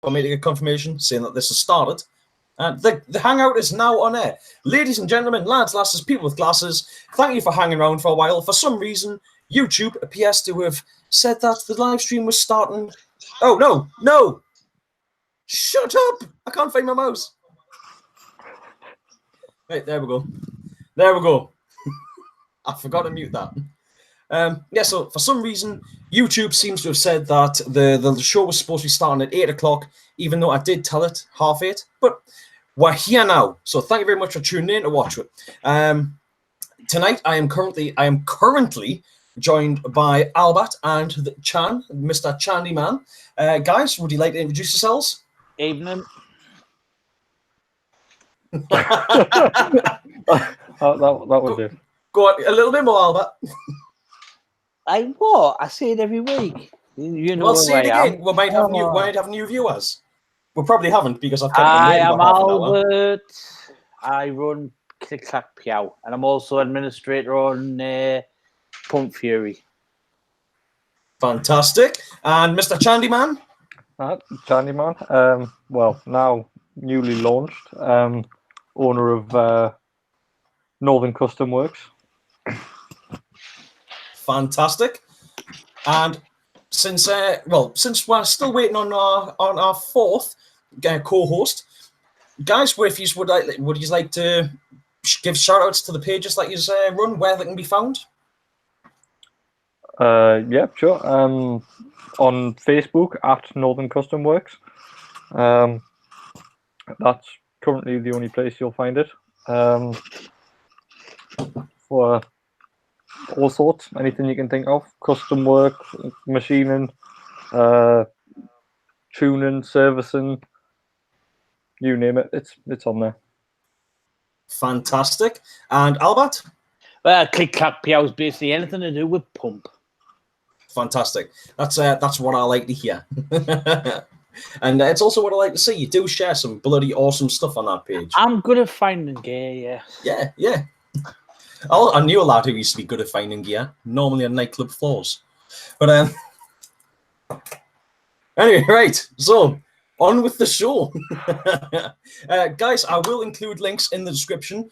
for me to get confirmation saying that this has started. And the Hangout is now on air. Ladies and gentlemen, lads, lasses, people with glasses, thank you for hanging around for a while. For some reason, YouTube appears to have said that the live stream was starting. Oh, no. Shut up. I can't find my mouse. Right, there we go. I forgot to mute that. So for some reason, YouTube seems to have said that the show was supposed to be starting at 8 o'clock, even though I did tell it 8:30. But we're here now, so thank you very much for tuning in to watch it. Tonight, I am currently joined by Albert and Chan, Mr. Chandy Man. Guys, would you like to introduce yourselves? Evening. that was it. Go on, a little bit more, Albert. I say it every week. You know. Well, say it again. Am. We might have new viewers. We probably haven't because I've kept I am about half an hour. Albert. I run Click Clack Piao, and I'm also administrator on Pump Fury. Fantastic. And Mr. Chandy Man? Chandy Man. Well, now newly launched. Owner of Northern Custom Works. Fantastic. And since we're still waiting on our fourth co-host, guys, if you would you like to give shout outs to the pages that you run, where they can be found? Yeah, sure. On Facebook at Northern Custom Works. That's currently the only place you'll find it. For all sorts, anything you can think of, custom work, machining, tuning, servicing, you name it, it's on there. Fantastic. And Albert? Well, Click Clack Piao is basically anything to do with pump. Fantastic. That's what I like to hear. And it's also what I like to see. You do share some bloody awesome stuff on that page. I'm good at finding gear, yeah. Yeah. I knew a lad who used to be good at finding gear, normally on nightclub floors. But anyway, right. So on with the show. Guys, I will include links in the description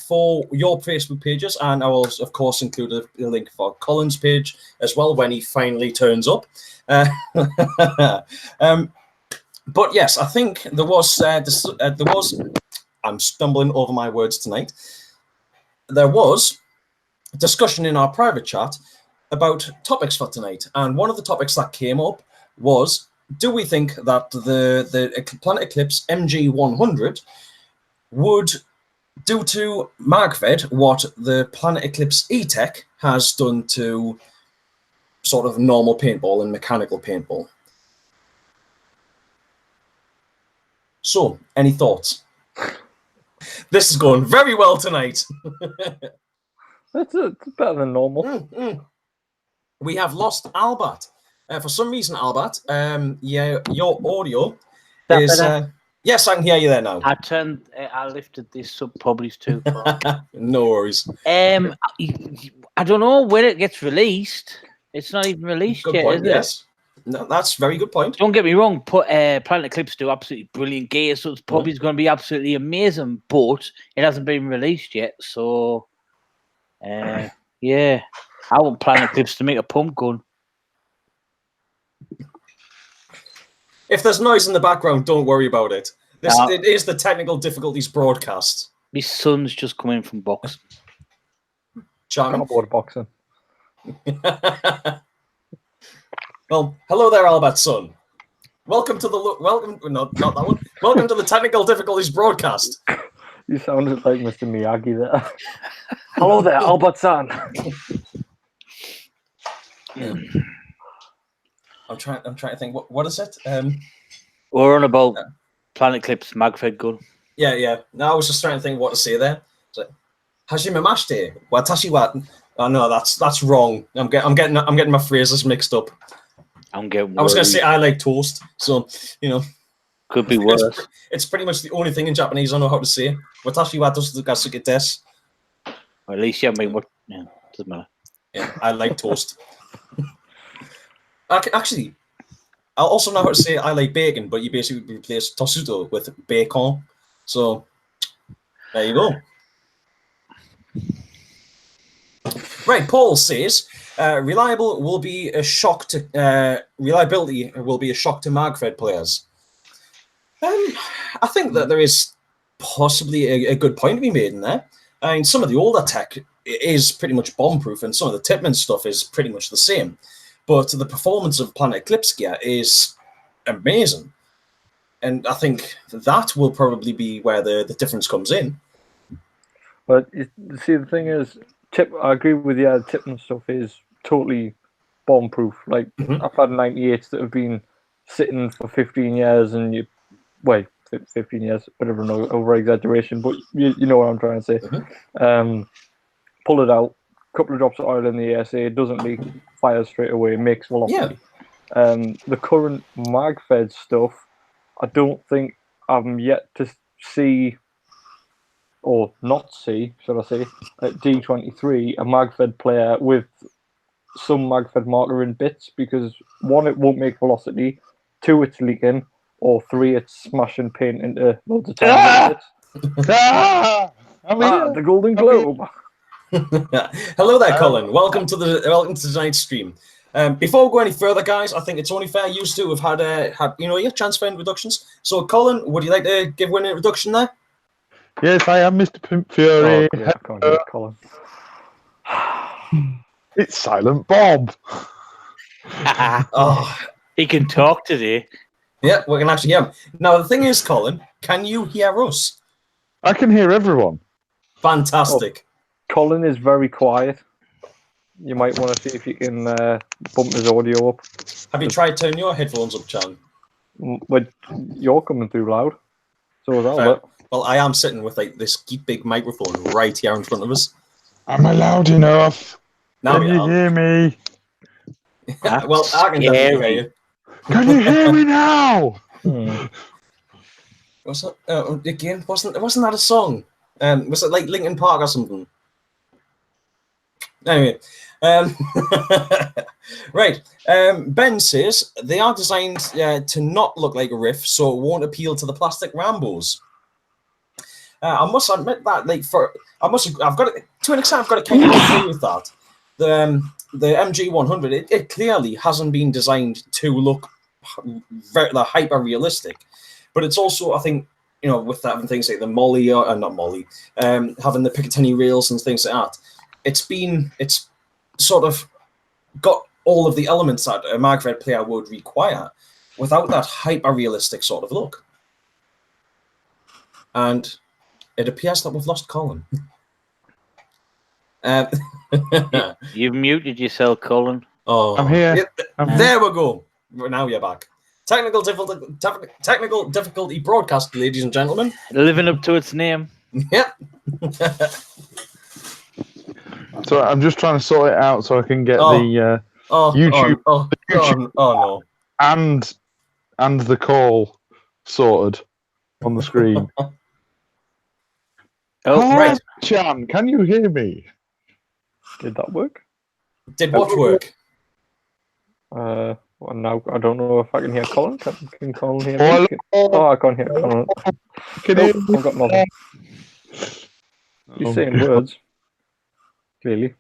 for your Facebook pages, and I will, of course, include a link for Colin's page as well when he finally turns up. But yes, I think there was I'm stumbling over my words tonight. There was discussion in our private chat about topics for tonight, and one of the topics that came up was, do we think that the Planet Eclipse MG100 would do to MagFed what the Planet Eclipse E-Tech has done to sort of normal paintball and mechanical paintball? So, any thoughts? This is going very well tonight. It's better than normal. We have lost Albert. For some reason, Albert, your audio is... yes, I can hear you there now. I lifted this up probably too far. No worries. I don't know when it gets released. It's not even released Good yet, point, is yes. No, that's a very good point. Don't get me wrong, Planet Eclipse do absolutely brilliant gear, so it's probably going to be absolutely amazing, but it hasn't been released yet, so yeah. I want Planet Eclipse to make a pump gun. If there's noise in the background, don't worry about it. It is the technical difficulties broadcast. My son's just come in from boxing. Cardboard boxing. Well, hello there, Albert's son. Welcome to not that one. Welcome to the technical difficulties broadcast. You sounded like Mr. Miyagi there. Hello there, Albert-san. I'm trying to think. What is it? We're on about Planet Eclipse MagFed gun. Yeah. No, I was just trying to think what to say there. So, Hajime Mashite, Watashi wa. Oh no, that's wrong. I'm getting my phrases mixed up. I was going to say I like toast, so could be worse. It's pretty much the only thing in Japanese I know how to say. Watashi wa tosuke desu. At least you haven't what? Yeah, doesn't matter. Yeah, I like toast. Actually, I also know how to say I like bacon, but you basically replace tossuto with bacon. So there you go. Right, Paul says reliability will be a shock to Magfred players. I think that there is possibly a good point to be made in there. I mean, some of the older tech is pretty much bomb-proof, and some of the Tipman stuff is pretty much the same. But the performance of Planet Eclipse gear is amazing. And I think that will probably be where the difference comes in. But see, the thing is, I agree with you. The Tipman stuff is totally bomb-proof. Like I've had 98s that have been sitting for 15 years, and 15 years, whatever, no over-exaggeration, but you know what I'm trying to say. Pull it out, couple of drops of oil in the ASA, doesn't leak, fires straight away, makes velocity. The current MagFed stuff, I don't think I'm yet to see, or not see, should I say, at D23, a MagFed player with some MagFed marker in bits, because 1, it won't make velocity, 2, it's leaking, or 3, it's smashing paint into loads of tiny bits. The Golden Globe. Hello there, Colin. Welcome to tonight's stream. Before we go any further, guys, I think it's only fair you two have had your transfer introductions. So, Colin, would you like to give one introduction there? Yes, I am Mr. Pimp Fury. Oh, yeah, I can't hear Colin. It's Silent Bob. He can talk today. Yeah, we can actually hear him. Now, the thing is, Colin, can you hear us? I can hear everyone. Fantastic. Colin is very quiet. You might want to see if you can bump his audio up. Have you tried turning your headphones up, Chan? But you're coming through loud. So is Albert. Well, I am sitting with this big microphone right here in front of us. Am I loud enough? Now can you hear me? Well, I can definitely hear you. Can you hear me now? What's that? Again, wasn't that a song? Was it like Linkin Park or something? Anyway, right. Ben says they are designed to not look like a riff, so it won't appeal to the plastic Rambos. I must admit that, I've got to an extent, I've got to kind of agree with that. The MG100, it clearly hasn't been designed to look hyper realistic, but it's also, I think, with having things like the Molly or not Molly, having the Picatinny rails and things like that, it's sort of got all of the elements that a Magfred player would require without that hyper realistic sort of look. And it appears that we've lost Colin. You've muted yourself, Colin. Oh, I'm here. There we go. Now you're back. Technical difficulty broadcast, ladies and gentlemen. Living up to its name. Yep. So I'm just trying to sort it out so I can get the YouTube no. and the call sorted on the screen. Right. Chan, can you hear me? Did that work? Did what work? Well, now I don't know if I can hear Colin. Can Colin hear me? Oh, I can't hear Colin. I've got nothing. He's saying words. Clearly.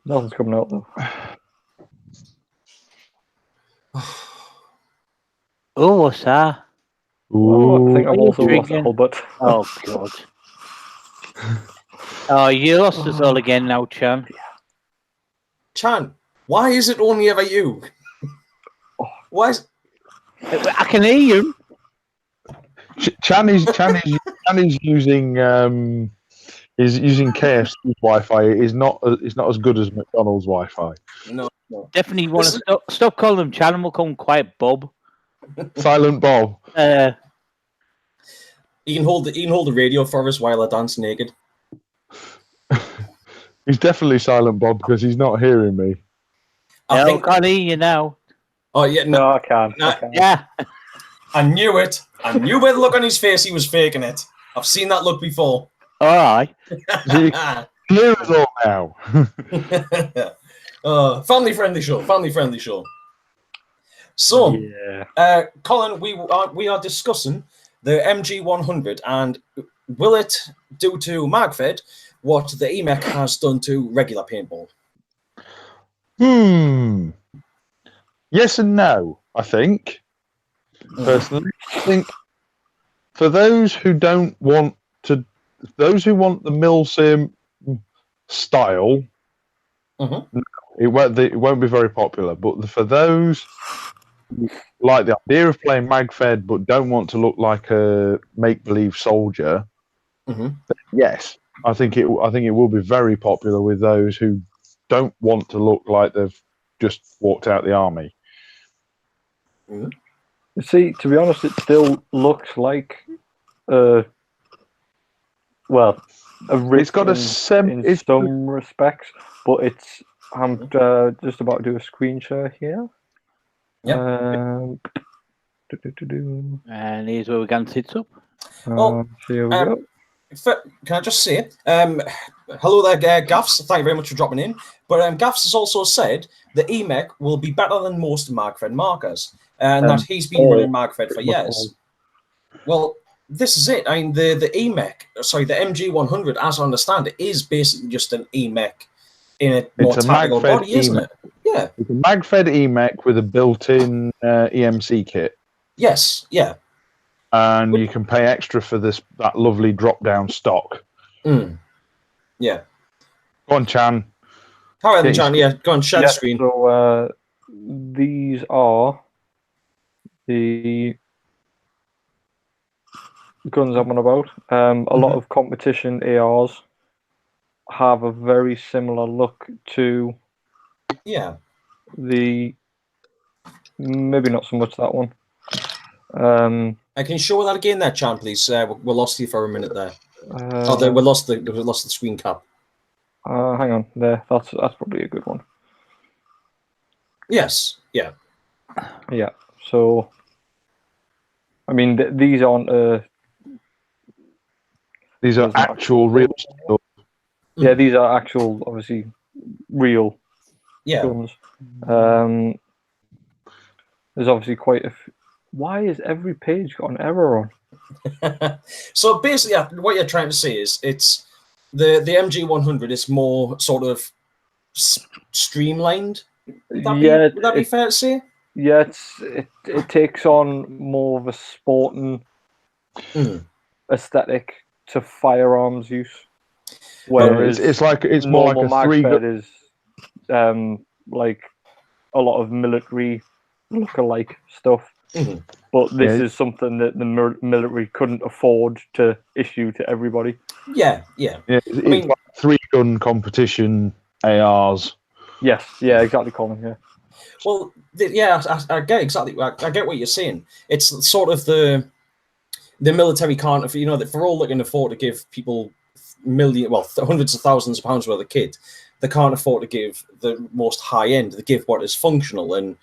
Nothing's coming out though. Oh, what's that? Oh, I think I've also lost drinking? Albert. Oh, God. Oh, you lost us all again now, Chan. Chan, why is it only ever you? Why is... I can hear you. Chan is using KFC's Wi-Fi. Is not as good as McDonald's Wi-Fi. No. Definitely want to stop calling him Chan, and we'll call him Quiet Bob. Silent Bob. He can hold the radio for us while I dance naked. He's definitely Silent Bob because he's not hearing me. I can't hear you now. Oh yeah, no, I can't. Yeah. I knew it. I knew by the look on his face he was faking it. I've seen that look before. All right. Clear as all now. Family friendly show. So, Yeah. Colin, we are discussing the MG100 and will it do to MagFed what the EMEC has done to regular paintball? Yes and no, I think. Personally, I think for those who want the milsim style, it won't be very popular. But for those who like the idea of playing MagFed but don't want to look like a make-believe soldier, yes, I think it will be very popular with those who don't want to look like they've just walked out the army. See, to be honest, it still looks like it's got a in some respects, but it's. I'm just about to do a screen share here. Yep. And here's where we're going to sit up. Here we go. Can I just say, hello there, Gaffs. Thank you very much for dropping in. But Gaffs has also said the EMEC will be better than most MagFed markers, and that he's been running MagFed for years. Well, this is it. I mean, the MG100, as I understand it, is basically just an EMEC in a more tactical body, isn't it? Yeah. It's a MagFed EMEC with a built-in EMC kit. Yes, yeah. And you can pay extra for that lovely drop-down stock. Yeah. Go on, Chan. All right, then, Chan. Yeah, go on, share the screen. So these are the guns I'm on about. A lot of competition ARs have a very similar look to the maybe not so much that one. Can you show that again there, Chan, please? We lost you for a minute there. We lost the screen cap. Hang on, there. That's probably a good one. Yes. Yeah. Yeah. So, I mean, these aren't. These are actual real stuff. Yeah, these are actual, obviously, real guns. There's obviously quite a. Why is every page got an error on? So basically, what you're trying to say is it's the MG100 is more sort of streamlined. Would that be fair to say? Yeah, it takes on more of a sporting aesthetic to firearms use. Whereas it's more like a MagFed is like a lot of military look-alike stuff. But this is something that the military couldn't afford to issue to everybody. Yeah. It's like 3-gun competition ARs. Yes, yeah, exactly, Colin. Yeah. Well, I get exactly. I get what you're saying. It's sort of the military can't, that for all they can afford to give people hundreds of thousands of pounds worth of kit, they can't afford to give the most high end. They give what is functional and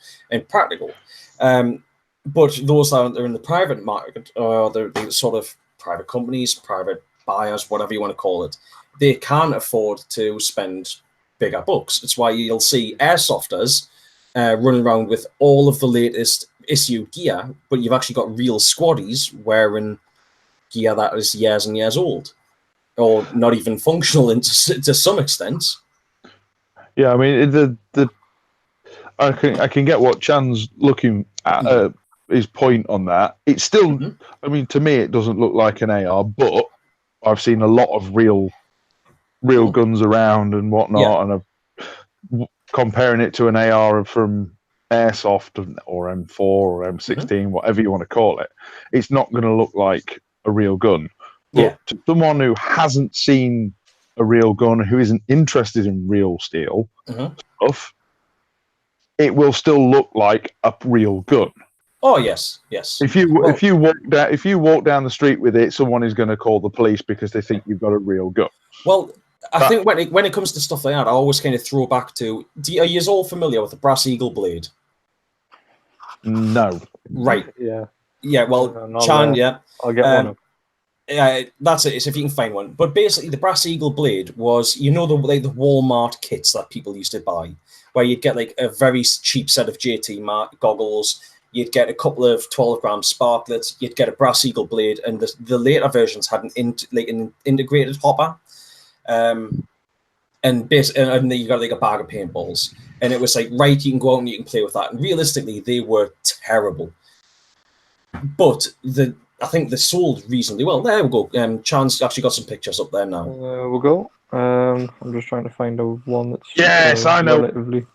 practical. But those that are in the private market, or the sort of private companies, private buyers, whatever you want to call it, they can't afford to spend bigger bucks. It's why you'll see airsofters running around with all of the latest issue gear, but you've actually got real squaddies wearing gear that is years and years old, or not even functional to some extent. Yeah, I mean, I can get what Chan's looking at. His point on that. It's still, I mean, to me, it doesn't look like an AR, but I've seen a lot of real guns around and whatnot, and I've comparing it to an AR from Airsoft or M4 or M16, whatever you want to call it. It's not going to look like a real gun. But to someone who hasn't seen a real gun, who isn't interested in real steel stuff, it will still look like a real gun. Oh yes. If you walk down the street with it, someone is going to call the police because they think you've got a real gun. Well, I think when it comes to stuff like that, I always kind of throw back to. Are you all familiar with the Brass Eagle blade? No. Right. Yeah. Well, Chan. I'll get one. Yeah, that's it. It's if you can find one. But basically, the Brass Eagle blade was, the Walmart kits that people used to buy. where you'd get like a very cheap set of JT goggles. You'd get a couple of 12-gram sparklets. You'd get a Brass Eagle blade, and the later versions had an integrated hopper. And then you got like a bag of paintballs, and it was like, right, you can go out and you can play with that. And realistically, they were terrible, but I think they sold reasonably well. There we go. Chan's actually got some pictures up there now. We'll go. I'm just trying to find out one that's Yes, I know. relatively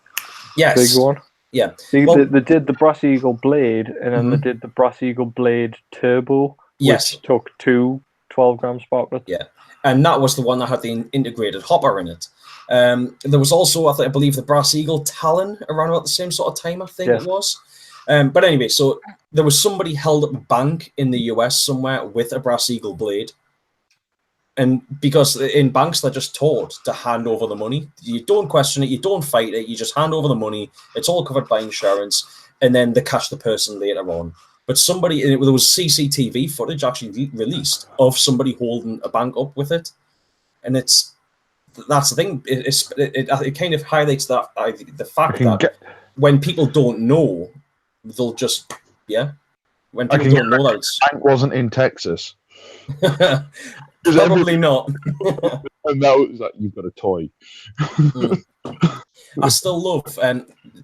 Yes, big one. yeah. See, Well- they did the Brass Eagle blade, and then they did the Brass Eagle blade turbo, Yes. which took 2 12-gram sparklets. Yeah. And that was the one that had the integrated hopper in it. There was also, I believe, the Brass Eagle Talon around about the same sort of time, I think Yes. it was. But anyway, so there was somebody held up a bank in the US somewhere with a Brass Eagle blade. And because in banks, they're just taught to hand over the money. You don't question it. You don't fight it. You just hand over the money. It's all covered by insurance. And then they catch the person later on. But there was CCTV footage actually released of somebody holding a bank up with it. And that's the thing. It kind of highlights the fact that when people don't know, they'll just, when people don't know that it's... Bank wasn't in Texas. Probably not. And that was like, you've got a toy. I still love,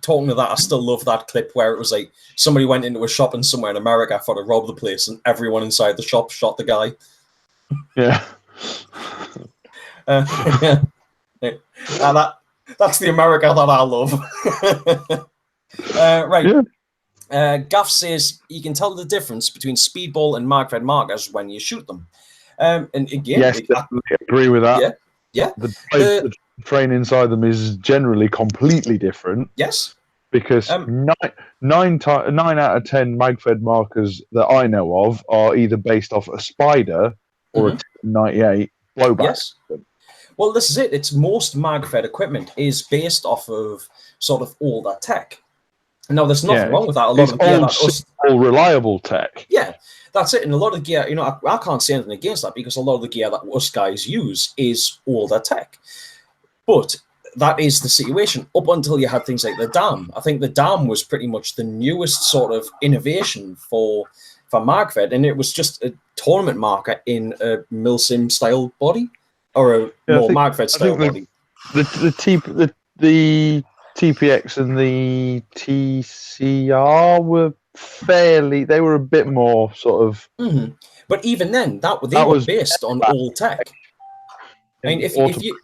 talking to that, I still love that clip where it was like somebody went into a shop in somewhere in America for to rob the place, and everyone inside the shop shot the guy. Yeah. That's the America that I love. Right. Yeah. Gaff says you can tell the difference between speedball and Magfed markers when you shoot them. And again, Yes, definitely agree with that. Yeah. The train inside them is generally completely different. Yes. Because 9 out of 10 Magfed markers that I know of are either based off a Spider or a 98 blowback. Yes. Well, this is it. It's most Magfed equipment is based off of sort of older tech. Now, there's nothing wrong with that. A lot of gear all reliable tech. Yeah, that's it. And a lot of gear, I can't say anything against that because a lot of the gear that us guys use is older tech. But that is the situation up until you had things like the DAM. I think the DAM was pretty much the newest sort of innovation for Magfed, and it was just a tournament marker in a Milsim style body or a more Magfed style body. The TPX and the TCR were they were a bit more sort of. Mm-hmm. But even then, they were based on old tech. I mean, if you.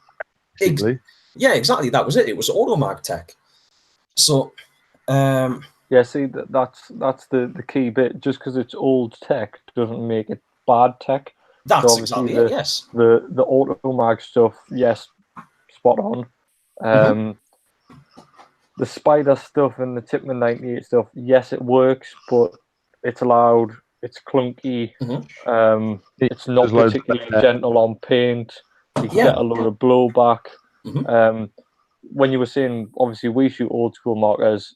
Yeah, exactly. That was it. It was Automag tech. So, yeah. See, that's the key bit. Just because it's old tech doesn't make it bad tech. That's so exactly it. Yes. The Automag stuff, yes, spot on. The Spider stuff and the Tipman 98 stuff, yes, it works, but it's loud. It's clunky. It's not particularly gentle on paint. You get a lot of blowback. When you were saying, obviously, we shoot old school markers,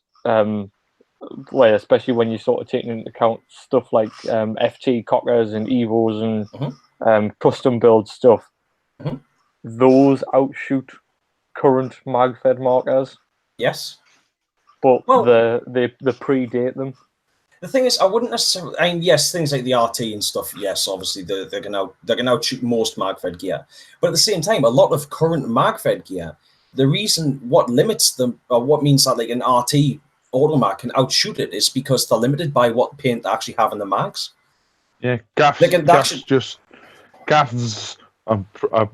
especially when you're sort of taking into account stuff like FT cockers and Evos and custom build stuff. Those outshoot current Magfed markers. Yes. But they predate them. The thing is, I wouldn't necessarily. I mean, yes, things like the RT and stuff. Yes, obviously they're gonna outshoot most Magfed gear. But at the same time, a lot of current Magfed gear, the reason what limits them or what means that like an RT Automag can outshoot it is because they're limited by what paint they actually have in the mags. Yeah, Gaff's. I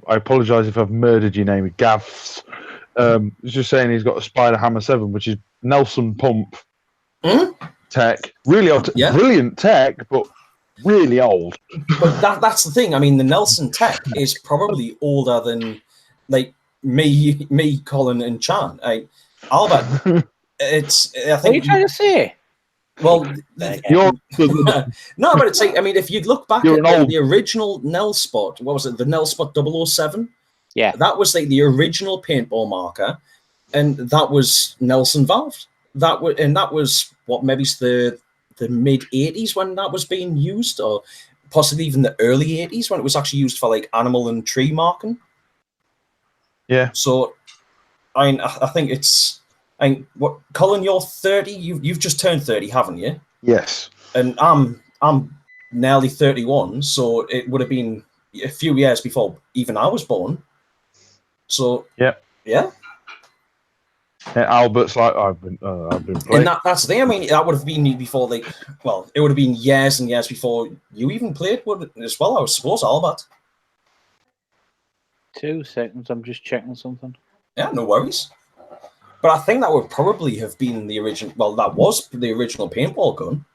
apologise if I've murdered your name. Gaff's. He's just saying he's got a Spider Hammer 7, which is Nelson pump tech. Really old, brilliant tech, but really old. But that's the thing. I mean, the Nelson tech is probably older than like me, Colin, and Chan. Albert, I think. What are you trying to say? Well, no, but it's like, I mean, if you look back at the original Nelspot, what was it? The Nelspot 007? Yeah. That was like the original paintball marker, and that was Nelson valved. That was what, maybe the mid 80s when that was being used, or possibly even the early 80s when it was actually used for like animal and tree marking. Yeah. So I think it's And what, Colin? You're 30. You've just turned 30, haven't you? Yes. And I'm nearly 31, so it would have been a few years before even I was born. So Yeah. yeah. And Albert's like, I've been playing. And that's the thing. I mean, that would have been before they. Well, it would have been years and years before you even played as well. I suppose, Albert. 2 seconds. I'm just checking something. Yeah, no worries. But I think that would probably have been the original. Well, that was the original paintball gun.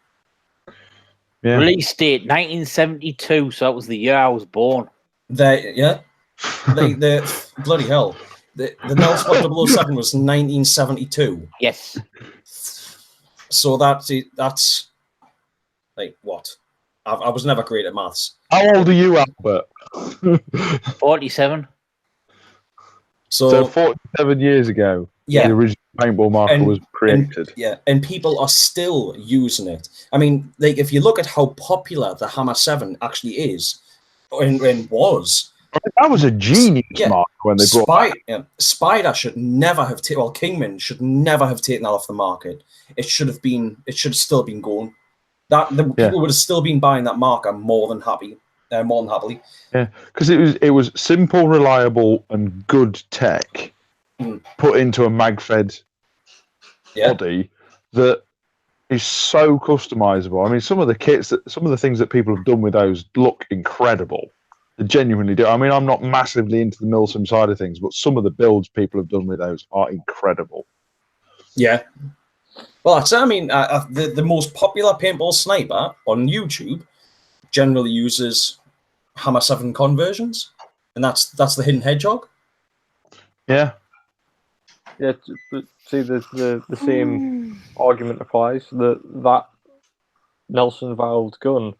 Yeah. Release date 1972. So that was the year I was born. The bloody hell. The Nelspot 007 was 1972. Yes. So that's like what? I was never great at maths. How old are you, Albert? 47. So 47 years ago, yeah, the original paintball marker was created. And people are still using it. I mean, like if you look at how popular the Hammer 7 actually is, and was. That was a genius mark when they brought Spider should never have taken. Well, Kingman should never have taken that off the market. It should have still been going. People would have still been buying that marker more than happily. Yeah, because it was simple, reliable, and good tech put into a MagFed body that is so customizable. I mean, some of the things that people have done with those look incredible. They genuinely do. I mean, I'm not massively into the Milsim side of things, but some of the builds people have done with those are incredible. Yeah. Well, I mean, the most popular paintball sniper on YouTube generally uses Hammer 7 conversions, and that's the Hidden Hedgehog. Yeah. Yeah. See, the same argument applies. That Nelson valved gun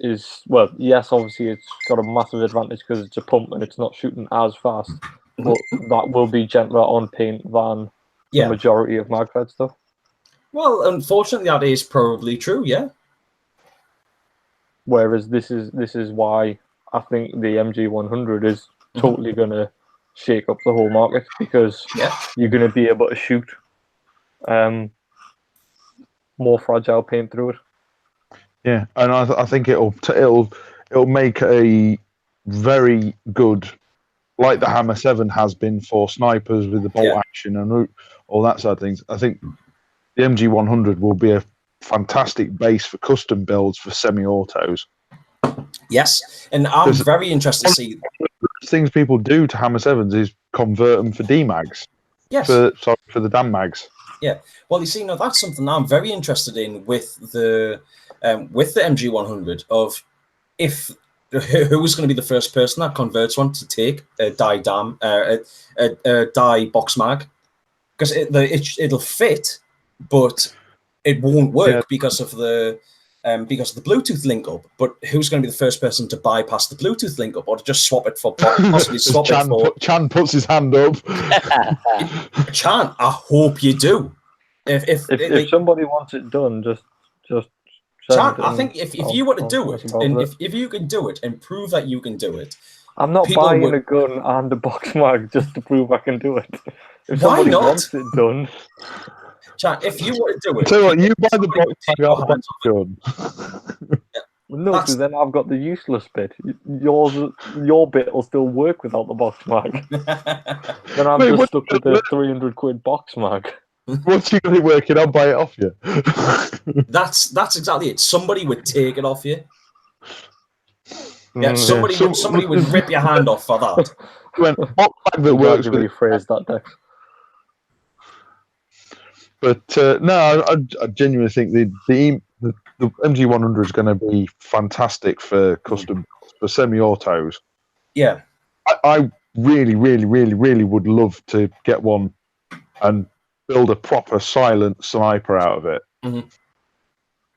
is, well, yes, obviously it's got a massive advantage because it's a pump and it's not shooting as fast, but that will be gentler on paint than the majority of MagFed stuff. Well, unfortunately, that is probably true. Yeah. Whereas this is why I think the MG100 is totally going to shake up the whole market, because you're going to be able to shoot more fragile paint through it. Yeah, and I think it'll make a very good, like the Hammer 7 has been for snipers with the bolt action and all that side of things. I think the MG100 will be a fantastic base for custom builds for semi-autos. Yes, and I'm very interested to see things people do to Hammer 7s is convert them for D-mags. Yes, for the damn mags. Yeah, well, you see, now that's something I'm very interested in with the MG100. Of if who's going to be the first person that converts one to take a die box mag, because it'll fit, but it won't work because of the Bluetooth link up. But who's going to be the first person to bypass the Bluetooth link up, or to just swap it for possibly swap it for? Chan puts his hand up. Chan, I hope you do. If somebody wants it done, just Chan, I think if you want to do it, and if you can do it and prove that you can do it, I'm not buying a gun and a box mag just to prove I can do it. If why somebody not? wants it done. Chan, if you want to do it, tell you what, you buy the box mag gun. No, because then I've got the useless bit. Your bit will still work without the box mag. Then I'm just stuck with the £300 box mag. Once you got it working, I'll buy it off you. That's exactly it. Somebody would take it off you. Yeah, somebody would rip your hand off for that. When box mag that works with rephrase that, Dex. But no, I genuinely think the MG100 is going to be fantastic for custom, for semi-autos. Yeah. I really, really, really, really would love to get one and build a proper silent sniper out of it. Mm-hmm.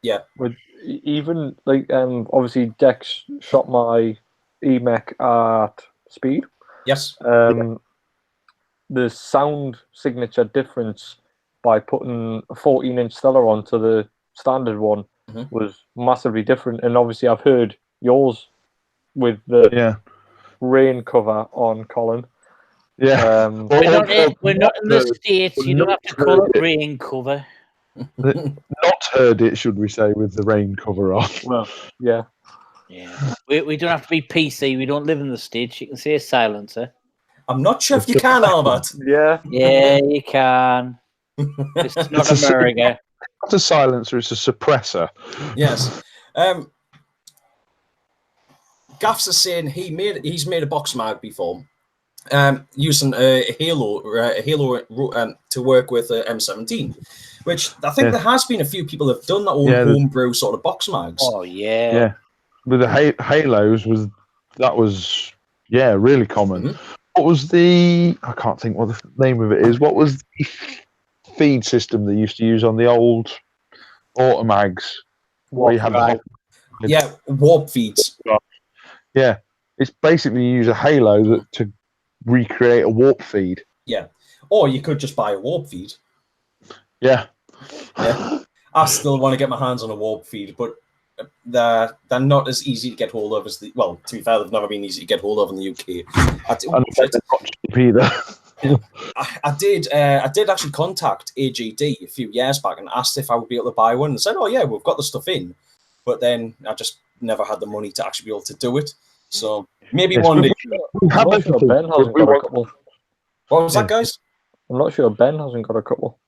Yeah. But even, like, obviously Dex shot my EMEC at speed. Yes. The sound signature difference by putting a 14-inch Stellar onto the standard one was massively different. And obviously I've heard yours with the rain cover on, Colin. Yeah. We're not in the States. You don't have to call it rain cover. Not heard it, should we say, with the rain cover on. Well, yeah. Yeah. We don't have to be PC. We don't live in the States. You can say silencer. I'm not sure if you can, Albert. Yeah. Yeah, you can. It's not It's a America. Not a silencer, it's a suppressor. Yes. Gaffs is saying he's made a box mag before, using a Halo to work with M17, which I think there has been a few people that have done that own homebrew sort of box mags. Oh yeah. Yeah. With the Halos was really common. Mm-hmm. What was I can't think what the name of it is. What was the feed system they used to use on the old Automags? Where you had warp feeds. Yeah, it's basically you use a Halo to recreate a warp feed. Yeah, or you could just buy a warp feed. Yeah. I still want to get my hands on a warp feed, but they're not as easy to get hold of as to be fair, they've never been easy to get hold of in the UK. I did actually contact AGD a few years back and asked if I would be able to buy one, and said, "Oh yeah, we've got the stuff in," but then I just never had the money to actually be able to do it. So maybe one day. I'm not sure Ben hasn't got a couple. What was that, guys? I'm not sure Ben hasn't got a couple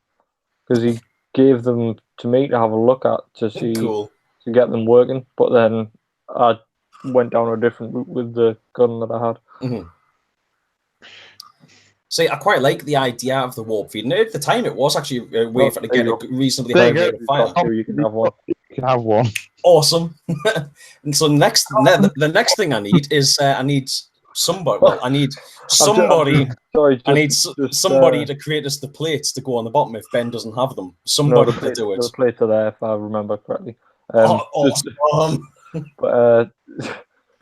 because he gave them to me to have a look at to see to get them working. But then I went down a different route with the gun that I had. Mm-hmm. See, I quite like the idea of the warp feed. And at the time, it was actually a way for to get a reasonably high rate of fire. You can have one. You can have one. Awesome. And so the next thing I need is I need somebody. Well, I need somebody. Somebody to create us the plates to go on the bottom if Ben doesn't have them. Somebody to do it. The plates are there, if I remember correctly. Awesome. But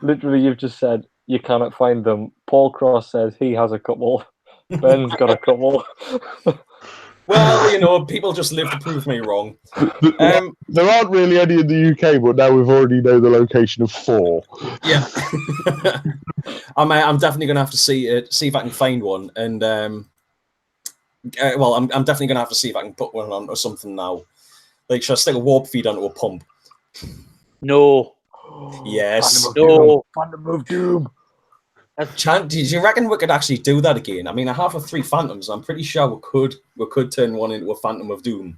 literally, you've just said you cannot find them. Paul Cross says he has a couple. Ben's got a couple. Well, people just live to prove me wrong. There aren't really any in the UK, but now we've already know the location of 4. Yeah. I'm definitely going to have to see if I can find one. And, I'm definitely going to have to see if I can put one on or something now. Like, should I stick a warp feed onto a pump? No. Yes. No. Phantom of Doom. Do you reckon we could actually do that again? I mean, I have 3 Phantoms. I'm pretty sure we could turn one into a Phantom of Doom.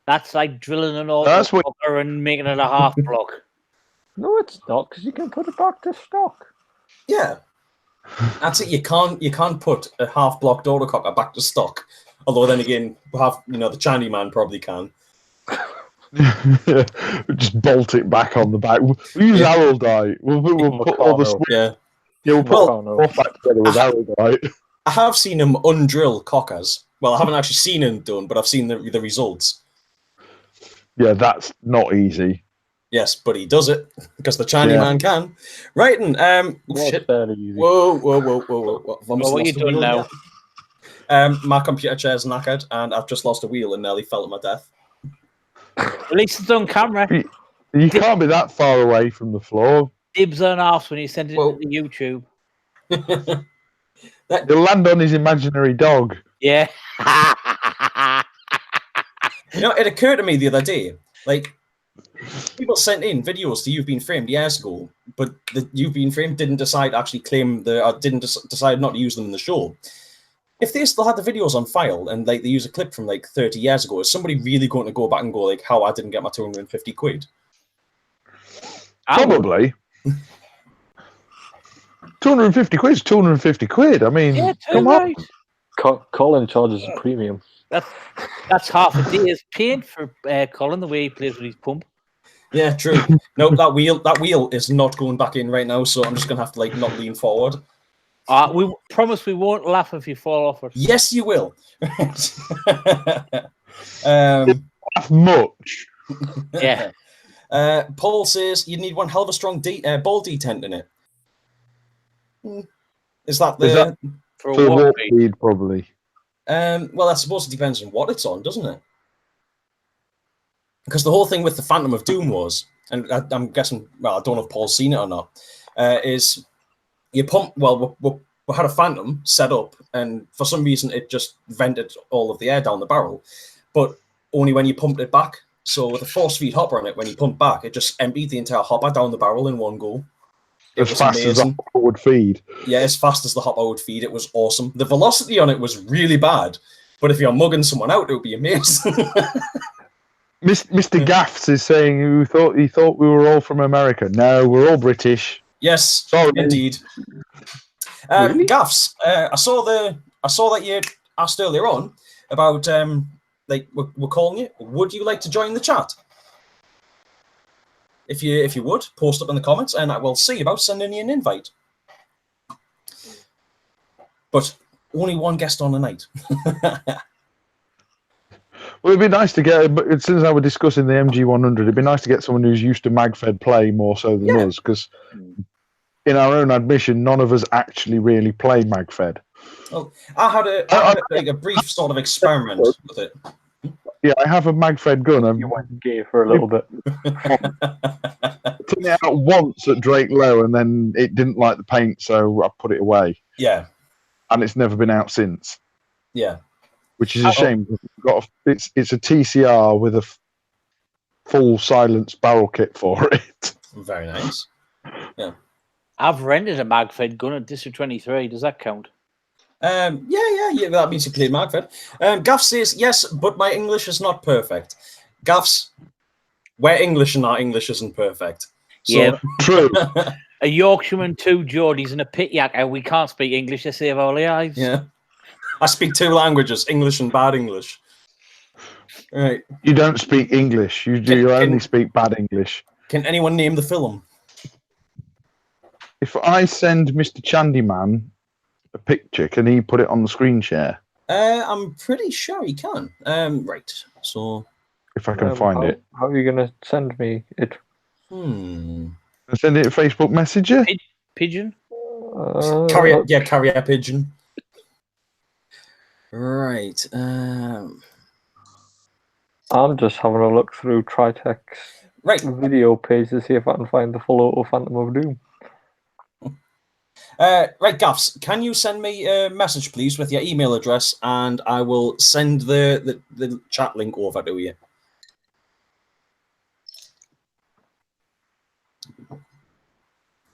That's like drilling an auto and making it a half block. No, it's not, because you can put it back to stock. Yeah, that's it. You can't put a half blocked autococker back to stock. Although then again, we have the Chandy Man probably can. Just bolt it back on the back. We'll use Araldite. We'll put all the we'll put back together with Araldite. I have seen him undrill cockers. Well, I haven't actually seen him done, but I've seen the results. Yeah, that's not easy. Yes, but he does it because the Chandy Man can. Right, and shit. Whoa. What are you doing now? My computer chair's knackered, and I've just lost a wheel and nearly fell to my death. At least it's on camera. You can't be that far away from the floor. Dibs on off when you send it to YouTube. He'll land on his imaginary dog. Yeah. It occurred to me the other day, like, people sent in videos to You've Been Framed years ago, but the You've Been Framed didn't decide to actually decide not to use them in the show. If they still had the videos on file and they use a clip from 30 years ago, is somebody really going to go back and go how I didn't get my 250 quid? Probably. 250 quid is 250 quid. I mean, come on. Colin charges a premium. That's half a day's paint for Colin, the way he plays with his pump. Yeah, true. No, that wheel is not going back in right now, so I'm just going to have to not lean forward. We promise we won't laugh if you fall off it. Yes, you will. Laugh much. Yeah. Paul says you need one hell of a strong ball detent in it. Is that for a warp feed, probably? Well, I suppose it depends on what it's on, doesn't it? Because the whole thing with the Phantom of Doom was, and I'm guessing, well, I don't know if Paul's seen it or not, is you pump. Well, we're we had a Phantom set up, and for some reason it just vented all of the air down the barrel, but only when you pumped it back. So with a force feed hopper on it, when you pump back, it just emptied the entire hopper down the barrel in one go. It As was fast as amazing. the hopper would feed. Yeah, as fast as the hopper would feed. It was awesome. The velocity on it was really bad, but if you're mugging someone out, it would be amazing. Mr. Gaffs is saying he thought we were all from America. No, we're all British. Yes, Sorry. indeed. Really? Gaffs, I saw that you asked earlier on about like we're calling you. Would you like to join the chat? If you would, post up in the comments, and I will see about sending you an invite. But only one guest on a night. Well, it'd be nice to get, but since I was discussing the MG100, it'd be nice to get someone who's used to MagFed play more so than us, because in our own admission, none of us actually really play MagFed. Well, I had a brief sort of experiment with it. Yeah, I have a MagFed gun. You went gay for a little bit. I took it out once at Drake Low, and then it didn't like the paint, so I put it away. Yeah, And it's never been out since, yeah. which is a shame. It's a TCR with a full silence barrel kit for it. Very nice. I've rented a MagFed gun at District 23. Does that count? Yeah. That means you played MagFed. Gaff says yes, but my English is not perfect. Gaffs, we're English and our English isn't perfect. So, Yeah. True. A Yorkshireman, 2 Geordies, and a pit yak, and we can't speak English to save our lives. Yeah. I speak 2 languages, English and bad English. Right. You don't speak English. You only speak bad English. Can anyone name the film? If I send Mr. Chandyman a picture, can he put it on the screen share? I'm pretty sure he can. Right. So. If I can find it. How are you going to send me it? Send it a Facebook Messenger? Pigeon? Carrier pigeon. Right. I'm just having a look through Tritech's video page to see if I can find the full auto Phantom of Doom. Right, Gaffs, can you send me a message, please, with your email address, and I will send the chat link over to you.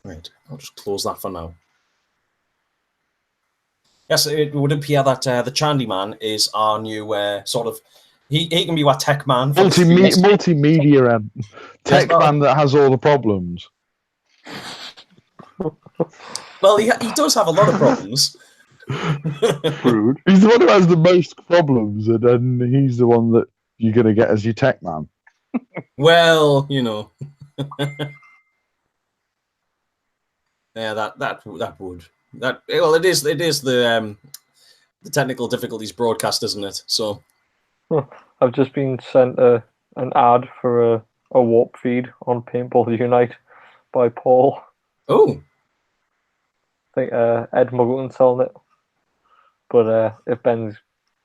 Right, I'll just close that for now. Yes, it would appear that the Chandy Man is our new sort of... He can be our tech man. Multimedia and tech man that has all the problems. Well, he does have a lot of problems. Rude. He's the one who has the most problems, and then he's the one that you're going to get as your tech man. Well, you know. Yeah, that would. Well, it is the technical difficulties broadcast, isn't it? So I've just been sent an ad for a warp feed on Paintball Unite by Paul. Oh, I think Ed Muggleton's selling it, but if Ben's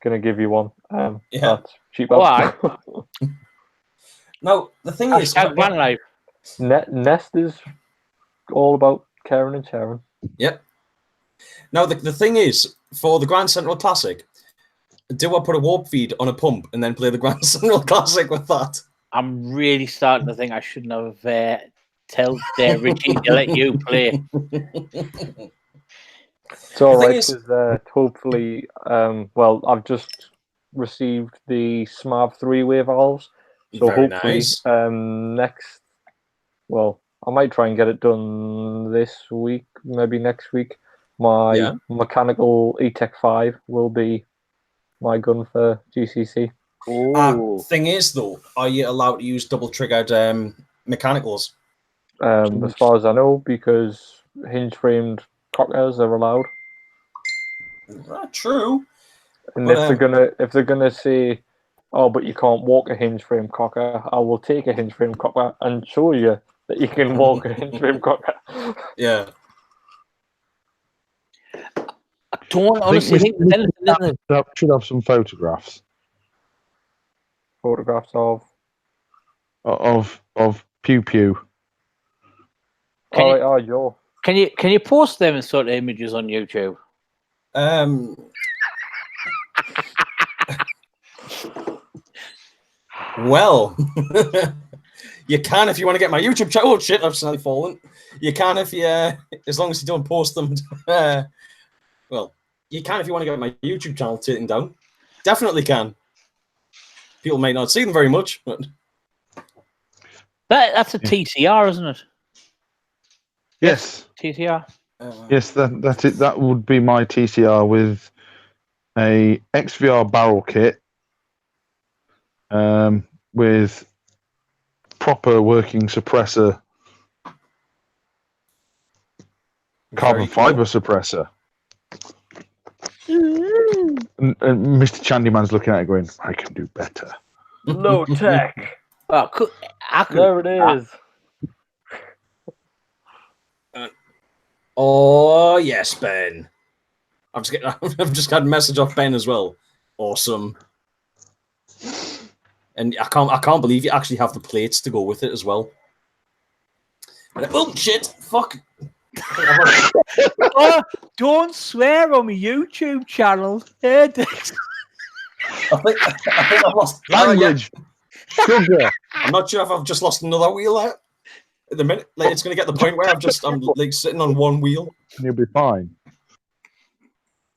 gonna give you one, that's cheap. Why? Now the thing is, Van Life. Nest is all about caring and sharing. Yep. Now the thing is, for the Grand Central Classic, do I put a warp feed on a pump and then play the Grand Central Classic with that? I'm really starting to think I shouldn't have told Richie to let you play. It's all right, because hopefully, well, I've just received the SMAV 3-way valves, so Very hopefully nice. well, I might try and get it done this week, maybe next week. My mechanical E-Tech 5 will be my gun for GCC. Thing is, though, are you allowed to use double-triggered mechanicals? As far as I know, because hinge-framed cockers are allowed. True. And if they're gonna say, "Oh, but you can't walk a hinge-frame cocker," I will take a hinge-frame cocker and show you that you can walk a hinge-frame cocker. Yeah. I don't honestly think there's anything. Should have some photographs. Photographs of Pew Pew. Can Can you post them sort of images on YouTube? Well, you can if you want to get my YouTube channel. Oh shit, I've suddenly fallen. You can if you, as long as you don't post them. Well, you can if you want to get my YouTube channel taken down. Definitely can. People may not see them very much, but That's a TCR, isn't it? Yes. TCR. Yes, that's it. That would be my TCR with a XVR barrel kit, with proper working suppressor, carbon fiber suppressor. And Mr. Chandyman's looking at it going, I can do better. Low tech. Oh, There it is. Oh yes, Ben. I've just got a message off Ben as well. Awesome. And I can't believe you actually have the plates to go with it as well. Oh shit! Fuck. Oh, don't swear on my YouTube channel. I think I've lost Language. Sugar. I'm not sure if I've just lost another wheel there. At the minute, like, it's going to get the point where I'm like sitting on one wheel. You'll be fine.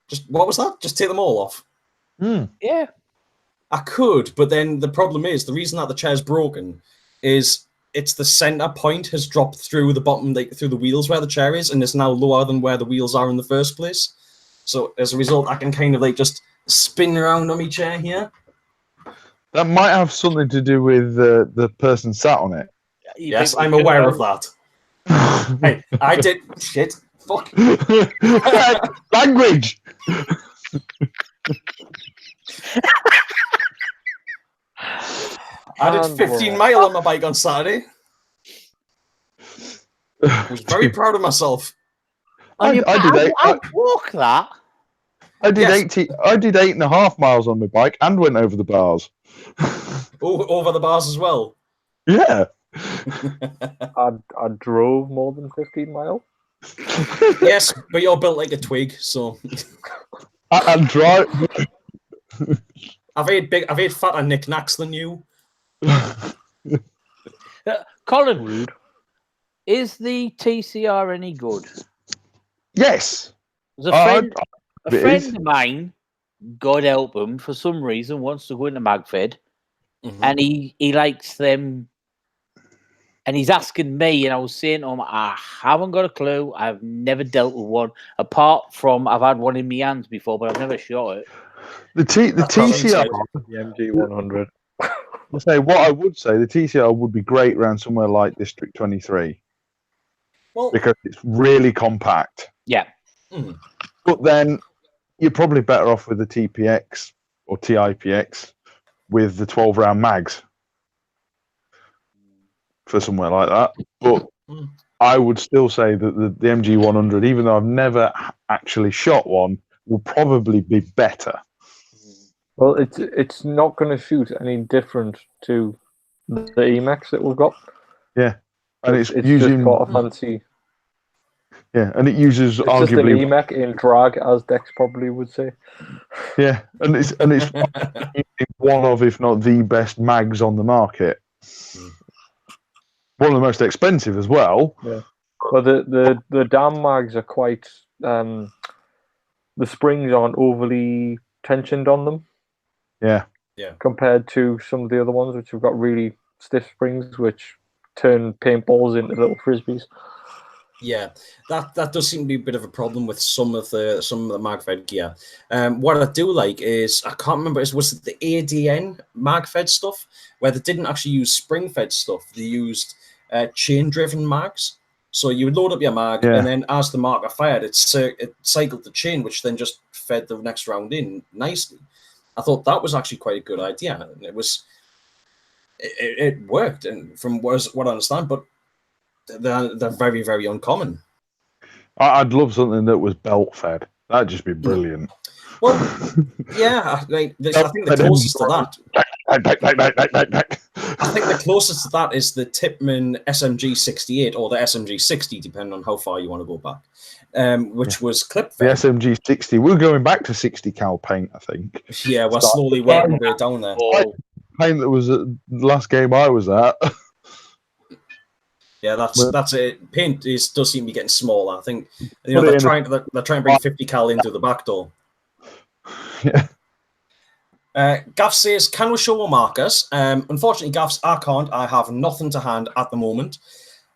Just what was that? Just take them all off. Yeah. I could, but then the problem is the reason that the chair's broken is it's the center point has dropped through the bottom, like through the wheels where the chair is, and is now lower than where the wheels are in the first place. So as a result, I can kind of like just spin around on my chair here. That might have something to do with the person sat on it. Yes, I'm aware of that. Hey, I did shit. Fuck. Language. I did 15 mile on my bike on Saturday. I was very proud of myself. I did I'd walk that. I did Yes. 8.5 miles on my bike and went over the bars. Over the bars as well. Yeah. I drove more than 15 miles. Yes, but you're built like a twig, so I drive. I've ate fatter knickknacks than you. Colin, Rude. is the TCR any good? Yes. There's it a friend is. of mine, God help him, for some reason wants to go into MagFed, and he likes them. And he's asking me, and I was saying to him, I haven't got a clue. I've never dealt with one, apart from I've had one in my hands before, but I've never shot it. The TCR. The MG100. I'll say what I would say. The TCR would be great around somewhere like District 23 Well, because it's really compact. Yeah. But then you're probably better off with the TPX or TIPX with the 12-round mags for somewhere like that. But I would still say that the MG100, even though I've never actually shot one, will probably be better. Well, it's not going to shoot any different to the Emax that we've got. Yeah, and it's just using got a fancy. yeah, and it uses It's just an arguably Emac in drag, as Dex probably would say. yeah, and it's one of, if not the best mags on the market. One of the most expensive as well. Yeah, but the DAM mags are quite. The springs aren't overly tensioned on them. Yeah. Compared to some of the other ones, which have got really stiff springs, which turn paintballs into little frisbees. Yeah, that does seem to be a bit of a problem with some of the MagFed gear. What I do like is I can't remember, was it the ADN MagFed stuff where they didn't actually use spring-fed stuff? They used chain-driven mags. So you would load up your mag, and then as the marker fired, it cycled the chain, which then just fed the next round in nicely. I thought that was actually quite a good idea, and it worked, and from what I understand, but they're very, very uncommon. I'd love something that was belt fed. That'd just be brilliant. Well, yeah, I think the closest to that. I think the closest to that is the Tipman SMG 68 or the SMG 60, depending on how far you want to go back, which was clip The fed. SMG 60. We're going back to 60 cal paint, I think. Yeah, we're slowly working our way down there. Paint that was at the last game I was at. Yeah, that's it. Paint does seem to be getting smaller. I think they're trying to bring 50 cal into the back door. Yeah. Gaff says, "Can we show our markers?" Unfortunately, Gaffs, I can't. I have nothing to hand at the moment.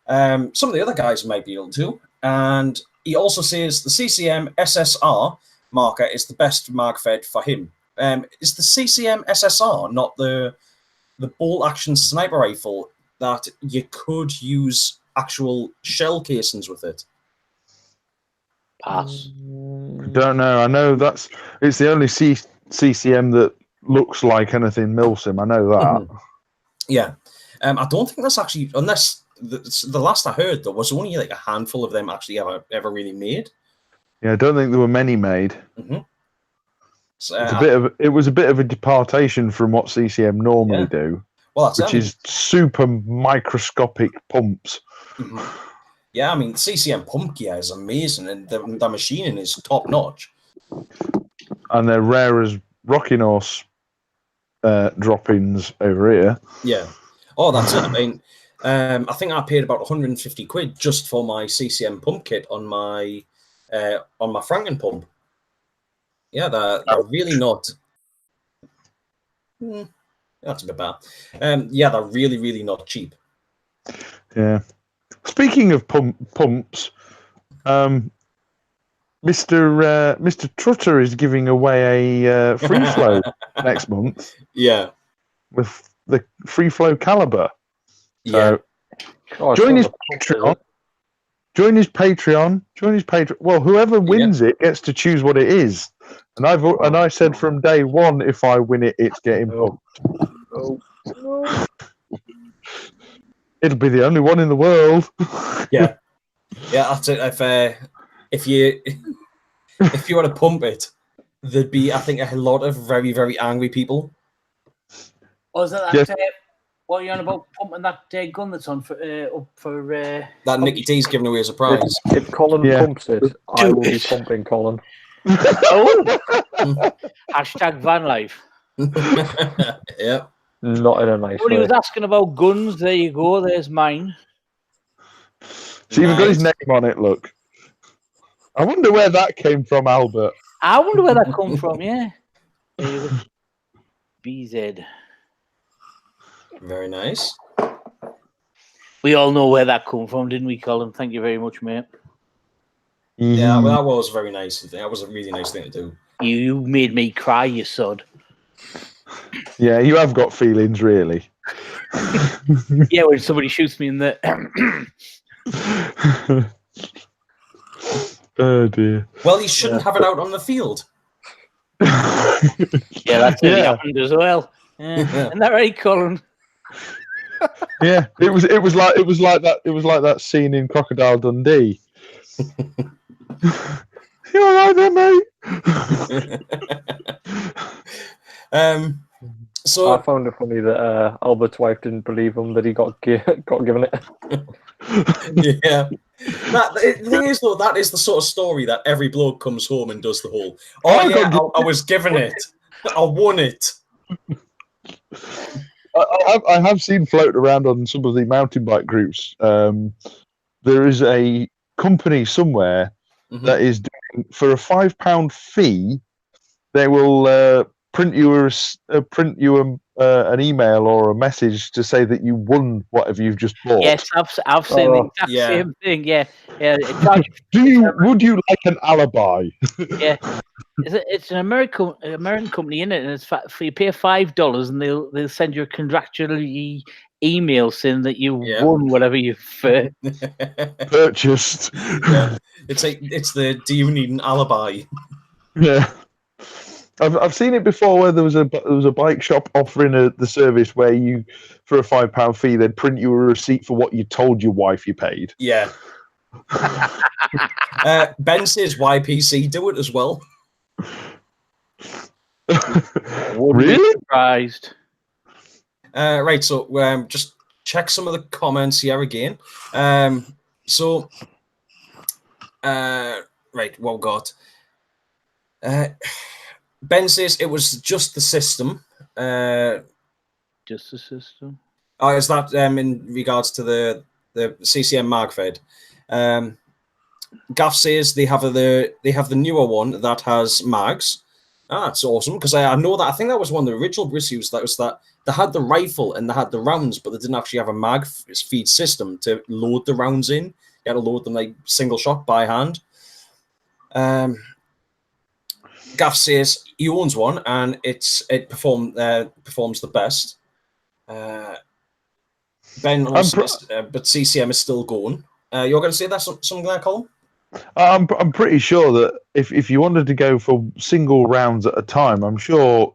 Some of the other guys might be able to. And he also says the CCM SSR marker is the best MagFed for him. Is the CCM SSR not the bolt action sniper rifle that you could use actual shell casings with it? Pass. I don't know. I know it's the only CCM that looks like anything Milsim. I know that. Yeah. I don't think that's actually, unless the last I heard, there was only like a handful of them actually ever really made. Yeah, I don't think there were many made. So, it was a bit of a departation from what CCM normally do. Well, which is super microscopic pumps. Yeah, I mean, CCM pump gear is amazing, and the machining is top notch. And they're rare as rocking horse droppings over here. Yeah. Oh, that's it. I mean, I think I paid about 150 quid just for my CCM pump kit on my Franken pump. Yeah, they're really not. That's a bit bad. Yeah, they're really, really not cheap. Yeah. Speaking of pumps, Mr. Trutter is giving away a free flow next month. Yeah. With the free flow caliber. Yeah. So join his Patreon. Join his Patreon. Well, whoever wins it gets to choose what it is. And I said from day one, if I win it, it's getting pumped. It'll be the only one in the world. Yeah, that's it. If you were to pump it, there'd be, I think, a lot of very, very angry people. Oh, is that what are you on about pumping that gun that's on for that Nicky T's giving away as a prize? If Colin pumps it, I will be pumping Colin. Hashtag van life. Yeah. Not in a nice way. He was asking about guns. There you go. There's mine. It's even got his name on it, look. I wonder where that came from, Albert. I wonder where that come from, yeah. There you go. BZ. Very nice. We all know where that come from, didn't we, Colin? Thank you very much, mate. Yeah, well, that was very nice. That was a really nice thing to do. You made me cry, you sod. Yeah, you have got feelings, really. Yeah, when somebody shoots me in the... Oh, dear. Well, you shouldn't have it out on the field. Yeah, that's nearly happened as well. Yeah. Isn't that right, Colin? Yeah, it was like that scene in Crocodile Dundee. You're all right there, mate. So I found it funny that Albert's wife didn't believe him that he got given it. Yeah. The thing is, though, that is the sort of story that every bloke comes home and does the whole, I was given it. I won it. I have seen floated around on some of the mountain bike groups. There is a company somewhere that is doing, for a £5 fee, they will print you an email or a message to say that you won whatever you've just bought. Yes, I've seen the exact same thing. Yeah. Would you like an alibi? Yeah. It's an American company, isn't it? And it's for you pay $5 and they'll send you a contractually email saying that you won whatever you've purchased. Yeah. It's the do you need an alibi? Yeah. I've seen it before where there was a bike shop offering the service where you, for a £5 fee, they'd print you a receipt for what you told your wife you paid. Yeah. Ben says YPC do it as well. Wouldn't be Really? surprised. Right, so just check some of the comments here again. So, right, what we got? Ben says it was just the system. Just the system. Oh, is that in regards to the CCM MagFed? Gaff says they have the newer one that has mags. Ah, that's awesome, because I know that I think that was one of the original issues. That was that they had the rifle and they had the rounds, but they didn't actually have a mag feed system to load the rounds in. You had to load them like single shot by hand. Gaff says he owns one and it performs the best. Ben also says, but CCM is still going. You're going to say that something there, Colin? I'm pretty sure that if you wanted to go for single rounds at a time, I'm sure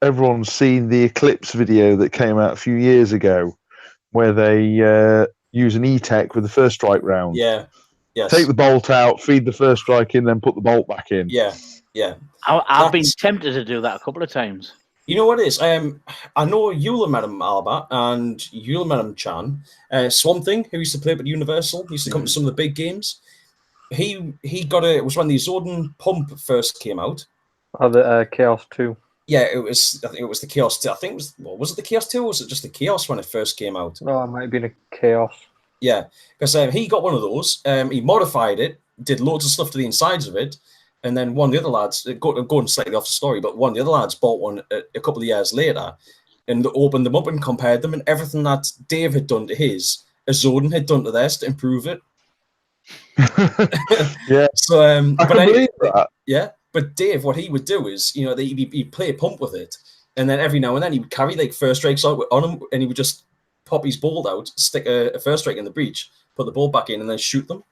everyone's seen the Eclipse video that came out a few years ago, where they use an E-Tech with the first strike round. Yeah. Yes. Take the bolt out, feed the first strike in, then put the bolt back in. Yeah. Yeah. I've been tempted to do that a couple of times. You know what it is? I know Eula Madam Alba and Eula Madam Chan. Swamp Thing, who used to play at Universal, used to come to some of the big games. He got it was when the Zordon pump first came out. Oh, the Chaos 2. Yeah, I think it was the Chaos 2. I think it was it the Chaos 2 or was it just the Chaos when it first came out? No, it might have been a Chaos. Yeah, because he got one of those. He modified it, did loads of stuff to the insides of it, and then one of the other lads, going slightly off the story, but one of the other lads bought one a couple of years later and opened them up and compared them, and everything that Dave had done to his, Zordon had done to theirs to improve it. Yeah. So, I can believe that. Yeah, but Dave, what he would do is, he'd play a pump with it, and then every now and then he would carry like first strikes out on him, and he would just pop his bolt out, stick a first strike in the breech, put the bolt back in, and then shoot them.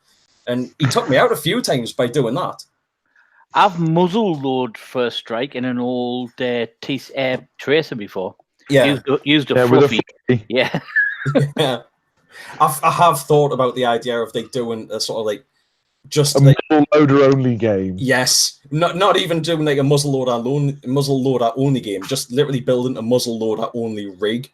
And he took me out a few times by doing that. I've muzzle load first strike in an old Tracer before. Yeah, used a Yeah, fluffy. with a Yeah. yeah. I have thought about the idea of like doing a sort of like just a like muzzle loader only game. yes, not even doing like a muzzle loader only game, just literally building a muzzle loader only rig,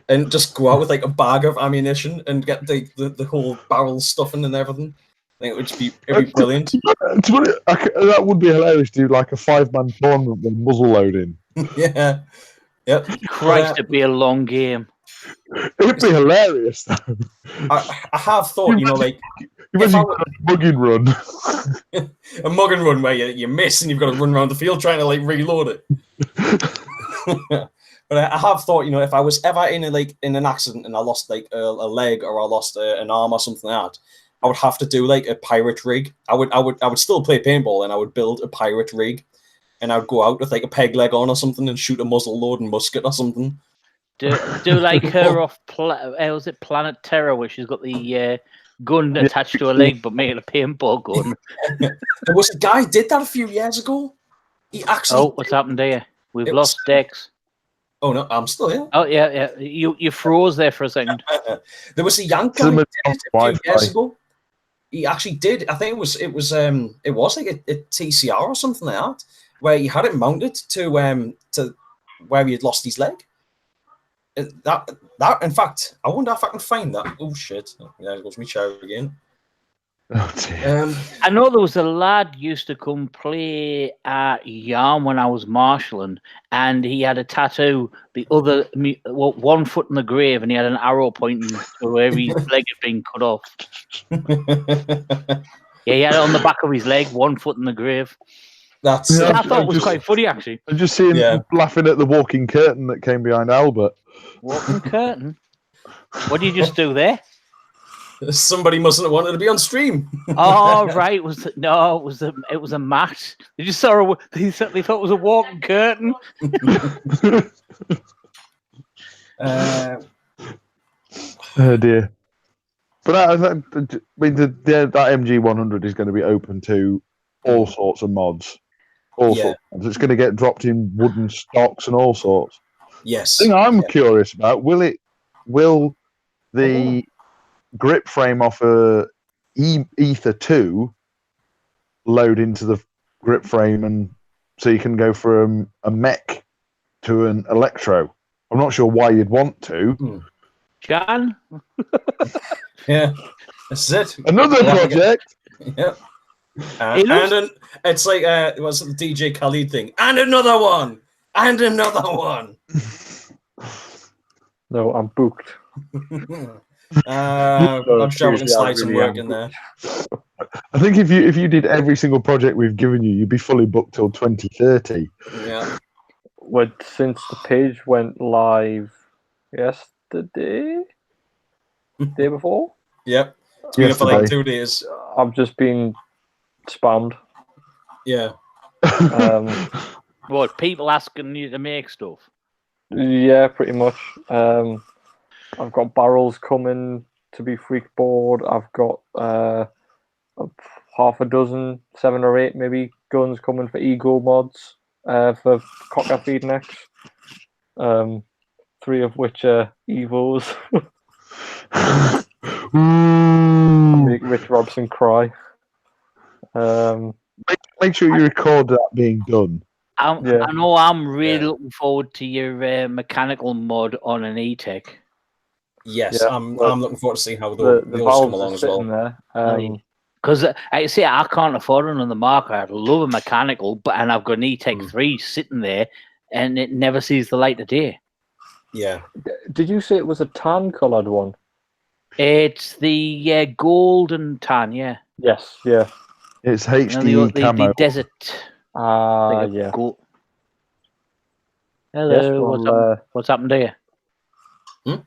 and just go out with like a bag of ammunition and get the whole barrel stuffing and everything. I think it'd be brilliant. That would be hilarious to do like a 5-man tournament with muzzle loading. Yeah, yep. Christ, it'd be a long game. It'd be hilarious though. I have thought, like Imagine a mugging run. a mug and run where you miss and you've got to run around the field trying to like reload it. But I have thought, if I was ever in an accident and I lost like a leg or I lost an arm or something like that, I would have to do like a pirate rig. I would still play paintball and I would build a pirate rig, and I would go out with like a peg leg on or something and shoot a muzzle load and musket or something. Do like her off? Was it Planet Terror, where she's got the gun attached to her leg, but make it a paintball gun? There was a guy who did that a few years ago. He actually. Oh, what's happened there? We've lost Dex. Oh no, I'm still here. Oh yeah. You froze there for a second. There was a young guy who did it a few years ago. He actually did. I think it was like a TCR or something like that, where he had it mounted to where he had lost his leg. That in fact, I wonder if I can find that. Oh shit! There goes my chair again. Oh dear. I know there was a lad used to come play at Yarm when I was marshalling, and he had a tattoo, one foot in the grave, and he had an arrow pointing to where his leg had been cut off. Yeah, he had it on the back of his leg, 1 foot in the grave. I thought it was quite funny, actually. I'm just seeing laughing at the walking curtain that came behind Albert. Walking curtain? What did you just do there? Somebody mustn't have wanted to be on stream. Oh right, it was a mat. They just saw they thought it was a walking curtain. Oh dear. But I mean, that MG 100 is going to be open to all sorts of mods. All sorts. It's going to get dropped in wooden stocks and all sorts. Yes. The thing I'm curious about, will the grip frame off a Ether 2 load into the grip frame and so you can go from a mech to an electro. I'm not sure why you'd want to. Jan? Yeah, this is it. Another project. Yeah. It looks- It's like it was the DJ Khaled thing. And another one. And another one. No, I'm booked. I'm shoving slides and work in there. I think if you did every single project we've given you, you'd be fully booked till 2030. Yeah. Since the page went live yesterday, day before, Yep. It's been up for like Yesterday. 2 days. I've just been spammed. Yeah. What, people asking you to make stuff? Yeah, pretty much. I've got barrels coming to be freak board. I've got half a dozen, 7 or 8 maybe, guns coming for ego mods for Cocker Feed next. 3 of which are Evos. Make Rich Robson cry. Make sure you record that being done. I know I'm really Yeah. looking forward to your mechanical mod on an E-Tech. Yes, Yeah, I'm well, looking forward to seeing how the those valves come are along as sitting well. there. Because like I say, I can't afford another marker. I'd love a mechanical, and I've got an E-Tech 3 sitting there, and it never sees the light of day. Yeah. Did you say it was a tan coloured one? It's the gold and tan, yeah. Yes, yeah. It's And HDE the camo. desert. like a Yeah. gold. Yes, Hello, what's happened to you? Hmm?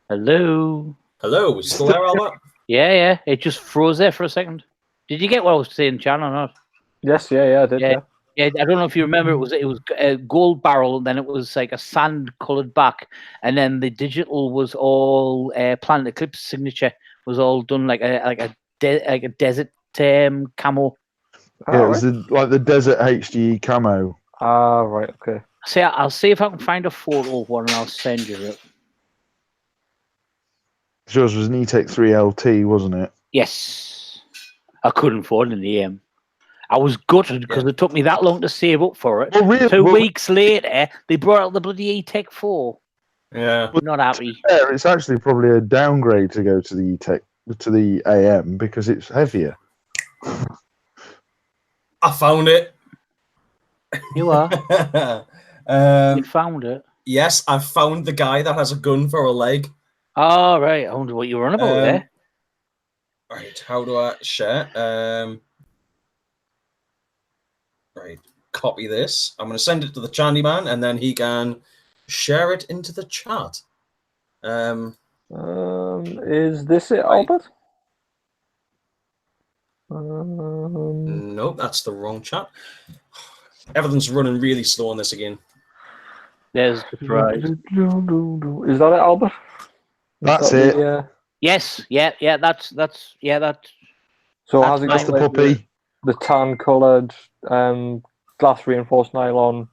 Hello. Hello, you still there, Albert? Yeah. It just froze there for a second. Did you get what I was saying, Chan, or not? Yes, I did. Yeah. Yeah. Yeah, I don't know if you remember. It was a gold barrel, and then it was like a sand-colored back, and then the digital was all Planet Eclipse signature was all done like a desert camo. Yeah, it was like the desert HDE camo. Right, okay. See, I'll see if I can find a photo of one, and I'll send you it. Yours was an E-Tech 3 LT, wasn't it? Yes, I couldn't afford an EM. I was gutted because it took me that long to save up for it. Well, really, 2 weeks later, they brought out the bloody E-Tech 4. Yeah. Not happy. It's actually probably a downgrade to go to the E-Tech, to the AM, because it's heavier. I found it. You are. You found it. Yes, I found the guy that has a gun for a leg. Oh, right. I wonder what you were on about there. Right, how do I share? Right, copy this. I'm going to send it to the Chandy Man, and then he can share it into the chat. Is this it, Albert? Nope, that's the wrong chat. Everything's running really slow on this again. There's the prize. Is that it, Albert? That's it. Yeah. Yes, yeah, that's that. So That's has it That's got the like puppy. the tan coloured glass reinforced nylon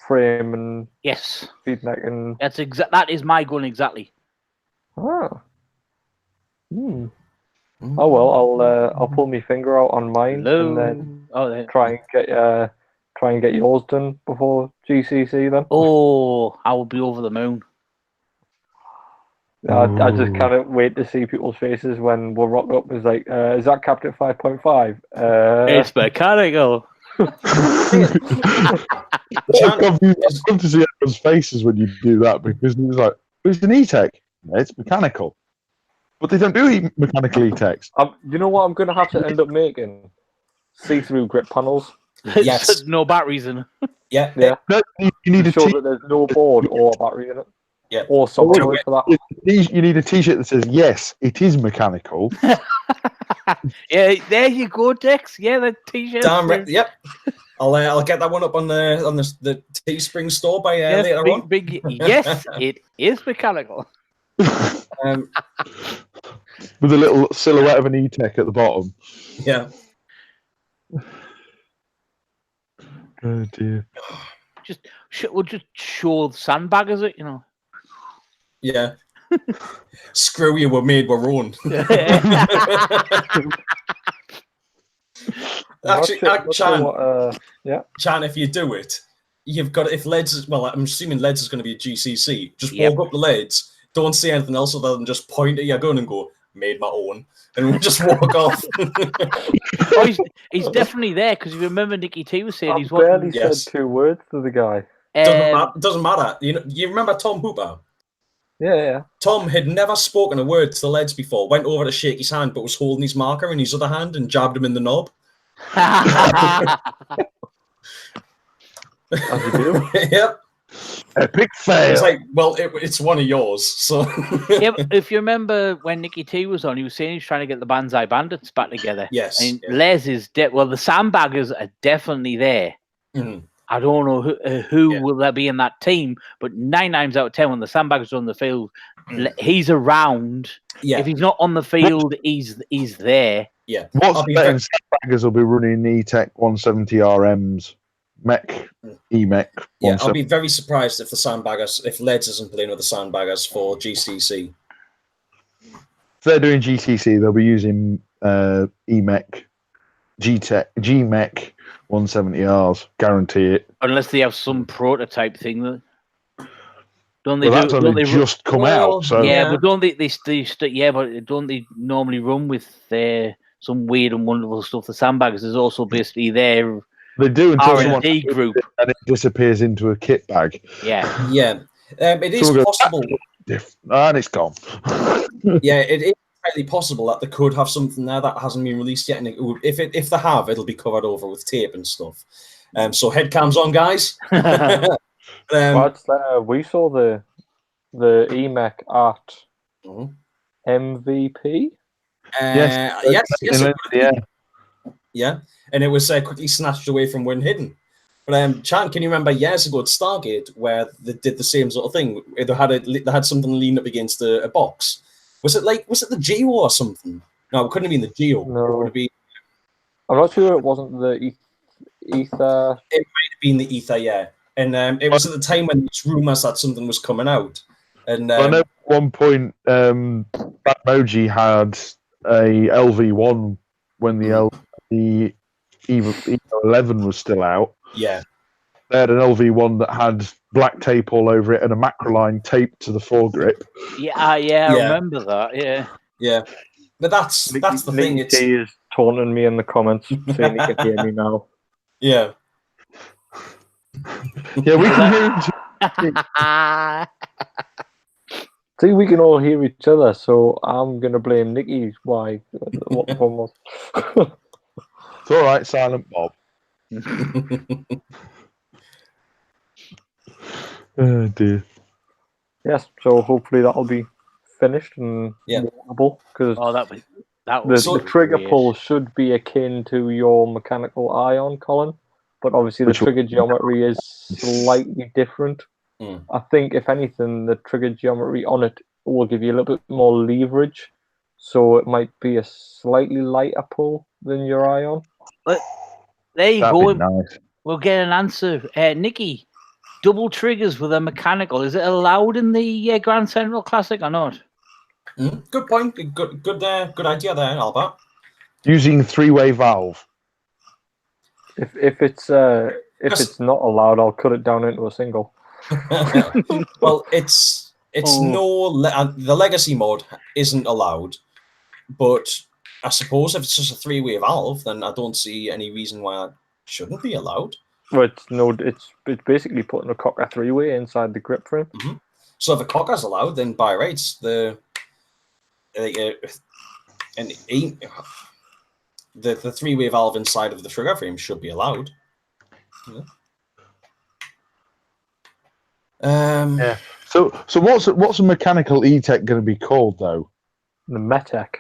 frame and Yes, feed neck and that is my gun exactly. Oh well, I'll pull my finger out on mine and then Hello. try and get yours done before GCC then. Oh, I will be over the moon. I just can't wait to see people's faces when we'll rock up. It's like, is that capped at 5.5? It's mechanical. It's good to see everyone's faces when you do that, because it's like, it's an E-Tech. Yeah, it's mechanical. But they don't do mechanical E-Techs. You know what I'm going to have to end up making? See-through grip panels. Yes. No batteries in it. Yeah. Yeah. No, you need a Show t- that there's no board or battery in it. Yeah. Or software for that. you need a T-shirt that says, yes, it is mechanical. Yeah, there you go, Dex. Yeah, the t-shirt. Damn right. Yep. I'll get that one up on the Teespring store by Yes, later on. yes, it is mechanical. With a little silhouette of an E-Tech at the bottom. Yeah. Oh dear. We'll just show the sandbaggers it, you know. Yeah. Screw you, we made our own. Actually, not sure Chan, what, Chan, if you do it, you've got if Leads is I'm assuming Leads is going to be a GCC. Just Yep. walk up to Leads, don't say anything else other than just point at your gun and go, "Made my own," and we'll just walk off. Oh, he's definitely there because you remember Nicky T was saying I he's barely wanting. Yes. said 2 words to the guy. Doesn't matter. You remember Tom Hooper? Yeah. Tom had never spoken a word to the Leads before. Went over to shake his hand, but was holding his marker in his other hand and jabbed him in the knob. As you do. Yep. Epic fail. It's like, well, it's one of yours. So Yeah, but if you remember when Nicky T was on, he was saying he's trying to get the Banzai Bandits back together. yes. And Yeah. Les is well, the Sandbaggers are definitely there. Mhm. I don't know who Yeah. will there be in that team, but 9 times out of 10, when the Sandbaggers are on the field, Mm. he's around. Yeah. If he's not on the field, he's there. Yeah. What's I'll be betting Sandbaggers will be running E-Tech 170 RMs, Mech, E-Mech. Yeah, I'll be very surprised if if Leads isn't playing with the Sandbaggers for GCC. If they're doing GCC, they'll be using E-Mech, G-Mech 170Rs, guarantee it. Unless they have some prototype thing that don't they Well, that's do? only Don't they just come Well, out, so yeah, Yeah. but don't but don't they normally run with some weird and wonderful stuff? The Sandbaggers is also basically their they do until someone R&D group. and it disappears into a kit bag. Yeah. Yeah. It is Someone goes, possible. And it's gone. Yeah, it is highly possible that they could have something there that hasn't been released yet. And if they have, it'll be covered over with tape and stuff. So head cams on, guys. We saw the EMAC at Mhm. MVP. Yes, yeah, and it was quickly snatched away from Win Hidden. But Chan, can you remember years ago at Stargate where they did the same sort of thing? They had something leaned up against a box. Was it the Geo or something? No, it couldn't have been the Geo. No. It would have been. I'm not sure it wasn't the Ether. It might have been the Ether, yeah. And it was at the time when there's rumours that something was coming out. And I know at one point, Batmoji had a LV1 when the Evo 11 was still out. yeah, They had an LV1 that had black tape all over it and a macroline taped to the foregrip. I Yeah. remember that. Yeah. yeah. But that's the thing. Nicky It's T is taunting me in the comments, saying he can hear me now. yeah. Yeah, we can hear you. See, we can all hear each other, so I'm going to blame Nicky. Why? What the problem was? It's all right, Silent Bob. Oh, dear. Yes, so hopefully that'll be finished and Yeah. workable, because Oh, that the, was the trigger great. pull should be akin to your mechanical ion, Colin, but obviously the Which trigger geometry is slightly different. Mm. I think, if anything, the trigger geometry on it will give you a little bit more leverage, so it might be a slightly lighter pull than your ion. There you That'd go. be nice. We'll get an answer. Nicky, double triggers with a mechanical. Is it allowed in the Grand Central Classic or not? Good point. Good idea there, Albert. Using three-way valve. If it's not allowed, I'll cut it down into a single. Well, it's the legacy mode isn't allowed, but I suppose if it's just a three-way valve, then I don't see any reason why it shouldn't be allowed. But it's basically putting a cocker three-way inside the grip frame. So if a cocker's allowed, then by rights the three-way valve inside of the trigger frame should be allowed. Yeah. So what's a mechanical E-Tech going to be called though? The Metec.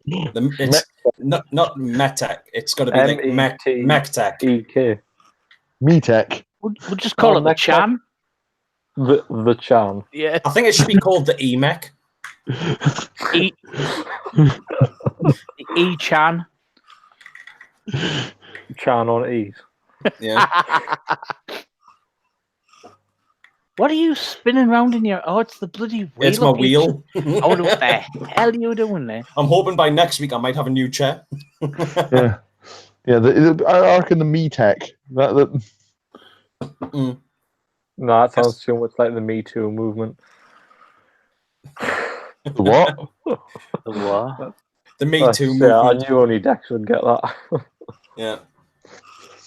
It's not Metec. It's got to be like Mectec. EK. Me-Tech. We'll just call it the Chan. The Chan. Yeah. I think it should be called the EMEC. E-Chan. Chan on E's. Yeah. What are you spinning around in your? Oh, it's the bloody wheel. It's my up your wheel. I wonder what the hell are you doing there? I'm hoping by next week I might have a new chair. Yeah, yeah. I reckon the Me Tech. That No, that sounds too much like the Me Too movement. the what? The what? The Me Too Yeah, I movement. knew only Dex would get that. Yeah.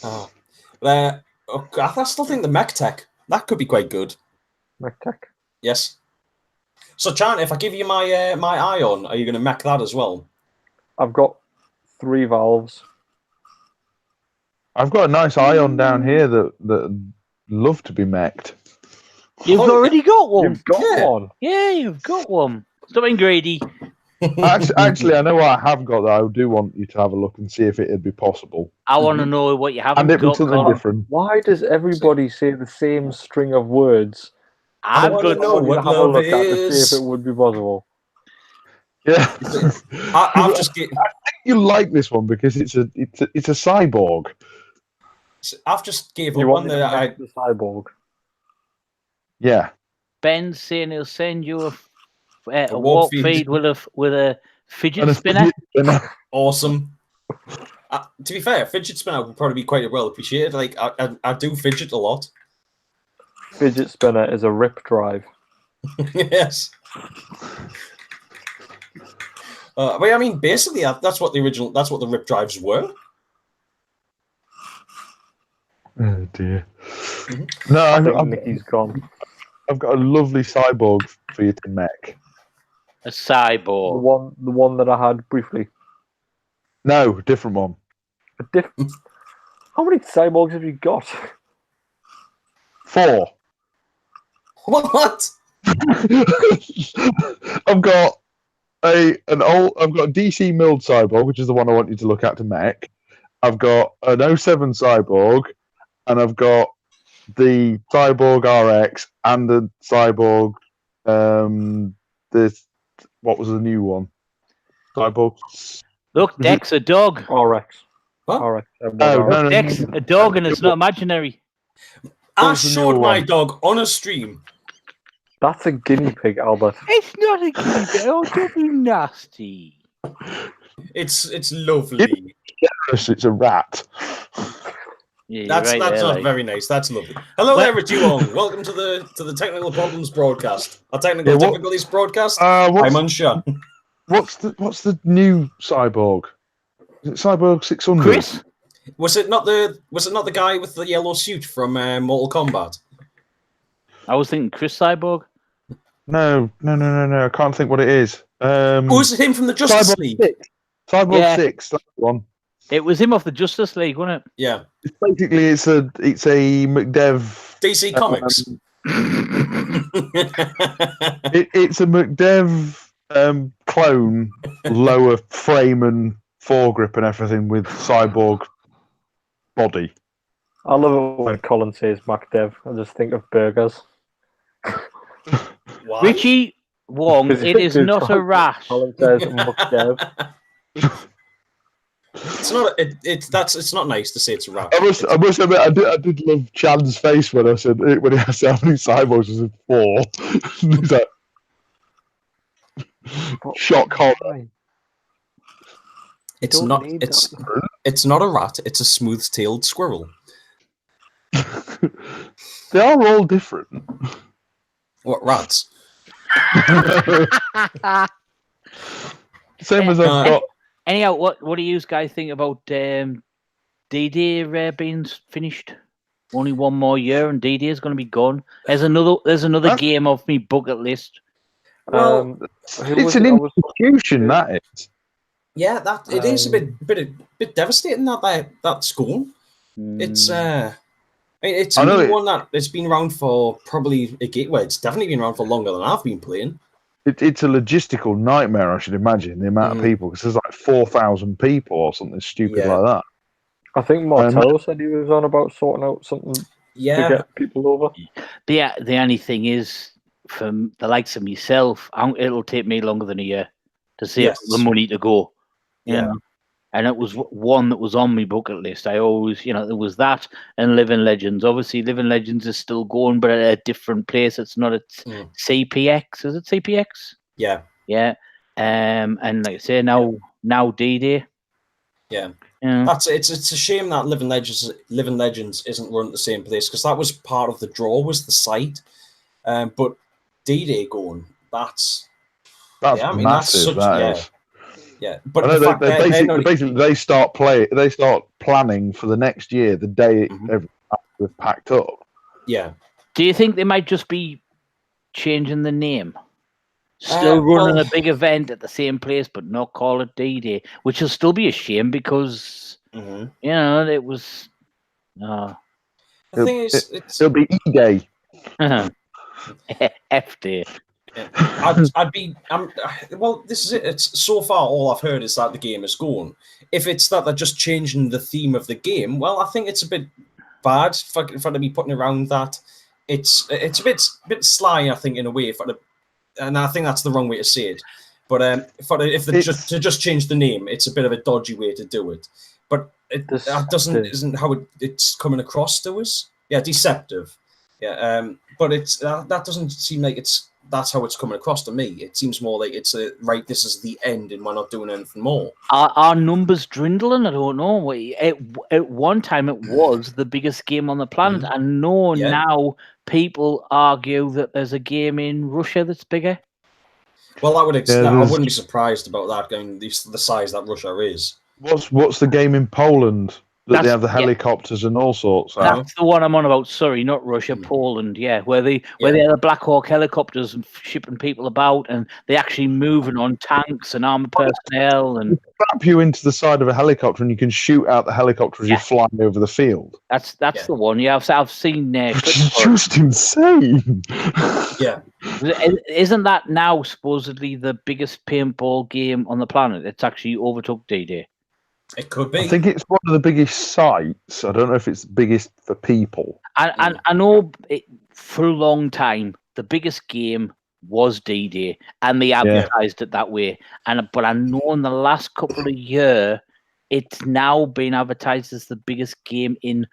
Oh. I still think the Mech Tech, that could be quite good. Mech Tech. Yes. So, Chan, if I give you my my Ion, are you going to mech that as well? I've got 3 valves. I've got a nice Ion down here that love to be mech'd. You've Oh, already got one. You've got Yeah. one. Yeah, you've got one. Stop being greedy. Actually, I know what I have got that I do want you to have a look and see if it'd be possible. I want to know what you haven't And it got. was something Colin. different. Why does everybody say the same string of words? I'm wanna good. know I want you to what have a love look at to is. see if it would be possible. Yeah, I've just you like this one because it's a cyborg. gave You up want on me to the. make the cyborg? Yeah, Ben's saying he'll send you a warp warp feed. feed with a fidget and a spinner. Awesome. To be fair, fidget spinner would probably be quite well appreciated. Like I do fidget a lot. Fidget spinner is a rip drive. Yes. But I mean, basically, that's what the rip drives were. Oh dear. Mhm. No, I think I've Nikki's gone. got a lovely cyborg for you to mech. A The cyborg. one that I had briefly. No, different one. How many cyborgs have you got? 4. What? I've got a DC milled cyborg, which is the one I want you to look at to mech. I've got an 07 cyborg, and I've got the cyborg RX and the cyborg. What was the new one? Cyborg. Look, Dex, a dog. RX. What? RX. No. Dex, a dog, and it's not imaginary. I was the showed newer my one? dog on a stream. That's a guinea pig, Albert. It's not a guinea pig. Oh, don't be nasty. It's lovely. It's a rat. Yeah, you're That's right there, not like. very nice. That's lovely. Hello Well- there, Jewong. Welcome to the Technical Problems broadcast. Our technical Yeah, what- difficulties broadcast. What's, I'm unsure. what's the new cyborg? Is it Cyborg 600? Chris? Was it not the guy with the yellow suit from Mortal Kombat? I was thinking Chris Cyborg. No. I can't think what it is. Was it him from the Justice Cyborg League? 6. Cyborg Yeah. 6. That one. It was him off the Justice League, wasn't Yeah. It's basically it's a McDev. DC Comics. It's a McDev clone, lower frame and foregrip and everything with cyborg body. I love it when Colin says MacDev. I just think of burgers. Why? Richie Wong, it is not a rat. Colin says MacDev. It's not. It's not nice to say it's a rat. I must admit, I did love Chan's face when I said when he asked how many cyborgs. I said 4. He's like, shock horror. It's Don't not. need It's not a rat. It's a smooth-tailed squirrel. They are all different. What rats? Same as I've got. Anyhow, what do you guys think about D-Day being finished? Only one more year and D-Day is going to be gone. There's another game off me bucket list. Well, It's an institution, that is. Yeah, that it is a bit devastating that school. It's it's I know another one that it's been around for probably a gateway. It's definitely been around for longer than I've been playing. It's a logistical nightmare, I should imagine, the amount of people, because there's like 4,000 people or something stupid like that. I think Martello said he was on about sorting out something to get people over. The only thing is, for the likes of myself, it'll take me longer than a year to save the money to go. Yeah. and it was one that was on my bucket list. I always, there was that and Living Legends. Obviously, Living Legends is still going, but at a different place. It's not at CPX. Is it CPX? Yeah. Yeah. And like I say, now D-Day. Yeah. Yeah. It's a shame that Living Legends isn't run at the same place, because that was part of the draw, was the site. But D-Day going, that's massive. Yeah. But I the know fact basically they start planning for the next year the day everything's packed up. Yeah. Do you think they might just be changing the name? Still running a big event at the same place, but not call it D-Day, which will still be a shame because it was. The thing is, it'll be E-Day. F-Day. Well, this is it. It's so far all I've heard is that the game is gone. If it's that they're just changing the theme of the game, well, I think it's a bit bad for them to be putting around that. It's a bit sly, I think, in a way, and I think that's the wrong way to say it. But if they just change the name, it's a bit of a dodgy way to do it. But isn't how it's coming across to us. Yeah, deceptive. Yeah, but that doesn't seem like that's how it's coming across to me. It seems more like it's this is the end and we're not doing anything more. Are numbers dwindling? I don't know. At one time it was the biggest game on the planet. I know now people argue that there's a game in Russia that's bigger. Well, I wouldn't be surprised about that, going the size that Russia is. What's the game in Poland? They have the helicopters and all sorts. That's the one I'm on about. Sorry, not Russia, Poland. Yeah, where they have the Black Hawk helicopters and shipping people about, and they actually moving on tanks and armored personnel and strap you into the side of a helicopter, and you can shoot out the helicopter as you're flying over the field. That's the one. Yeah, I've seen. It's just insane. Yeah, isn't that now supposedly the biggest paintball game on the planet? It's actually overtook D-Day. It could be. I think it's one of the biggest sites. I don't know if it's the biggest for people. And I know for a long time the biggest game was D-Day, and they advertised it that way. But I know in the last couple of years, it's now been advertised as the biggest game in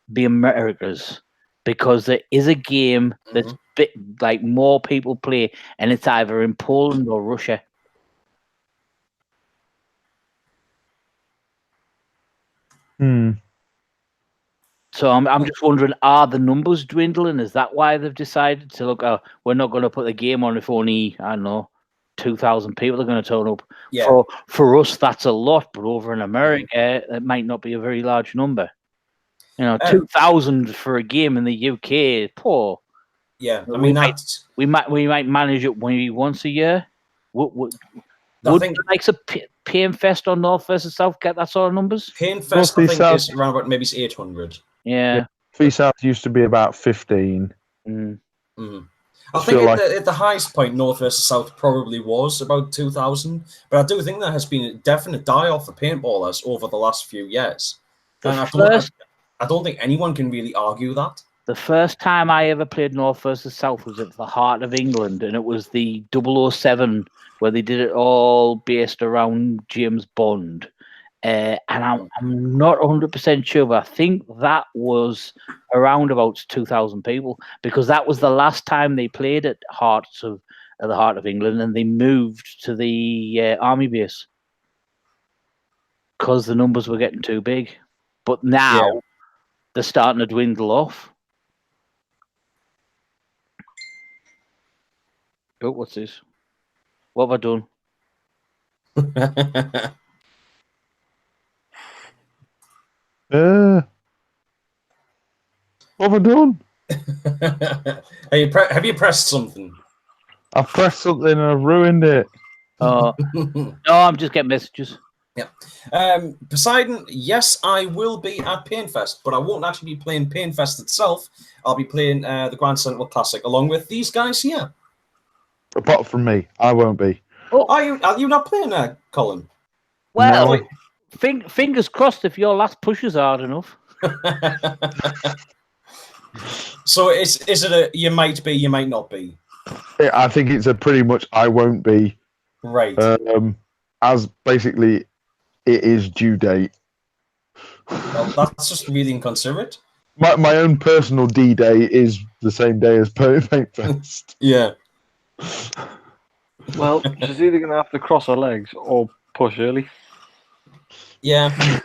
the Americas, because there is a game that's like more people play, and it's either in Poland or Russia. So I'm just wondering, are the numbers dwindling? Is that why they've decided to look? We're not going to put the game on if only 2,000 people are going to turn up. Yeah. For us, that's a lot, but over in America, it might not be a very large number. 2,000 for a game in the UK, poor. Yeah, I mean we might manage it maybe once a year. Would the likes of Painfest or North versus South get that sort of numbers? Painfest, I think, is around about maybe 800. Yeah. South used to be about 15. I think at the highest point, North versus South probably was about 2,000. But I do think there has been a definite die-off of paintballers over the last few years. And I don't think anyone can really argue that. The first time I ever played North versus South was at the Heart of England, and it was the 007, where they did it all based around James Bond. And I'm not 100% sure, but I think that was around about 2,000 people, because that was the last time they played at the Heart of England, and they moved to the army base because the numbers were getting too big. But now they're starting to dwindle off. Oh, what's this? What have I done? What have I done? Have you pressed something? I've pressed something and I've ruined it. No, I'm just getting messages. Yeah. Poseidon, yes, I will be at Painfest, but I won't actually be playing Painfest itself. I'll be playing the Grand Central Classic along with these guys here. Apart from me, I won't be. Oh, are you not playing Colin? Well, no. Fingers crossed if your last push is hard enough. So is it a you might be, you might not be? I think it's a pretty much I won't be. Right. As basically, it is due date. Well, that's just really inconsiderate. My own personal D-Day is the same day as Paint Fest. Yeah. Well, she's either going to have to cross her legs or push early. Yeah.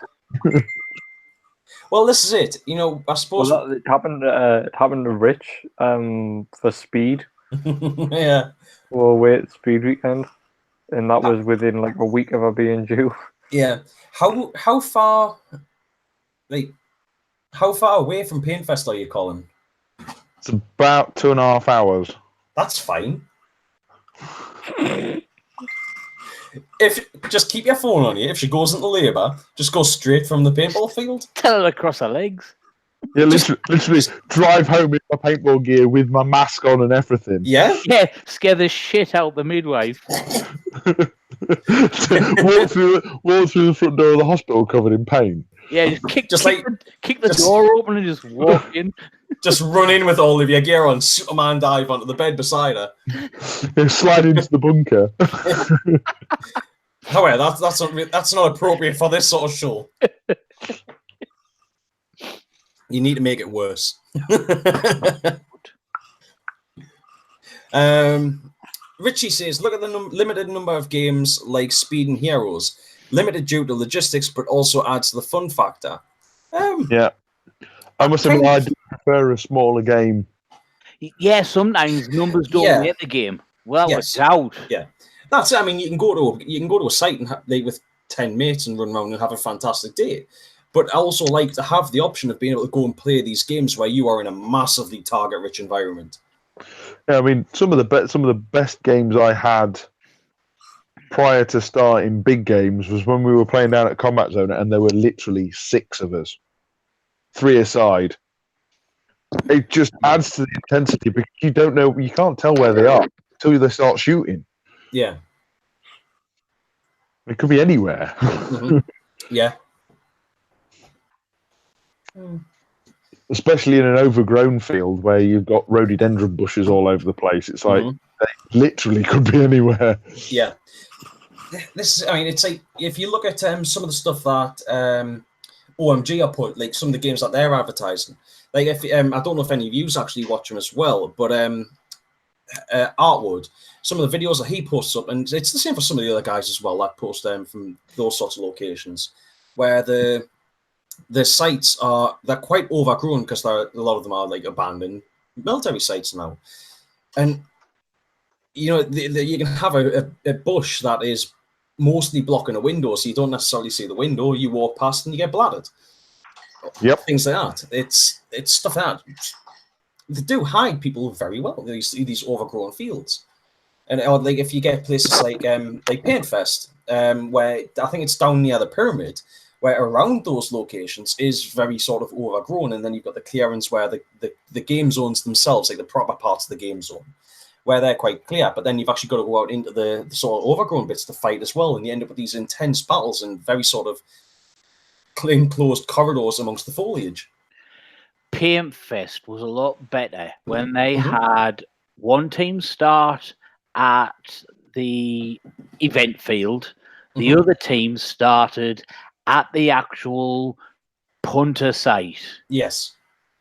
Well, this is it. You know, I Well, suppose. it happened to Rich for Speed. Yeah. Well, wait, Speed weekend, and that was within like a week of her being due. Yeah. How far, like, how far away from Paintfest are you, Colin? It's about 2.5 hours. That's fine. If just keep your phone on you. If she goes into labour, just go straight from the paintball field. Tell her to cross her legs. Yeah, literally drive home in my paintball gear with my mask on and everything. Yeah. Yeah, scare the shit out the midwife. walk through the front door of the hospital covered in paint. Yeah, just kick the just- door open and just walk in. Just run in with all of your gear on, Superman dive onto the bed beside her. Slide into the bunker. However, that's not appropriate for this sort of show. You need to make it worse. Richie says, look at the limited number of games like Speed and Heroes. Limited due to logistics, but also adds to the fun factor. Yeah. I must admit, I do prefer a smaller game. Yeah, sometimes numbers don't make the game. Well, Yes. it's out. Yeah, that's it. I mean, you can go to a site and with 10 mates and run around and have a fantastic day. But I also like to have the option of being able to go and play these games where you are in a massively target-rich environment. Yeah, I mean, some of the best games I had prior to starting big games was when we were playing down at Combat Zone, and there were literally 6 of us, 3 aside. It just adds to the intensity because you can't tell where they are until they start shooting. Yeah. It could be anywhere. Mhm. Yeah. Especially in an overgrown field where you've got rhododendron bushes all over the place. It's like they literally could be anywhere. Yeah. It's like if you look at some of the stuff that OMG are put, like some of the games that they're advertising. Like if I don't know if any of you actually watch them as well, but Artwood, some of the videos that he posts up, and it's the same for some of the other guys as well that post from those sorts of locations, where the sites they're quite overgrown because a lot of them are like abandoned military sites now, and you know you can have a bush that is mostly blocking a window, so you don't necessarily see the window. You walk past and you get bladdered. Yep, things like that. It's stuff that they do hide people very well. These overgrown fields, and like if you get places like Paintfest, where I think it's down near the pyramid, where around those locations is very sort of overgrown, and then you've got the clearance where the game zones themselves, like the proper parts of the game zone, where they're quite clear, but then you've actually got to go out into the sort of overgrown bits to fight as well, and you end up with these intense battles and very sort of enclosed corridors amongst the foliage. Paintfest was a lot better when they had one team start at the event field, the other team started at the actual punter site. Yes.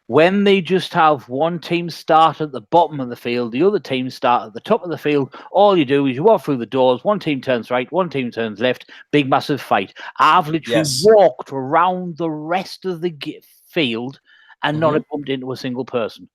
When they just have one team start at the bottom of the field, the other team start at the top of the field, all you do is you walk through the doors, one team turns right, one team turns left, big massive fight. I've literally walked around the rest of the field and not bumped into a single person.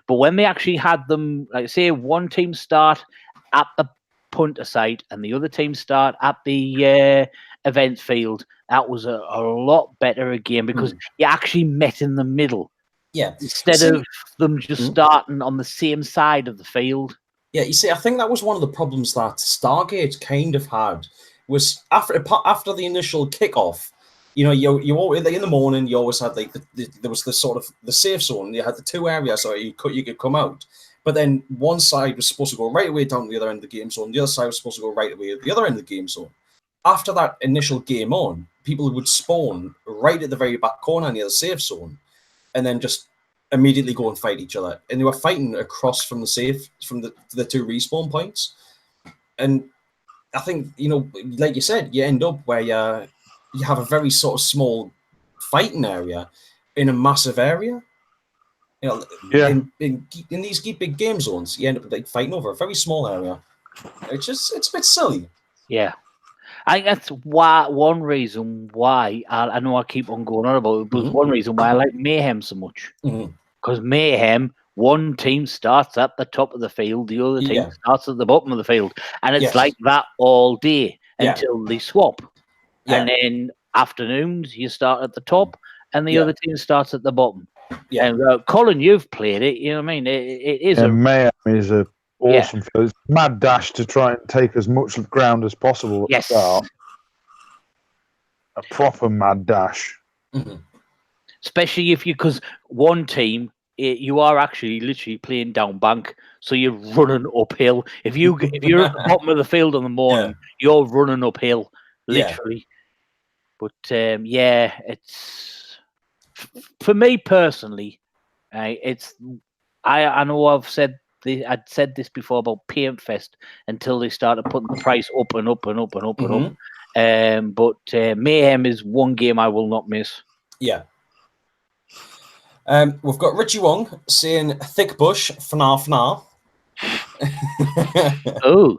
But when they actually had them, like say one team start at the punter site and the other team start at the event field, that was a lot better again because you actually met in the middle. Yeah. Instead of them just starting on the same side of the field. Yeah, you see, I think that was one of the problems that Stargate kind of had was after the initial kickoff. You know, you always like in the morning. You always had like there was the sort of the safe zone. You had the 2 areas so you could come out, but then one side was supposed to go right away down to the other end of the game zone. The other side was supposed to go right away at the other end of the game zone. After that initial game on, people would spawn right at the very back corner near the safe zone, and then just immediately go and fight each other. And they were fighting across from the 2 respawn points. And I think, you know, like you said, you end up where you have a very sort of small fighting area in a massive area. You know, Yeah. in these big game zones, you end up like fighting over a very small area. It's a bit silly. Yeah. I think that's one reason why I know I keep on going on about it, but one reason why I like Mayhem so much. Because Mayhem, one team starts at the top of the field, the other team starts at the bottom of the field, and it's like that all day until they swap. And then afternoons, you start at the top, and the other team starts at the bottom. And Colin, you've played it. You know what I mean? It is Mayhem is a awesome field. It's mad dash to try and take as much ground as possible at the start. A proper mad dash. Especially because one team, you are actually literally playing down bank, so you're running uphill. If you're at the bottom of the field in the morning, you're running uphill, literally. But it's for me personally. I know I'd said this before about Paint Fest until they started putting the price up and up and up and up and up. But Mayhem is one game I will not miss. Yeah. We've got Richie Wong saying thick bush, fna. Oh.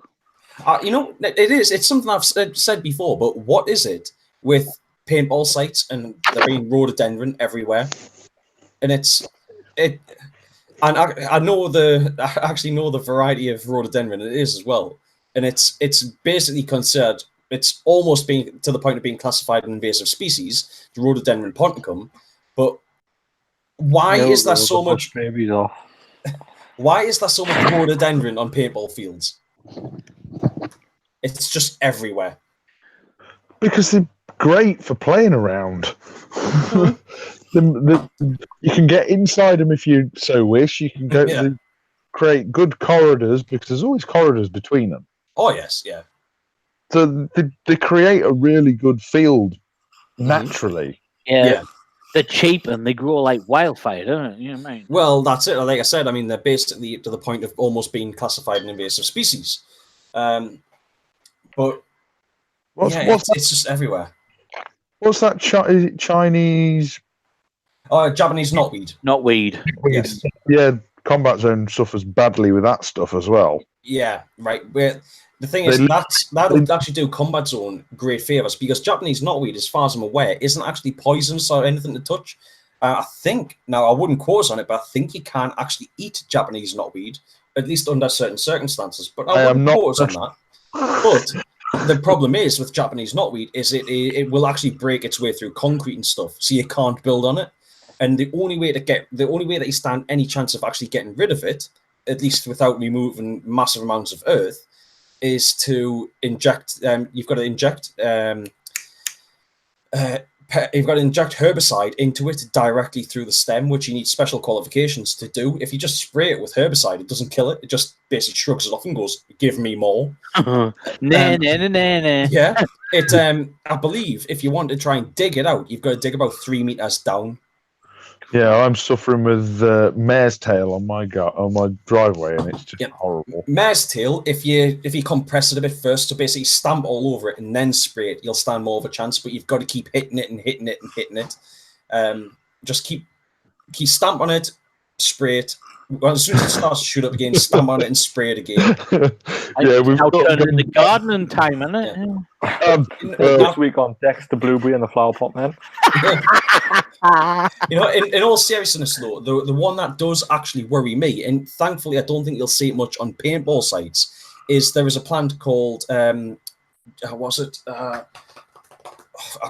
You know, it's something I've said before, but what is it with paintball sites and there being rhododendron everywhere? And and I actually know the variety of rhododendron it is as well. And it's basically considered, it's almost being to the point of being classified an invasive species, the rhododendron ponticum. But why is there so much babies off? Why is there so much rhododendron on paintball fields? It's just everywhere. Because they're great for playing around. You can get inside them if you so wish. You can go create good corridors because there's always corridors between them. Oh yes, yeah. So they create a really good field naturally. Yeah. They're cheap and they grow like wildfire, don't it? You know what I mean? Well, that's it. Like I said, I mean, they're basically to the point of almost being classified an invasive species. But it's just everywhere. What's that? Is it Chinese? Japanese knotweed. Knotweed. Yes. Yeah, Combat Zone suffers badly with that stuff as well. Yeah, right. The thing is, that would actually do Combat Zone great favours because Japanese knotweed, as far as I'm aware, isn't actually poisonous or anything to touch. I think, now I wouldn't quote on it, but I think you can actually eat Japanese knotweed, at least under certain circumstances. But I wouldn't quote on that. But the problem is with Japanese knotweed is it will actually break its way through concrete and stuff, so you can't build on it. And the only way that you stand any chance of actually getting rid of it, at least without removing massive amounts of earth, is to inject. You've got to inject. You've got to inject herbicide into it directly through the stem, which you need special qualifications to do. If you just spray it with herbicide, it doesn't kill it. It just basically shrugs it off and goes, "Give me more." Nah. Yeah, it. I believe if you want to try and dig it out, you've got to dig about 3 meters down. Yeah, I'm suffering with mare's tail on my driveway, and it's just horrible. Mare's tail, if you compress it a bit first, so basically stamp all over it and then spray it, you'll stand more of a chance. But you've got to keep hitting it and hitting it and hitting it. Just keep stamp on it, spray it. Well, as soon as it starts to shoot up again, stamp on it and spray it again. We've now turned into gardening time, isn't it? This week on Dex, the blueberry and the flower pot man. You know, in all seriousness though, the one that does actually worry me, and thankfully I don't think you'll see it much on paintball sites, is there is a plant called was it?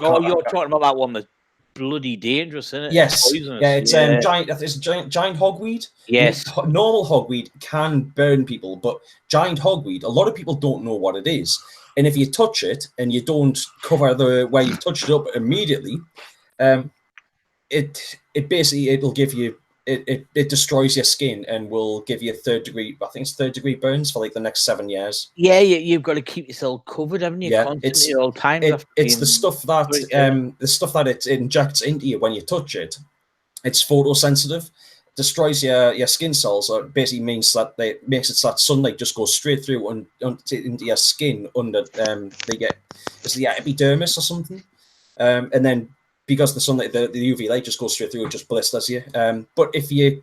You're talking about that one that's bloody dangerous, isn't it? Yes, poisonous. Yeah, it's giant. It's giant hogweed. Yes, normal hogweed can burn people, but giant hogweed, a lot of people don't know what it is, and if you touch it and you don't cover the where you've touched it up immediately, it'll give you it destroys your skin and will give you 3rd degree. I think it's 3rd degree burns for like the next 7 years. Yeah, you've got to keep yourself covered, haven't you? Yeah, constantly all the time. It's the stuff that it injects into you when you touch it. It's photosensitive, destroys your skin cells. So it basically means that it makes it so that sunlight just goes straight through into your skin under it's the epidermis or something. and then because the sunlight, the UV light just goes straight through, it just blisters you. But if you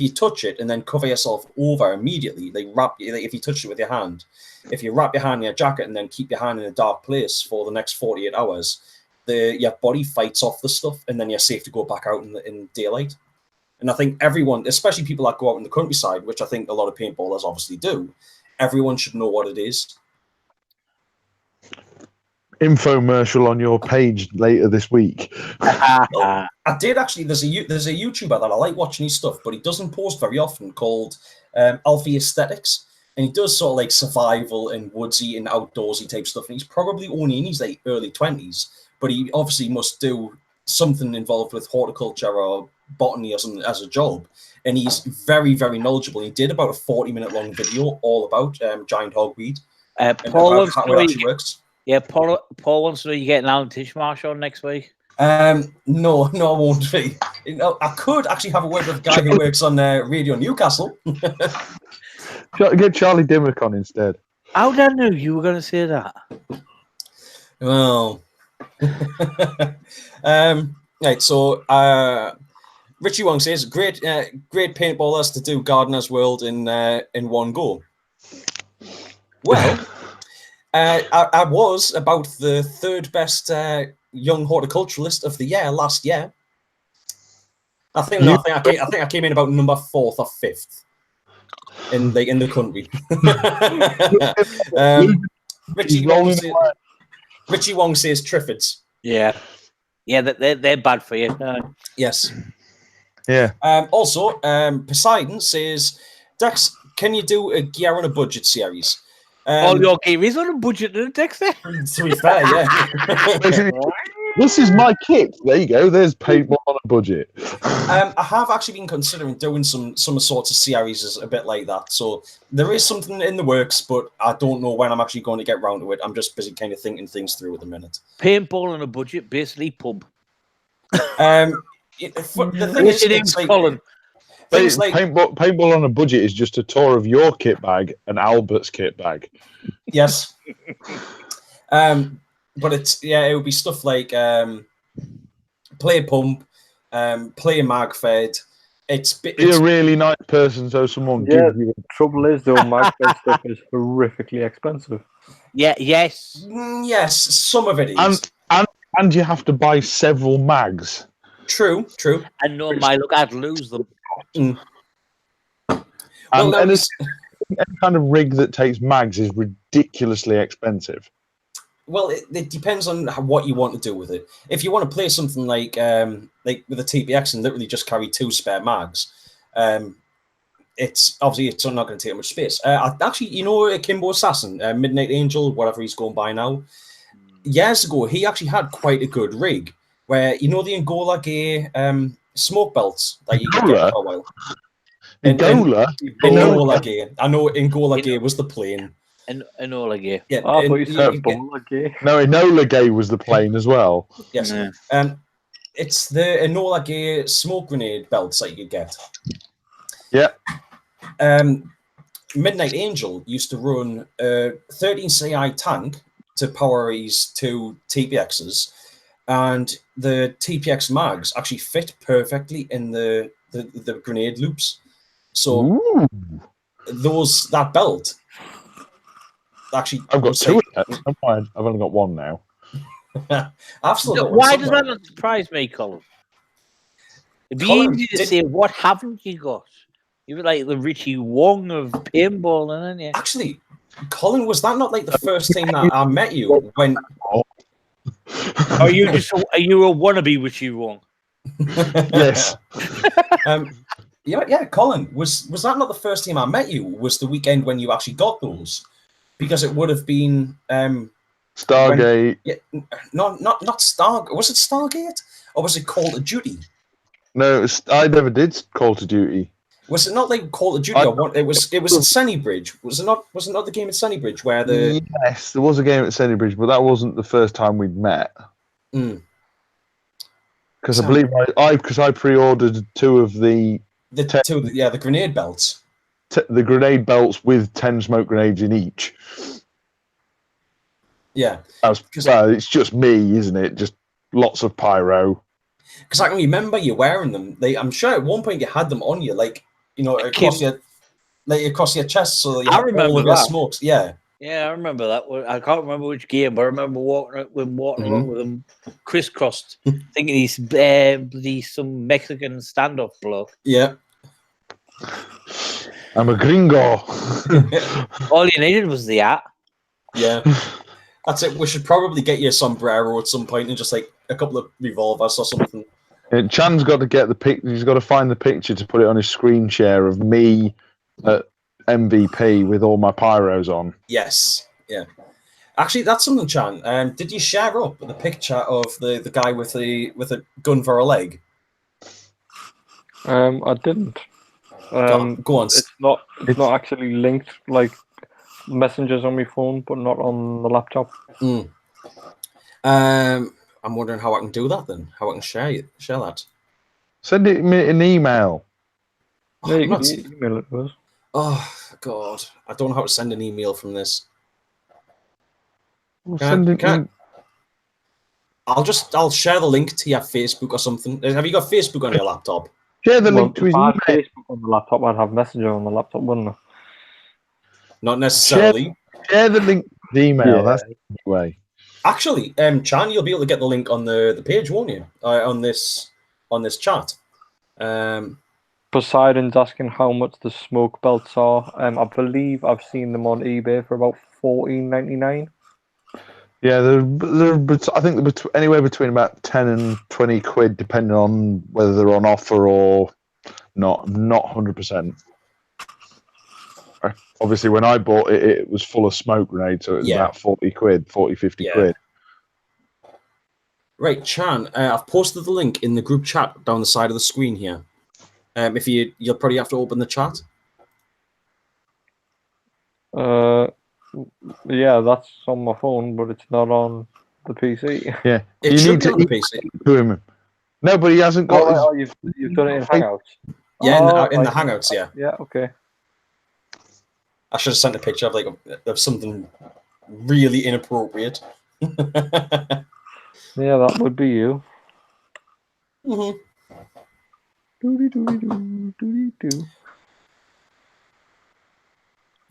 touch it and then cover yourself over immediately, if you touch it with your hand, if you wrap your hand in your jacket and then keep your hand in a dark place for the next 48 hours, your body fights off the stuff, and then you're safe to go back out in daylight. And I think everyone, especially people that go out in the countryside, which I think a lot of paintballers obviously do, everyone should know what it is. Infomercial on your page later this week. Well, I did actually. There's a YouTuber that I like watching his stuff, but he doesn't post very often, called Alfie Aesthetics, and he does sort of like survival and woodsy and outdoorsy type stuff. And he's probably only in his like early 20s, but he obviously must do something involved with horticulture or botany or something as a job. And he's very, very knowledgeable. He did about a 40-minute long video all about giant hogweed and Paul about how it actually works. Yeah, Paul wants to know you getting Alan Tishmarsh on next week. No, I won't be. I could actually have a word with a guy who works on Radio Newcastle. Get Charlie Dimmock on instead. How did I know you were going to say that? Well, right. So, Richie Wong says, "Great paintballers to do Gardener's World in one go." Well. I was about the third best young horticulturalist of the year last year. I think I came in about number 4th or 5th in the country. Richie Wong says Triffids. Yeah, they're bad for you. Yes. Yeah. Also, Poseidon says, Dex, can you do a gear on a budget series? All your gear is on a budget, Dexter. To be fair, yeah. This is my kit. There you go. There's paintball on a budget. I have actually been considering doing some sorts of series a bit like that. So there is something in the works, but I don't know when I'm actually going to get round to it. I'm just busy kind of thinking things through at the minute. Paintball on a budget, basically pub. The thing is, it's like, Colin. Paintball on a budget is just a tour of your kit bag and Albert's kit bag. Yes. But it would be stuff like play a pump, play a magfed. Be a really nice person, so someone gives you. Trouble is, though, magfed stuff is horrifically expensive. Yeah. Yes. Yes, some of it is. And you have to buy several mags. True. And no, I'd lose them. Mm. And any kind of rig that takes mags is ridiculously expensive. Well, it depends on what you want to do with it. If you want to play something like with a TPX and literally just carry 2 spare mags, it's not going to take much space. Actually, Kimbo Assassin, Midnight Angel, whatever he's going by now. Years ago, he actually had quite a good rig where the Angola Gay smoke belts that you could get for a while. Angola Gay. I know Angola Gay was the plane. Enola Gay. Yeah. I thought you said Enola Gay. No, Enola Gay was the plane as well. Yes. Yeah. It's the Enola Gay smoke grenade belts that you could get. Yeah. Midnight Angel used to run a 13 CI tank to power his 2 TPXs, and the TPX mags actually fit perfectly in the grenade loops. So that belt actually. I've got 2 of that. I'm fine. I've only got 1 now. Why does that not surprise me, Colin? It'd be easy to say, what haven't you got? You were like the Richie Wong of paintball, aren't you? Actually, Colin, was that not like the first time that I met you when? Are you a wannabe Richie Wong? Yes. Yeah, Colin, was that not the first time I met you? Was the weekend when you actually got those? Because it would have been Stargate. Not Stargate. Was it Stargate or was it Call of Duty? No, I never did Call of Duty. Was it not like Call of Duty? It was at Sennybridge. Was it not the game at Sennybridge where the? Yes, there was a game at Sennybridge, but that wasn't the first time we'd met. Mm. Because I believe I pre-ordered 2 of the grenade belts. The grenade belts with 10 smoke grenades in each. Yeah. It's just me, isn't it? Just lots of pyro. Because I can remember you wearing them. I'm sure at one point you had them on you, like, you know, across your chest, so that you I had all remember of your that. smokes. Yeah. Yeah, I remember that. I can't remember which game, but I remember walking along with him, crisscrossed, thinking he's some Mexican standoff bloke. Yeah. I'm a gringo. All you needed was the hat. Yeah. That's it. We should probably get you a sombrero at some point and just like a couple of revolvers or something. Chan's got to get the picture. He's got to find the picture to put it on his screen share of me at MVP with all my pyros on. Yes. Yeah. Actually, that's something, Chan. Did you share up the picture of the guy with a gun for a leg? I didn't. Go on. It's not actually linked. Like messengers on my phone, but not on the laptop. I'm wondering how I can do that then. How I can share that. Send it me an email. Yeah, you can email it to us. Oh God, I don't know how to send an email from this. I'll share the link to your Facebook or something. Have you got Facebook on your laptop? Share the link to his if I email. had Facebook on the laptop, I'd have Messenger on the laptop, wouldn't I? Not necessarily. Share the link to the email. Yeah. That's the way. Actually, Chan, you'll be able to get the link on the page, won't you? On this chat. Poseidon's asking how much the smoke belts are. I believe I've seen them on eBay for about $14.99. Yeah, I think they're anywhere between about 10 and 20 quid, depending on whether they're on offer or not. Not 100%. Obviously, when I bought it, it was full of smoke grenades, so it was about 40 quid, 50 quid. Right, Chan, I've posted the link in the group chat down the side of the screen here. If you'll probably have to open the chat. Yeah, that's on my phone, but it's not on the PC. Yeah, It should be on the PC. To him. No, but he hasn't got. You've done it in Hangouts. Yeah, in the Hangouts. Yeah. Yeah. Okay. I should have sent a picture of something really inappropriate. Yeah, that would be you. Mm-hmm.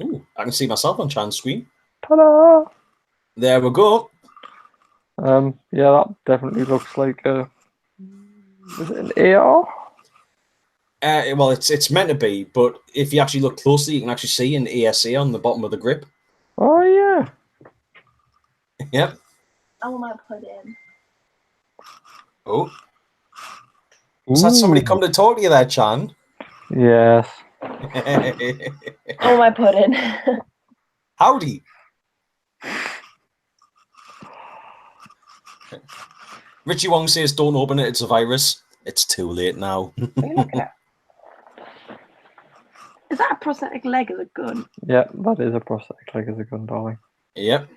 Ooh, I can see myself on Chan's screen. Ta-da! There we go. Yeah, that definitely looks like a. Is it an AR? Well, it's meant to be, but if you actually look closely, you can actually see an ASA on the bottom of the grip. Oh yeah. Yep. I want my put in. Oh. Is that somebody come to talk to you there, Chan? Yes. I want my put in. Howdy. Richie Wong says, "Don't open it. It's a virus." It's too late now. Look at it. Is that a prosthetic leg as a gun? Yeah, that is a prosthetic leg as a gun, darling. Yep.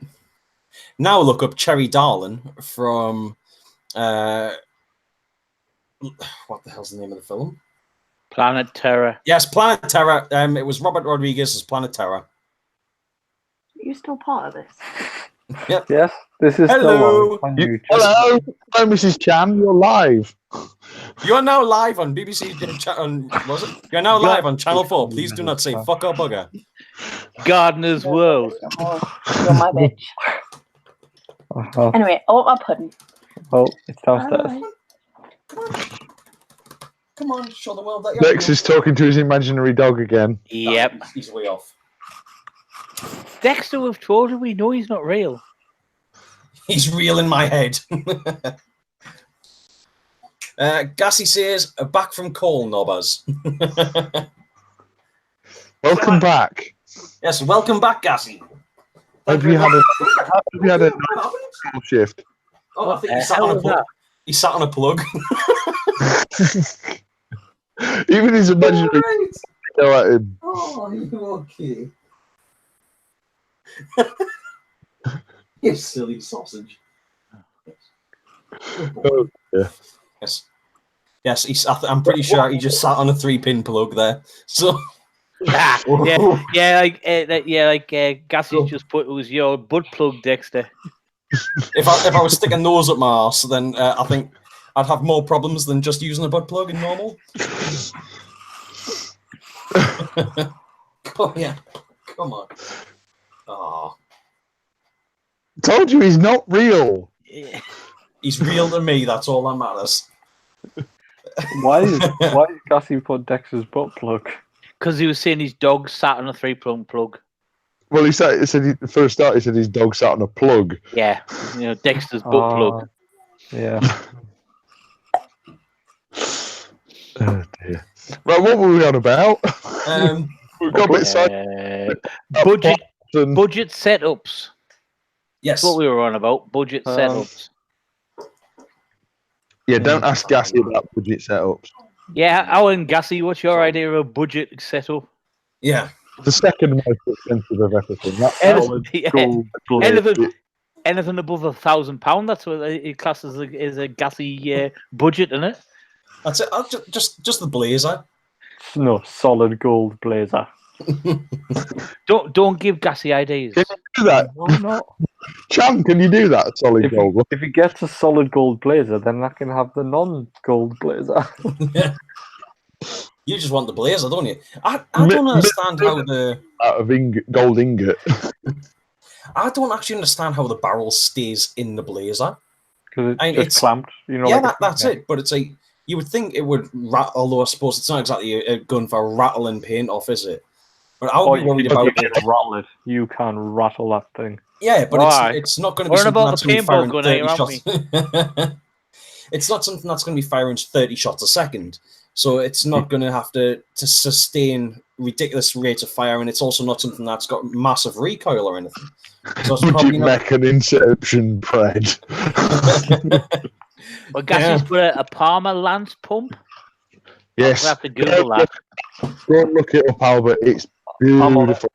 Now look up Cherry Darling from what the hell's the name of the film? Planet Terror. Yes, Planet Terror. It was Robert Rodriguez's Planet Terror. Are you still part of this? Yep. Yes, this is Hello. still on YouTube. Hello, Mrs. Chan. You're live. You are now live on BBC. Was it? You're now live on Channel 4. Please do not say fuck or bugger. Gardener's World. You're my bitch. Uh-huh. Anyway, I want my pudding. Oh, it's downstairs. Alright. Come on, show the world that you're Dex is talking to his imaginary dog again. Yep. He's way off. Dexter, we've told him we know he's not real. He's real in my head. Gassy says, "Back from coal, knobbers." Welcome back. Yes, welcome back, Gassy. Hope you had a nice shift. Oh, I think he sat on a plug. He sat on a plug. Even his imaginary go at him. Oh, you okay? You silly sausage. Oh, yeah. Yes. I'm pretty sure he just sat on a 3-pin plug there. So. yeah, like Gassy's just put it was your butt plug, Dexter. If I was sticking those up my arse, then I think I'd have more problems than just using a butt plug in normal. Oh yeah, come on. Oh, Told you he's not real. he's real to me. That's all that matters. Why is Gassy put Dexter's butt plug? Because he was saying his dog sat on a 3-prong plug. Well, he said for a start, he said his dog sat on a plug. Yeah, Dexter's butt plug. Yeah. Oh dear. Right, what were we on about? We got a bit side. Budget setups. Yes. That's what we were on about. Budget setups. Yeah, don't ask Gassy about budget setups. Yeah, Alan Gassy, what's your idea of a budget setup? Yeah. The second most expensive of everything. That's Anything above £1,000, that's what it classes as a Gassy budget, isn't it? That's it. Just the blazer. No, solid gold blazer. Don't give Gassy ideas. Can you do that? Why not? Chan, can you do that? Solid gold. If he gets a solid gold blazer, then I can have the non-gold blazer. You just want the blazer, don't you? I don't understand how the out of gold ingot. I don't actually understand how the barrel stays in the blazer. Because it's clamped. Yeah, that's it. But it's like you would think it would rattle, although I suppose it's not exactly a gun for rattling paint off, is it? But I would be worried about it. Rattle it. You can rattle that thing. Yeah, but it's not going to be something that's going to be firing 30 shots. It's not something that's going to be firing 30 shots a second. So it's not going to have to sustain ridiculous rates of fire, and it's also not something that's got massive recoil or anything. So it's probably not... Make an Inception pred. Well, Gassy's got a Palmer Lance pump. Yes. I'll have to Google that. Go and look it up, Albert. It's beautiful.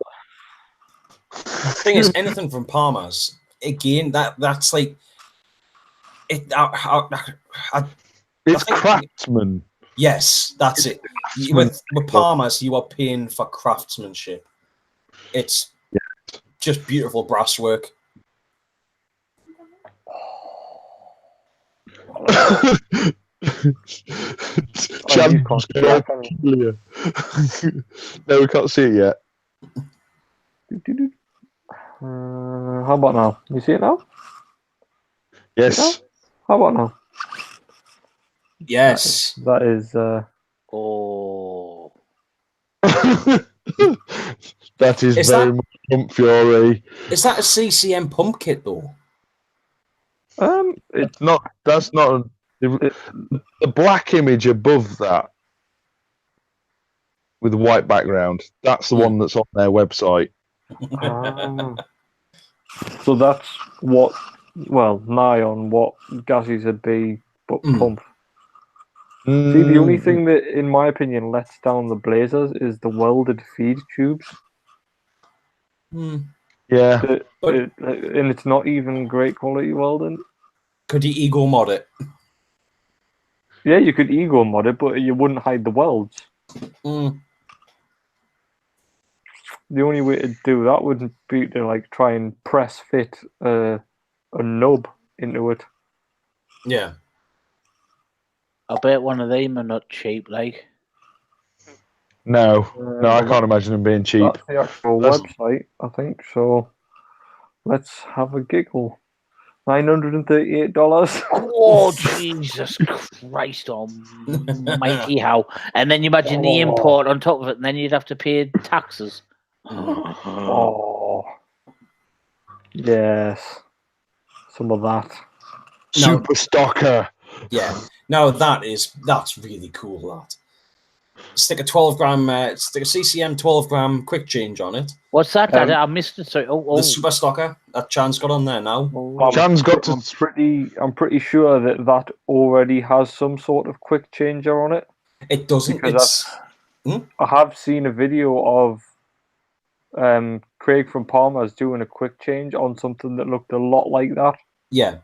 The thing is, anything from Palmer's, again, that's like it. It's Craftsman. Yes, that's it. With Palmer's, you are paying for craftsmanship. It's just beautiful brass work. No, we can't see it yet. How about now? You see it now? Yes. How about now? Yes. That is. Oh. That is very much Pump Fury. Is that a CCM pump kit though? It's not. That's not. The black image above that with the white background. That's the one that's on their website. So that's what. Well, nigh on what Gassy's would be, but pump. See, the only thing that, in my opinion, lets down the blazers is the welded feed tubes. Yeah. And it's not even great quality welding. Could you ego mod it? Yeah, you could ego mod it, but you wouldn't hide the welds. The only way to do that would be to try and press fit a nub into it. Yeah. I bet one of them are not cheap, No, I can't imagine them being cheap. That's the actual website, I think. So let's have a giggle. $938. Oh, Jesus Christ almighty, how. And then you imagine the import on top of it, and then you'd have to pay taxes. Oh. Yes. Some of that. Super Stocker. Yeah. No, that's really cool. That stick a 12 gram, stick a CCM 12 gram quick change on it. What's that? I missed it. Sorry. The Super Stocker that Chan's got on there now. Chan's got to. I'm pretty sure that already has some sort of quick changer on it. It doesn't. I have seen a video of Craig from Palmer's doing a quick change on something that looked a lot like that. Yeah.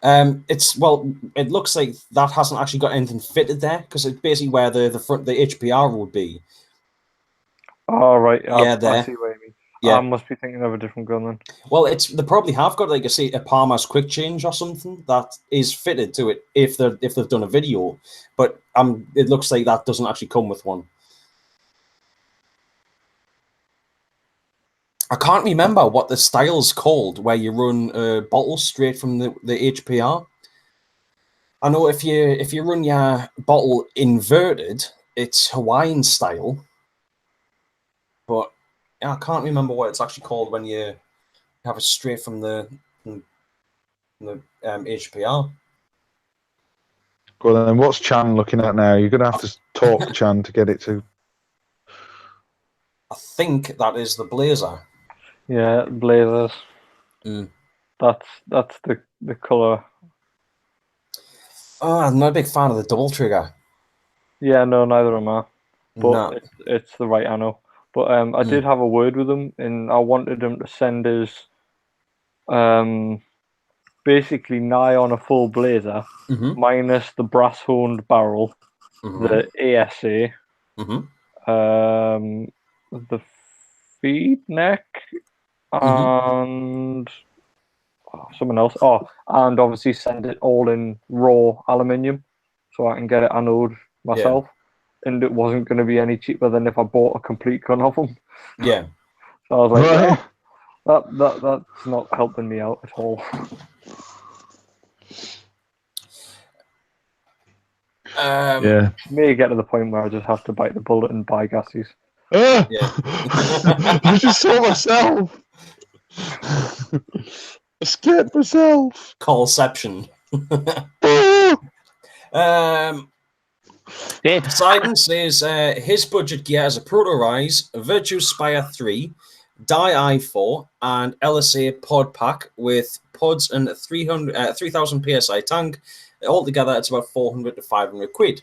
It looks like that hasn't actually got anything fitted there because it's basically where the HPR would be. Oh, right. Yeah, there. I see what you mean. Yeah. I must be thinking of a different gun then. Well, they probably have got like a Palmer's quick change or something that is fitted to it if they've done a video, but it looks like that doesn't actually come with one. I can't remember what the style's called where you run a bottle straight from the HPR. I know if you run your bottle inverted, it's Hawaiian style, but I can't remember what it's actually called when you have it straight from the HPR. Well, then what's Chan looking at now? You're going to have to talk to Chan to get it to. I think that is the Blazer. Yeah, Blazers. Mm. That's the colour. Oh, I'm not a big fan of the double trigger. Yeah, no, neither am I. But No. it's the right ammo. But I did have a word with him, and I wanted him to send us basically nigh on a full Blazer, minus the brass horned barrel, the ASA, the feed neck, and something else. Oh, and obviously send it all in raw aluminium, so I can get it anode myself. Yeah. And it wasn't going to be any cheaper than if I bought a complete gun of them. Yeah. So I was like, well, that's not helping me out at all. Yeah. May get to the point where I just have to bite the bullet and buy gases. Yeah. I just saw myself. I scared myself. Callception. Poseidon says his budget gear is a Proto Rise, a Virtus Spire 3, Die i4, and LSA pod pack with pods and 3,000 PSI tank. Altogether, it's about 400 to 500 quid.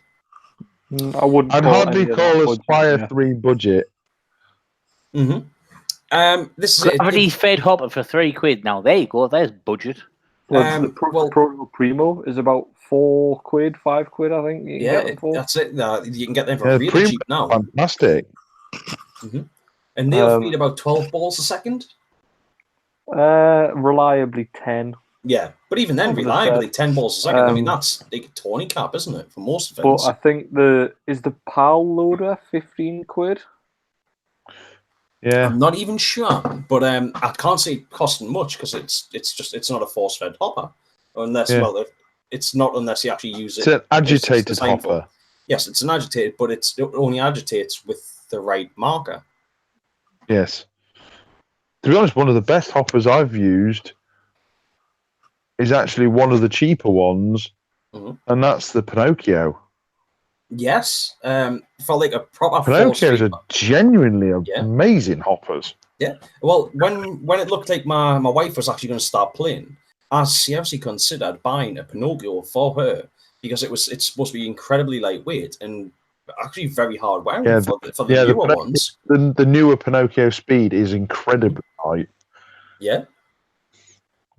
I'd hardly call a Spire 3 budget. This is Gravity fed Hopper for £3 now. There you go. There's budget. The Proto Primo is about £4, £5, I think. You can get them for. That's it. You can get them for really cheap now. Fantastic. And they'll feed about 12 balls a second. Reliably 10. Yeah, but even then, reliably 10 balls a second. I mean, that's like a Tony cap, isn't it, for most of it? But I think the PAL loader £15. Yeah, I'm not even sure, but I can't see it costing much because it's not a force fed hopper, unless it's not unless you actually use it. It's an agitated hopper. Yes, it's an agitated, but it only agitates with the right marker. Yes. To be honest, one of the best hoppers I've used is actually one of the cheaper ones, and that's the Pinocchio. Yes, for like a proper Pinocchios are genuinely amazing hoppers. Yeah. Well, when it looked like my wife was actually going to start playing, I seriously considered buying a Pinocchio for her because it's supposed to be incredibly lightweight and actually very hard wearing for the newer ones. The newer Pinocchio Speed is incredibly light. Yeah.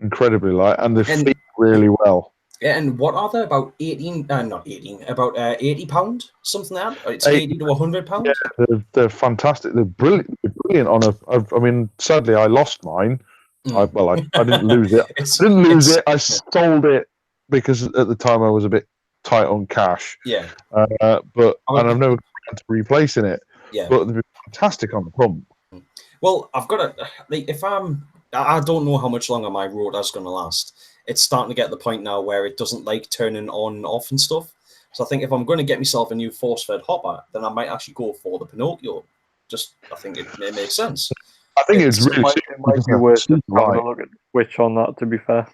Incredibly light, and they fit really well. Yeah, and what are they? About 18, not 18, about £80, something like that? It's 80 to £100? Yeah, they're fantastic. They're brilliant. They're brilliant I mean, sadly, I lost mine. I didn't lose it. I sold it because at the time I was a bit tight on cash. Yeah. And I've never got to replacing it. Yeah. But they're fantastic on the pump. Well, I've got to, like, I don't know how much longer my rotor's going to last. It's starting to get to the point now where it doesn't like turning on and off and stuff. So I think if I'm going to get myself a new force-fed hopper, then I might actually go for the Pinocchio. I think it makes sense. I think it might be worth just having a look at the switch on that, to be fair.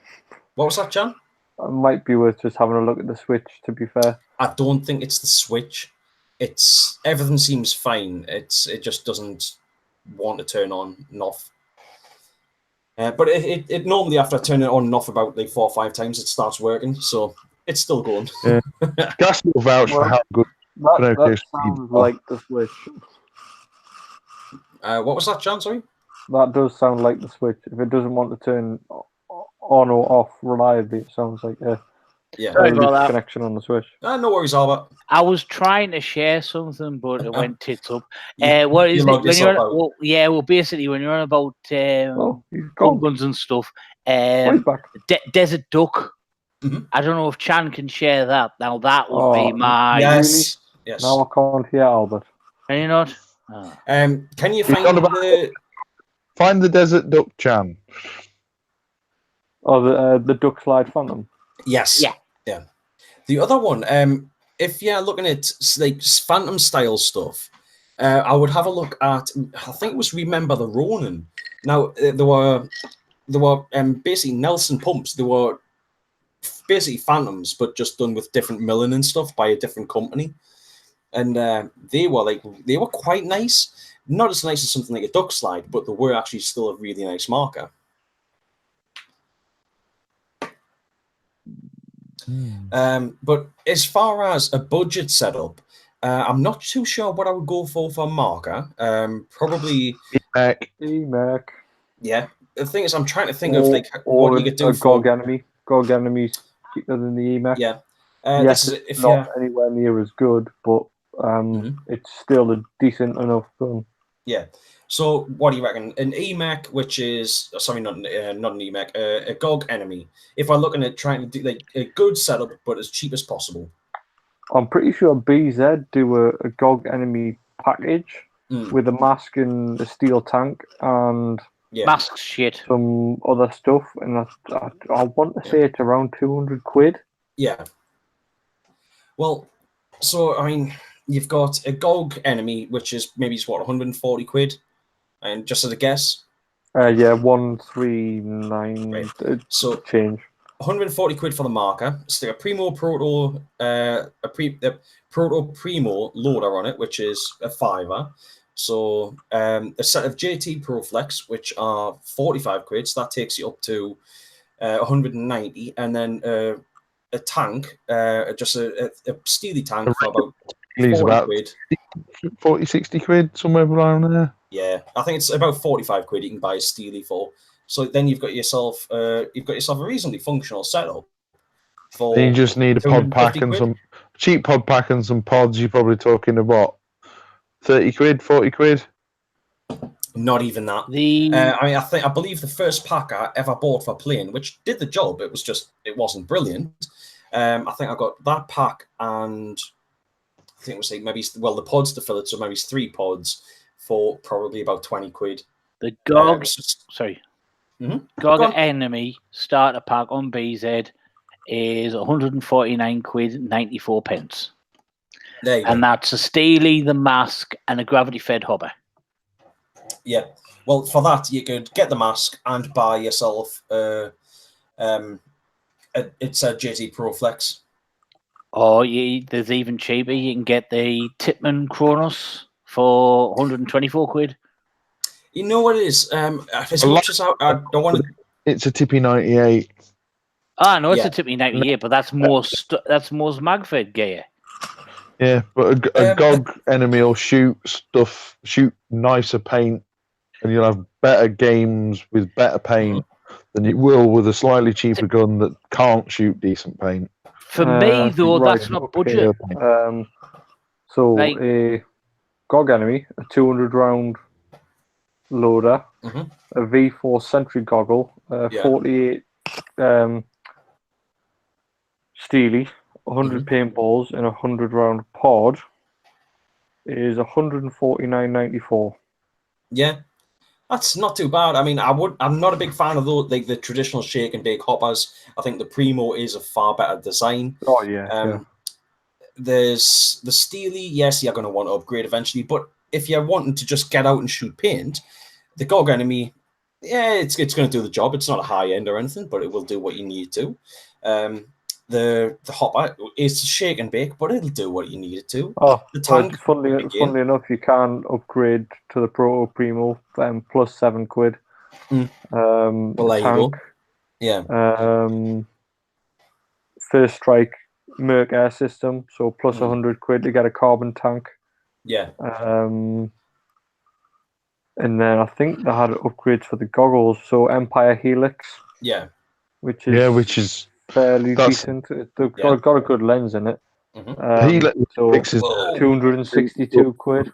What was that, Jan? It might be worth just having a look at the switch, to be fair. I don't think it's the switch. Everything seems fine. It just doesn't want to turn on and off. But it normally, after I turn it on and off about like 4 or 5 times, it starts working. So it's still going. Yeah. Gas will vouch for how good that sounds like the switch. What was that, Jan? Sorry? That does sound like the switch. If it doesn't want to turn on or off reliably, it sounds like Yeah. Sorry about that. Connection on the Switch. No worries, Albert. I was trying to share something, but it went tits up. You- What is you it? logged When you're yourself on, well, basically, when you're on about Oh, he's gun gone. guns and stuff, Oh, he's back. Desert Duck. Mhm. I don't know if Chan can share that. Now that would Oh, be my. Yes. Yes. Now I can't hear Albert. Can you not? Oh. Can you We've find got about- the? Find the Desert Duck Chan. Oh, the Duck Slide Phantom. Yes. Yeah. Yeah. The other one, if you're looking at like Phantom style stuff, I would have a look at. I think it was Remember the Ronin. Now there were basically Nelson pumps. They were basically Phantoms, but just done with different milling and stuff by a different company, and they were quite nice. Not as nice as something like a Duck Slide, but they were actually still a really nice marker. But as far as a budget setup, I'm not too sure what I would go for marker. Probably, EMAC. yeah. The thing is, I'm trying to think of Or- like or what you could do a for. GOG enemy. GOG enemy's cheaper than the EMAC. Yeah. Yes, This is, it's if not you anywhere near as good, but Mhm. it's still a decent enough gun. yeah. So what do you reckon? An EMAC, which is sorry, not an EMAC, a GOG enemy. If I'm looking at trying to do like a good setup, but as cheap as possible. I'm pretty sure BZ do a GOG enemy package with a mask and a steel tank and Yeah. Mask shit. some other stuff, and I want to say it's around 200 quid. Yeah. Well, so I mean, you've got a GOG enemy, which is maybe it's what 140 quid, and just as a guess, Yeah, 139 Right. so change. 140 quid for the marker. Stick a Primo Proto, a Proto Primo loader on it, which is a fiver. So a set of JT Proflex, which are 45 quid. So that takes you up to 190, and then a tank, just a steely tank for about He's 40 about quid. 40, 60 quid, somewhere around there. Yeah, I think it's about 45 quid you can buy a steely for. So then you've got yourself a reasonably functional setup. For You just need a pod 250 pack and quid. some cheap pod pack and some pods. You're probably talking about 30 quid, 40 quid. Not even that. I believe the first pack I ever bought for playing, which did the job, it wasn't brilliant. I think I got that pack and I think it was like the pods to fill it, so maybe it's 3 pods for probably about 20 quid. The GOG, Mhm. GOG Go on. enemy starter pack on BZ is 149 quid 94 pence. There you go. And that's a Steely, the mask, and a gravity fed hopper. Yeah. Well, for that you could get the mask and buy yourself it's a JT Proflex. Or there's even cheaper. You can get the Tipman Kronos for 124 quid. You know what it is? As much as I don't want to. It's a Tippy 98. Ah, no, it's Yeah. a Tippy 98, but that's more Magfed gear. Yeah, but a GOG enemy will shoot nicer paint, and you'll have better games with better paint than you will with a slightly cheaper gun that can't shoot decent paint. For me, though, right, that's not okay. budget. So Like- a GOG enemy, a 200 round loader, Mhm. a V4 Sentry goggle, Yeah. 48 Steely, 100 paintballs, and a 100 round pod is 149.94. Yeah, that's not too bad. I mean, I'm not a big fan of those like the traditional shake and bake hoppers. I think the Primo is a far better design. Oh yeah, yeah. There's the Steely. Yes, you're going to want to upgrade eventually, but if you're wanting to just get out and shoot paint, the GOG enemy, yeah, it's going to do the job. It's not a high end or anything, but it will do what you need to. The hopper is shake and bake, but it'll do what you need it to. Oh, The tank, funnily enough, you can upgrade to the Proto Primo plus 7 quid. Well, there you go. Yeah. First Strike Merc air system, so plus 100 quid to get a carbon tank. Yeah. And then I think they had upgrades for the goggles, so Empire Helix. Yeah. Which is fairly That's- decent. They've Yeah. got a good lens in it. Mhm. Helix is Whoa. 262 quid.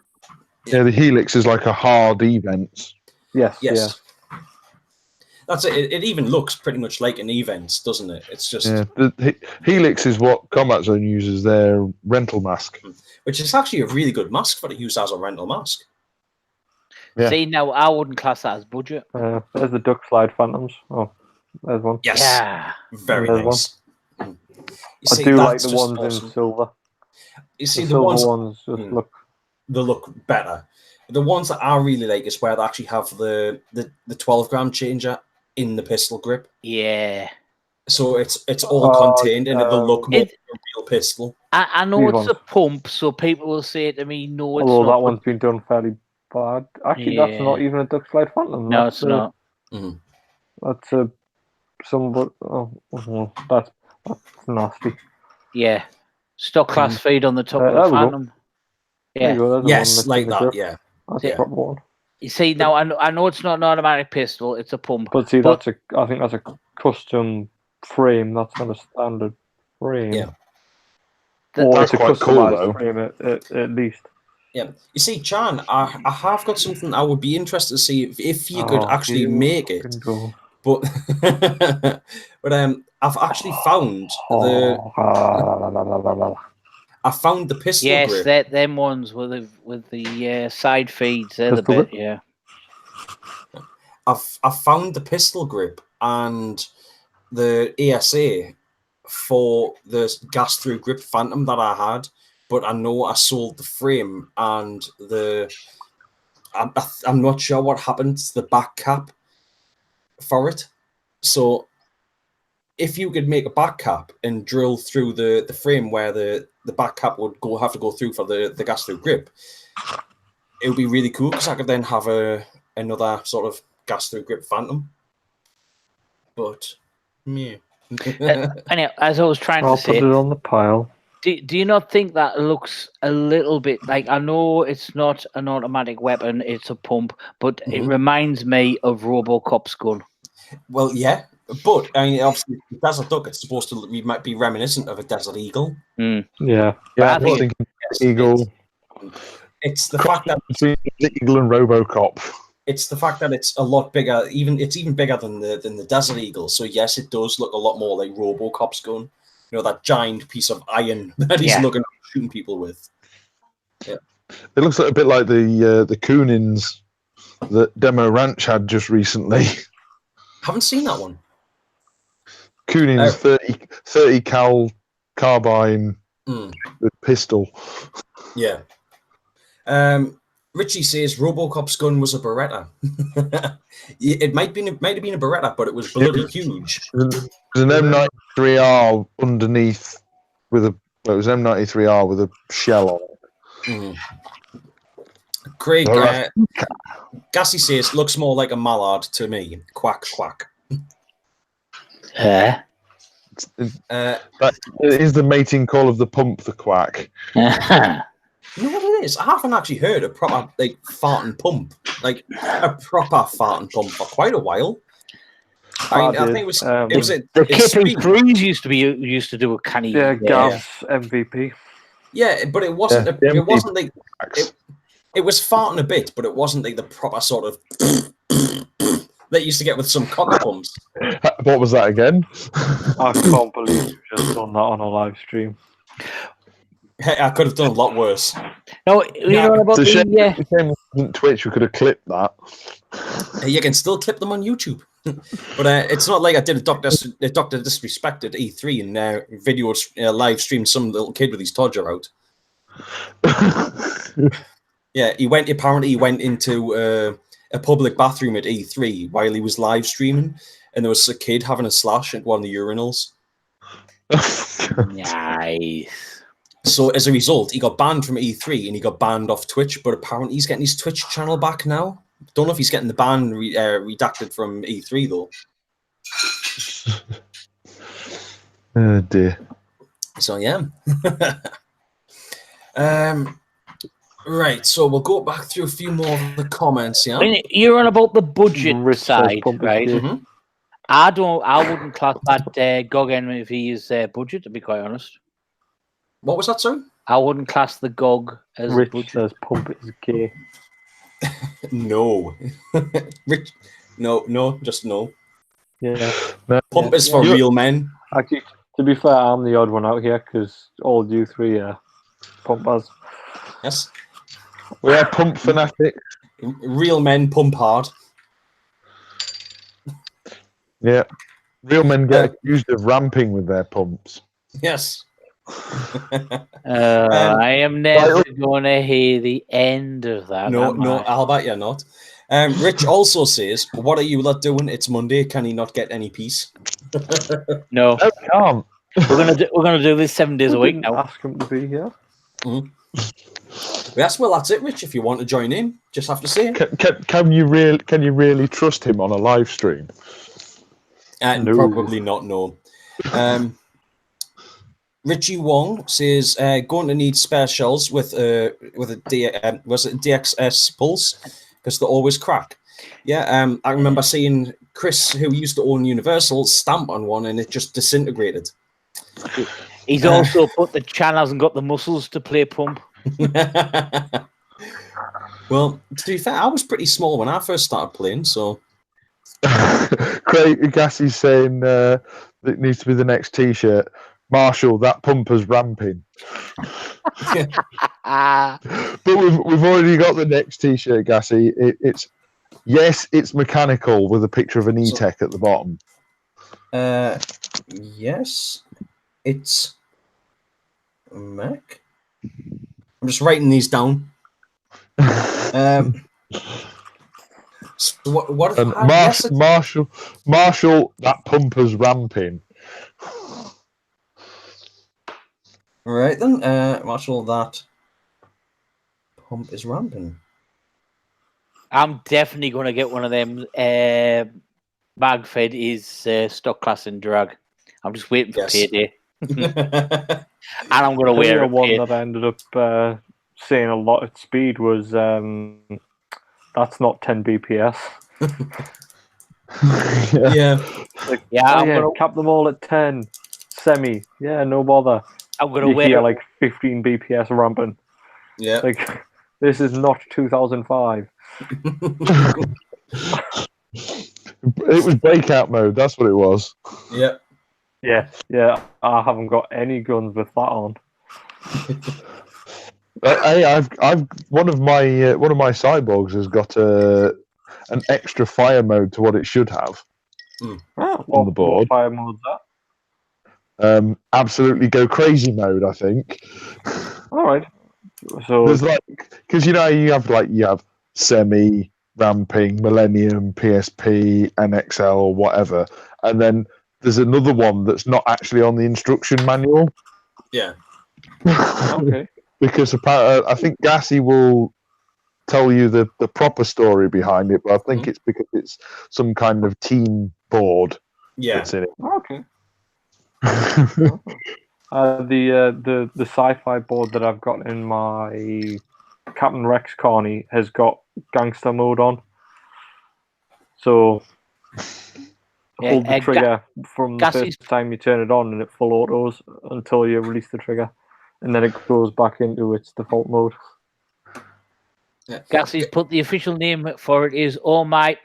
yeah, the Helix is like a hard events. Yes, Yes. That's it. It even looks pretty much like an event, doesn't it? It's just, Yeah, the Helix is what Combat Zone uses their rental mask. which is actually a really good mask for to use as a rental mask. Yeah. See, now I wouldn't class that as budget. There's the Duck Slide Phantoms. Oh, there's one. Yes, Yeah. very There's nice. You I see, do like that's the just ones awesome. in silver. You see, The the silver ones ones just Hmm. look. they look better. The ones that I really like is where they actually have the 12-gram changer in the pistol grip, Yeah. so it's all Oh, contained and it'll look more It- like a real pistol. I know These it's a ones. pump, so people will say to me, no, it's Although not. that one's been done fairly bad. Actually, that's not Yeah. even a Duck Slide Phantom. No, that's it's not. That's a somewhat. That's nasty. Yeah. Stock class feed on the top of there the we go. Phantom. There you Yeah. go. There's the Yes, one that's like in the that. grip. Yeah, That's Yeah. a proper one. You see, now I know it's not an automatic pistol, it's a pump. But see, But- I think that's a custom frame. That's not a standard frame. Yeah. Or That's it's a quite cool, customized though. frame at least. yeah. You see, Chan, I have got something I would be interested to see if you could Oh, actually you make it. fucking go. But I've actually found Oh, I found the pistol Yes, grip. them ones with the side feeds, they're the Pistol bit, yeah. I've found the pistol grip and the ASA for the gas through grip Phantom that I had, but I know I sold the frame and I'm not sure what happened to the back cap for it. So if you could make a back cap and drill through the frame where the back cap would have to go through for the gas through grip, it would be really cool because I could then have another sort of gas through grip Phantom. But yeah. Anyway, as I was trying I'll to put say, it on the pile. do you not think that looks a little bit like, I know it's not an automatic weapon, it's a pump, but it Mhm. reminds me of Robocop's gun. Well, yeah, but I mean, obviously, the Desert Duck, it's supposed to might be reminiscent of a Desert Eagle. Yeah. Yeah, I I think think Eagle. It's the fact that Between Eagle and RoboCop. it's a lot bigger. It's even bigger than the Desert Eagle. So yes, it does look a lot more like RoboCop's gun. You know, that giant piece of iron that he's Yeah. looking at shooting people with. It looks like a bit like the Kunins that Demo Ranch had just recently. Haven't seen that one. Kunin's 30 cal carbine Mm, with pistol. yeah. Richie says RoboCop's gun was a Beretta. It might have been a Beretta, but it was bloody huge. There's an M93R underneath with a. Well, it was M93R with a shell on it. Mm. Craig Gassy says looks more like a mallard to me. Quack quack. Yeah. That is the mating call of the pump, the quack. You know what it is? I haven't actually heard a proper farting pump, like a proper farting pump for quite a while. I think it was the The it's Kippy speed. Threes used to do a canny. Yeah, Gav's MVP. Yeah, but it wasn't. Yeah, It wasn't like Quacks. it was farting a bit, but it wasn't like the proper sort of that you used to get with some cocker pumps. What was that again? I can't believe you've just done that on a live stream. Hey, I could have done a lot worse. No, you know about It's a shame the it came on Twitch. We could have clipped that. You can still clip them on YouTube, but it's not like I did a Doctor Disrespect at E3 and videos live streamed some little kid with his Todger out. Yeah, he went into a public bathroom at E3 while he was live streaming, and there was a kid having a slash at one of the urinals. nice. So as a result, he got banned from E3 and he got banned off Twitch. But apparently, he's getting his Twitch channel back now. Don't know if he's getting the ban redacted from E3 though. Oh dear. So yeah. Right. So we'll go back through a few more of the comments. Yeah. When you're on about the budget Rich says side, pump is right? good. Mhm. I wouldn't class that GOG envy as budget, to be quite honest. What was that, sorry? I wouldn't class the GOG as Rich budget. says pump is gay. No. Rich, no, just no. Yeah. Pump is for You- real men. Actually, to be fair, I'm the odd one out here because all you three are pumpers. Yes. We are pump fanatics. Real men pump hard. Yeah. Real men get accused of ramping with their pumps. Yes. I am never going to hear the end of that. No, am no, I? I'll bet you're not. Rich also says, "What are you lot doing? It's Monday. Can he not get any peace?" No. No, we can't. We're gonna do this 7 days a week now. Ask him to be here. Yes, well, that's it, Rich. If you want to join in, just have to say it. Can you really trust him on a live stream? No. Probably not. No. Richie Wong says, "Going to need spare shells with a was it DXS Pulse because they always crack." Yeah, I remember seeing Chris, who used to own Universal, stamp on one and it just disintegrated. He's also put the Chan hasn't got the muscles to play pump. Well, to be fair, I was pretty small when I first started playing, so Craig Gassie's saying that it needs to be the next T-shirt. Marshall, that pumper's ramping. Ah, But we've already got the next T-shirt, Gassie. It's mechanical with a picture of an E-Tech at the bottom. yes, it's Mac. I'm just writing these down. So what if And yes, it- Marshall, that pumper's ramping. All right then, Marshall, that pump is ramping. I'm definitely going to get one of them. Magfed is stock class and drag. I'm just waiting for Yes. payday, and I'm going to The wear other it. one that I ended up saying a lot at speed was that's not 10 BPS. Yeah. Like, Yeah, oh, I'm yeah, gonna- cap them all at 10. Semi. Yeah, no bother. I'm going to You wear hear it. like 15 BPS ramping. Yeah. Like, this is not 2005. It was breakout mode. That's what it was. Yeah. Yeah. I haven't got any guns with that on. Hey, I've one of my cyborgs has got an extra fire mode to what it should have. On the board. What fire mode's that? Absolutely go crazy mode, I think. All right. So There's like, because you have semi, ramping, Millennium, PSP, NXL, or whatever, and then there's another one that's not actually on the instruction manual. Yeah. okay. Because apparently, I think Gassie will tell you the proper story behind it, but I think it's because it's some kind of team board Yeah. that's in it. Okay. The sci-fi board that I've got in my Captain Rex Carney has got gangster mode on. So Yeah, hold the trigger from the Gassie's- first time you turn it on and it full autos until you release the trigger. And then it goes back into its default mode. Yeah. Gassie's put the official name for it is Oh My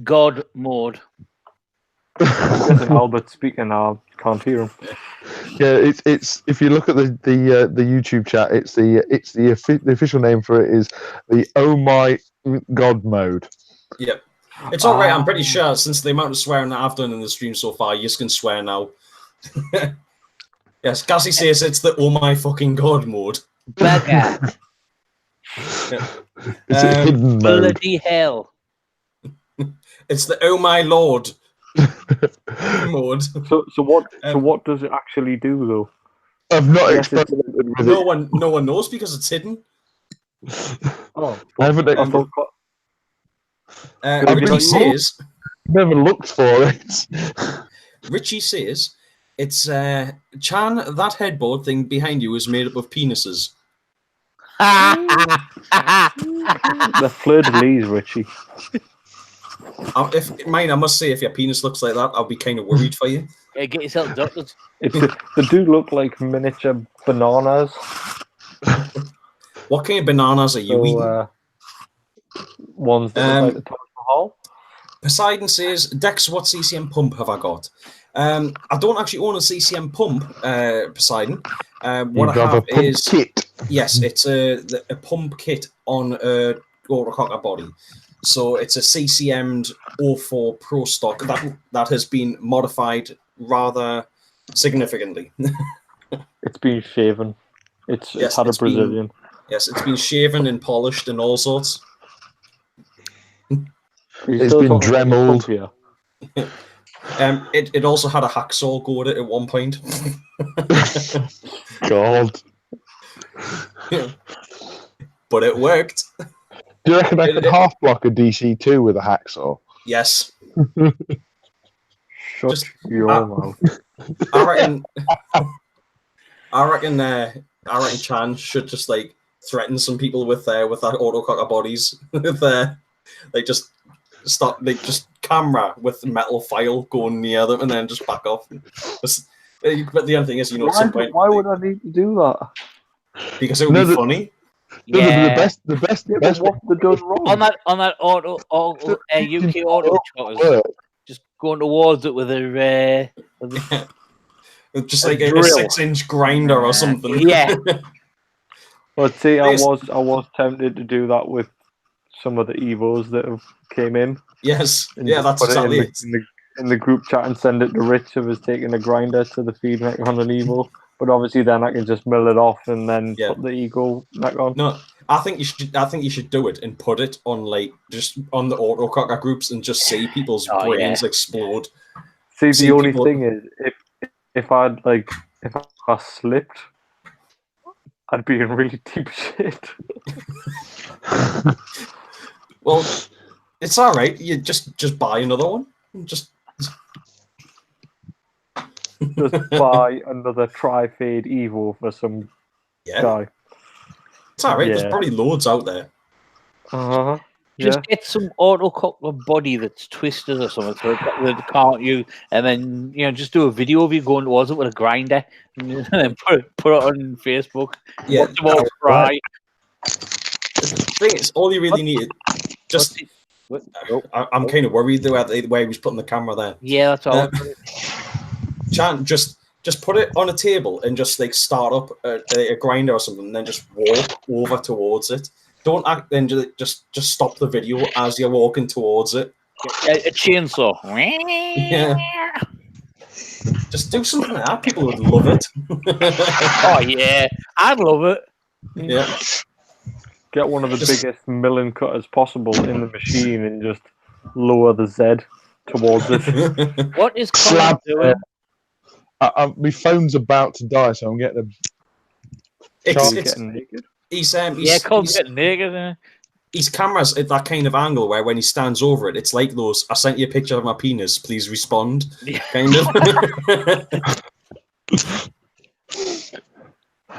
God Mode. There's an Albert speaking now, can't hear him. Yeah, it's if you look at the YouTube chat, the official name for it is the Oh My God mode. Yep. It's all right. I'm pretty sure since the amount of swearing that I've done in the stream so far, you just can swear now. Yes, Cassie says it's the oh my fucking god mode. Bugger. It's a hidden mode. Bloody hell. It's the oh my lord mode. So what does it actually do though? I've not Yes, it's- experimented with No one knows because it's hidden. Oh, I haven't I thought, Have you Richie not says. never looked for it. Richie says it's Chan. That headboard thing behind you is made up of penises. the fleur de lis, Richie. If mine, I must say, if your penis looks like that, I'll be kind of worried for you. Yeah, get yourself doctored. They do look like miniature bananas. What kind of bananas are you eating? So, ones that look like the Taj Mahal. Poseidon says, Dex, what CCM pump have I got? I don't actually own a CCM pump, Poseidon. What You I have a have pump is, kit. yes, it's a pump kit on a autococker body. So it's a CCM'd 04 Pro stock that has been modified rather significantly. It's been shaven. It's Yes, had a it's been- Brazilian. Yes, it's been shaven and polished and all sorts. It's been dremeled. Here? It also had a hacksaw go at it at one point. God. But it worked. Do you reckon I could half block a DC2 with a hacksaw? Yes. Shut Just- your mouth. I reckon Chan should just like threaten some people with that autococker bodies with like just stop like just camera with metal file going near them and then just back off. But the other thing is, at some point, Why would I need to do that? because it would be funny. Yeah. The best Yeah, but what they done wrong? on that UK auto choppers, just going towards it with a Just A like a drill. 6-inch grinder or something. Yeah. But see, I Yes. was tempted to do that with some of the Evos that have came in. Yes. And Yeah, just that's put it exactly in it. in the group chat and send it to Rich who was taking a grinder to the feed neck on an Evo. But obviously, then I can just mill it off and then Yeah. put the Eagle back on. No, I think you should do it and put it on like just on the autococker groups and just see people's Oh, brains explode. See, See the only people- thing is, if I slipped, I'd be in really deep shit. Well, it's all right. You just buy another one. Just Just buy another Tri-Fade Evo for some yeah, guy. it's all right. There's Yeah. probably loads out there. Uh-huh. Just Yeah. get some autococker body that's twisted or something so that can't you, and then just do a video of you going towards it with a grinder, and then put it on Facebook. Yeah, Watch them all fry. the thing is, all you really need just. I'm kind of worried the way he was putting the camera there. Yeah, that's all. Chan, just put it on a table and just like start up a grinder or something, and then just walk over towards it. Don't act. Then just stop the video as you're walking towards it. A chainsaw. Yeah. Just do something like that. People would love it. Oh yeah, I'd love it. Yeah. Get one of the Just- biggest milling cutters possible in the machine and just lower the Z towards it. What is Colin Slap doing? My phone's about to die, so I'm getting a. it's Getting naked. he's Yeah, Colin's getting naked. his camera's at that kind of angle where when he stands over it, it's like those. I sent you a picture of my penis. Please respond. Yeah. Kind of.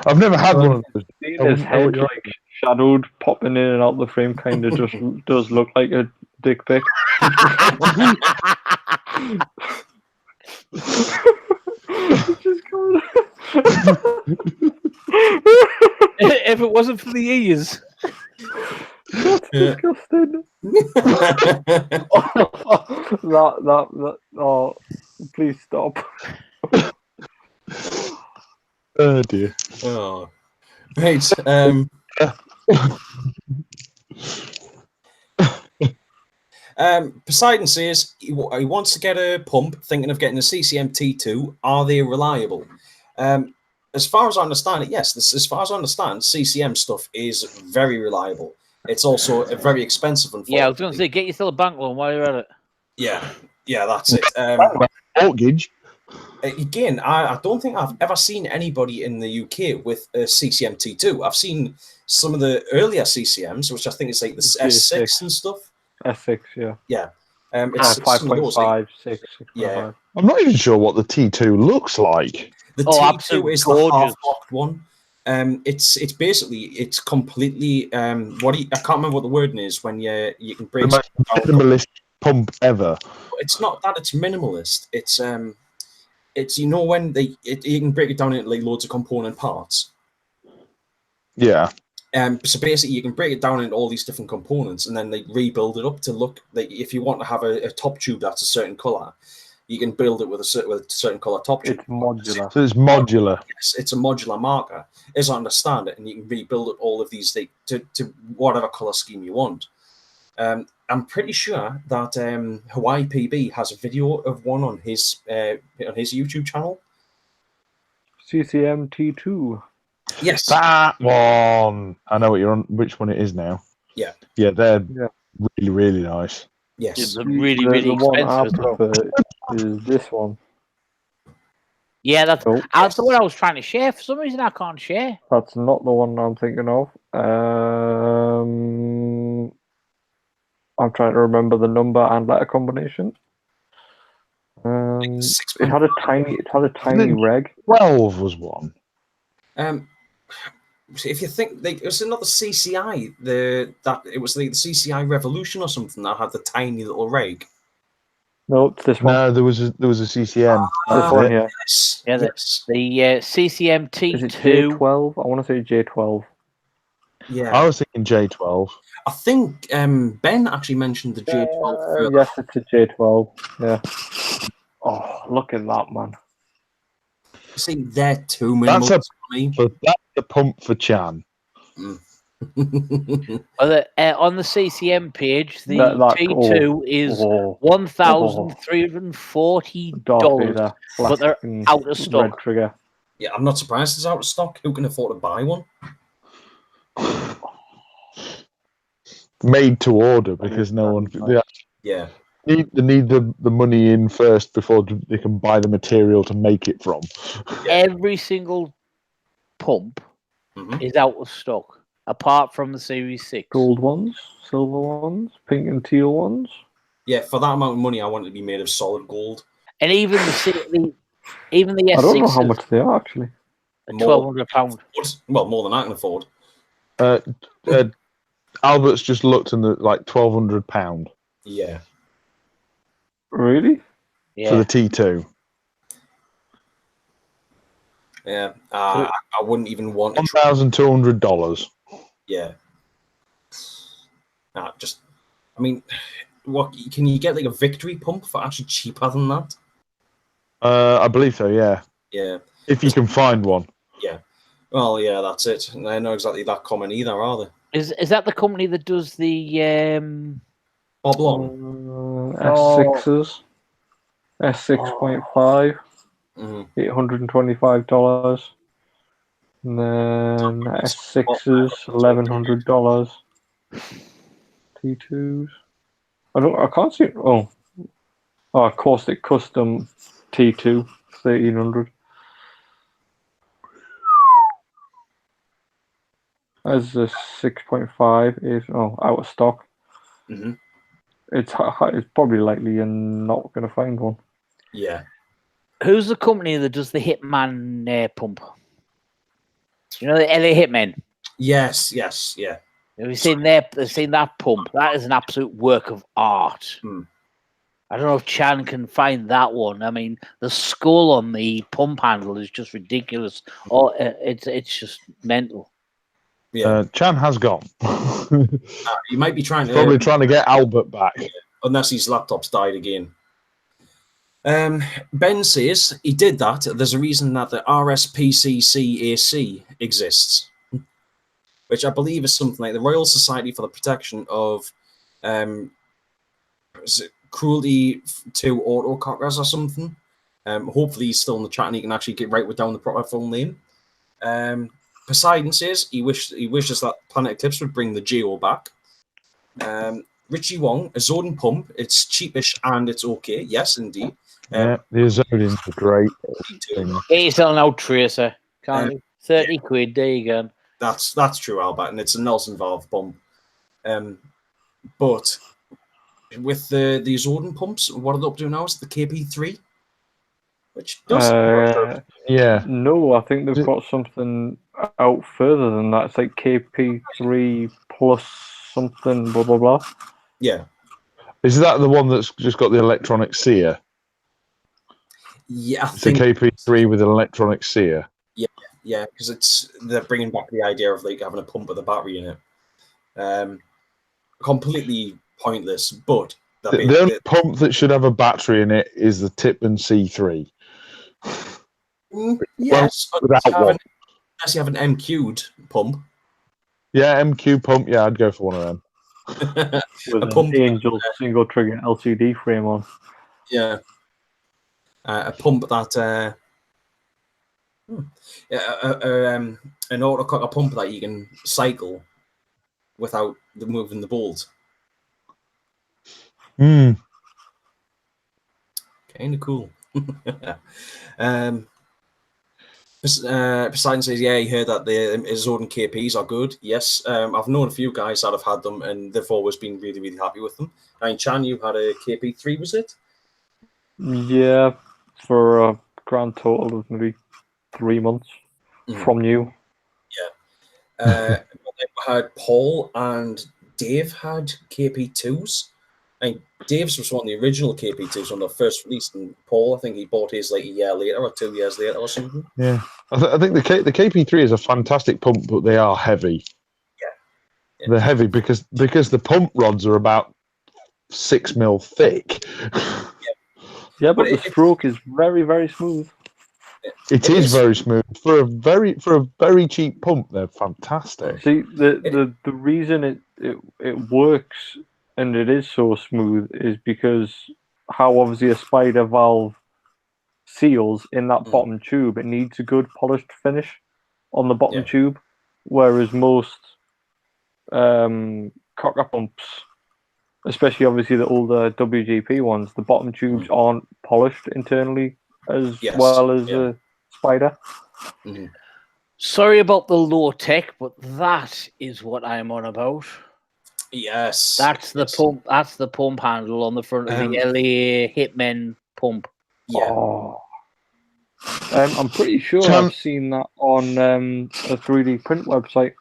I've never had one of those. Seeing I his wouldn't know what head you're- like shadowed, popping in and out the frame, kind of just does look like a dick pic. Just going- If it wasn't for the ears. That's Yeah. disgusting. that. Oh, please stop. Oh dear. Oh. Right. Poseidon says he wants to get a pump, thinking of getting a CCM T2. Are they reliable? As far as I understand it, yes. As far as I understand, CCM stuff is very reliable. It's also very expensive. Yeah, I was going to unfortunately. say, get yourself a bank loan while you're at it. Yeah, that's it. Mortgage. Again, I don't think I've ever seen anybody in the UK with a CCM T2. I've seen some of the earlier CCMs, which I think is like the S6 and stuff. S6, yeah. It's some of those, like, 5.5, 6, 6.5. Yeah. I'm not even sure what the T2 looks like. the Oh, T2 absolutely is gorgeous. the half-locked one. It's basically completely I can't remember what the wording is when you can break The most something down. minimalist pump ever. It's not that it's minimalist. It's when you can break it down into like loads of component parts. Yeah. So basically, you can break it down into all these different components, and then they rebuild it up to look like if you want to have a top tube that's a certain color, you can build it with a certain color top tube. It's modular. So it's modular. Yes, it's a modular marker, as I understand it, and you can rebuild it all of these to whatever color scheme you want. I'm pretty sure that Hawaii PB has a video of one on his YouTube channel. CCM T2. Yes, That one. I know which one it is now. Yeah. Yeah, they're Yeah. really, really nice. yes. It's really, The really one I expensive. as well. prefer is this one. Yeah, that's Oh, that's the one I was trying to share. For some reason, I can't share. that's not the one I'm thinking of. I'm trying to remember the number and letter combination. It had a tiny reg. 12 was one. If you think it was another CCI, it was the CCI Revolution or something that had the tiny little reg. No, it's this one. No, there was a CCM. This one here. Yes, Yeah, yes, The CCM Is it T2. J12? I want to say J12. yeah. I was thinking J12. I think Ben actually mentioned the J12. Yes, it's a J12. Yeah. Oh, look at that, man. See, they're too minimal That's for me. But that's the pump for Chan. On the CCM page, the That- T2 is $1,340, Darth Vader, but they're fucking out of stock. Red trigger. Yeah, I'm not surprised it's out of stock. Who can afford to buy one? Made to order because no one. Yeah. They need the money in first before they can buy the material to make it from. Every single pump is out of stock, apart from the Series 6. Gold ones, silver ones, pink and teal ones. Yeah, for that amount of money, I want it to be made of solid gold. And even the S6s I don't know how much they are actually. are £1,200. Well, more than I can afford. Albert's just looked and like £1,200 Yeah. Really? for the T2. Yeah. I wouldn't even want to. $1,200. Yeah. I mean, what can you get like a victory pump for actually cheaper than that? I believe so. Yeah. Yeah. If you can find one. Yeah. Well, yeah, that's it. They're not exactly that common either, are they? Is that the company that does the Bob Long. S6s. S6.5. $825. And then S6s, $1,100. T2s. I can't see it. Oh, Caustic Custom T2, 1,300. As a 6.5 is out of stock. It's probably likely you're not going to find one. Yeah. Who's the company that does the Hitman pump? You know the LA Hitmen. Yes. Yeah. Have you seen that pump? That is an absolute work of art. I don't know if Chan can find that one. I mean, the skull on the pump handle is just ridiculous. It's just mental. Yeah. Chan has gone. He might be trying Probably trying to get Albert back. Unless his laptop's died again. Ben says he did that. There's a reason that the RSPCC-AC exists, which I believe is something like the Royal Society for the Protection of Cruelty to Autocockers or something. Hopefully he's still in the chat and he can actually write down the proper full name. Poseidon says he wishes that Planet Eclipse would bring the Geo back. Richie Wong, a Zordon pump. It's cheapish and it's okay. Yes, indeed. Yeah, the Azodians are great. Get yourself an old Tracer. Can't you? 30 quid. There you go. That's true, Albert, and it's a Nelson valve pump. But with the Zordon pumps, what are they up to now? Is it the KP3? Which does no, I think they've got something out further than that. It's like KP3 plus something, blah blah blah. Yeah. Is that the one that's just got the electronic sear? Yeah, I It's a think KP3 with an electronic sear. yeah, because they're bringing back the idea of like having a pump with a battery in it. Completely pointless, but The only pump that should have a battery in it is the Tipman C3. yes, without one. unless you have an MQ'd pump. Yeah, MQ pump. Yeah, I'd go for one of them. With A an pump, Angel single trigger LCD frame on. yeah, a pump that an autococker pump that you can cycle without moving the bolt. Hmm. Kind of cool. Poseidon says, yeah, he heard that the Zordon KPs are good. Yes, I've known a few guys that have had them, and they've always been really, really happy with them. And Chan, you had a KP3, was it? Yeah, for a grand total of maybe 3 months from new. Yeah. I had Paul and Dave had KP2s. And Dave's was one of the original KP2s when they first released, and Paul, I think he bought his like a year later or 2 years later or something. Yeah, I think the KP3 is a fantastic pump, but they are heavy. Yeah. They're heavy because the pump rods are about 6 mil thick. Yeah, but the stroke is very, very smooth. It is very smooth for a very cheap pump. They're fantastic. See, the reason it works and it is so smooth is because how obviously a spider valve seals in that bottom tube. It needs a good polished finish on the bottom tube, whereas most cocker pumps, especially obviously the older WGP ones, the bottom tubes aren't polished internally as well as a spider. Sorry about the low tech, but that is what I'm on about. Yes, that's the pump. That's the pump handle on the front of the LA Hitman pump. Yeah. Oh. I'm pretty sure I've seen that on a 3D print website.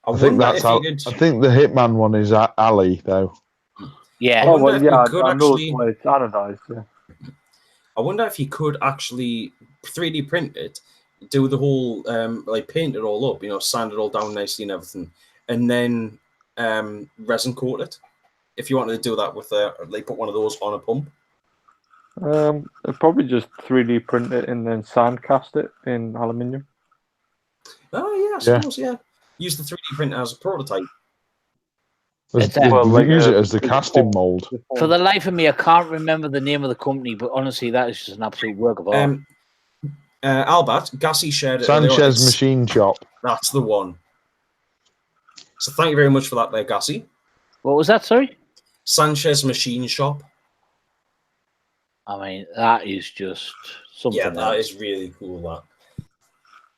I think that's how. I think the Hitman one is Ali though. Yeah. Oh well, yeah. I know it's why it's anodized. Yeah. I wonder if you could actually 3D print it, do the whole like paint it all up, sand it all down nicely and everything, and then resin coat it. If you wanted to do that with like put one of those on a pump. I'd probably just 3D print it and then sand cast it in aluminium. Oh yeah, I suppose, yeah. Use the 3D print as a prototype. Use it as the casting mold. For the life of me, I can't remember the name of the company, but honestly, that is just an absolute work of art. Albert, Gassy shared it. Sanchez Machine Shop. That's the one. So thank you very much for that there, Gassy. What was that, sorry? Sanchez Machine Shop. I mean, that is just something. Yeah, that is really cool, that.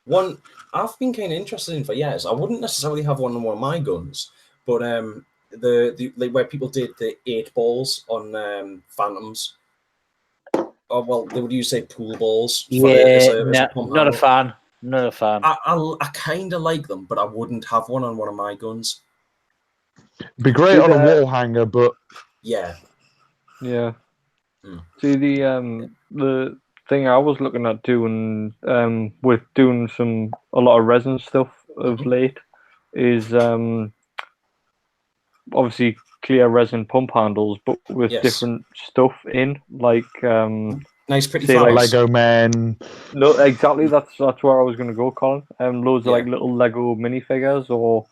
One I've been kind of interested in for years. I wouldn't necessarily have one on one of my guns, but the like where people did the 8 balls on Phantoms. Oh, well, they would use say pool balls. Not a fan. Not a fan. I kind of like them, but I wouldn't have one on one of my guns. It'd be great on a wall hanger, but yeah. See the thing I was looking at doing with doing a lot of resin stuff of late is obviously clear resin pump handles, but with different stuff in, like nice pretty like Lego Men. No, exactly. That's where I was going to go, Colin. Loads of like little Lego minifigures or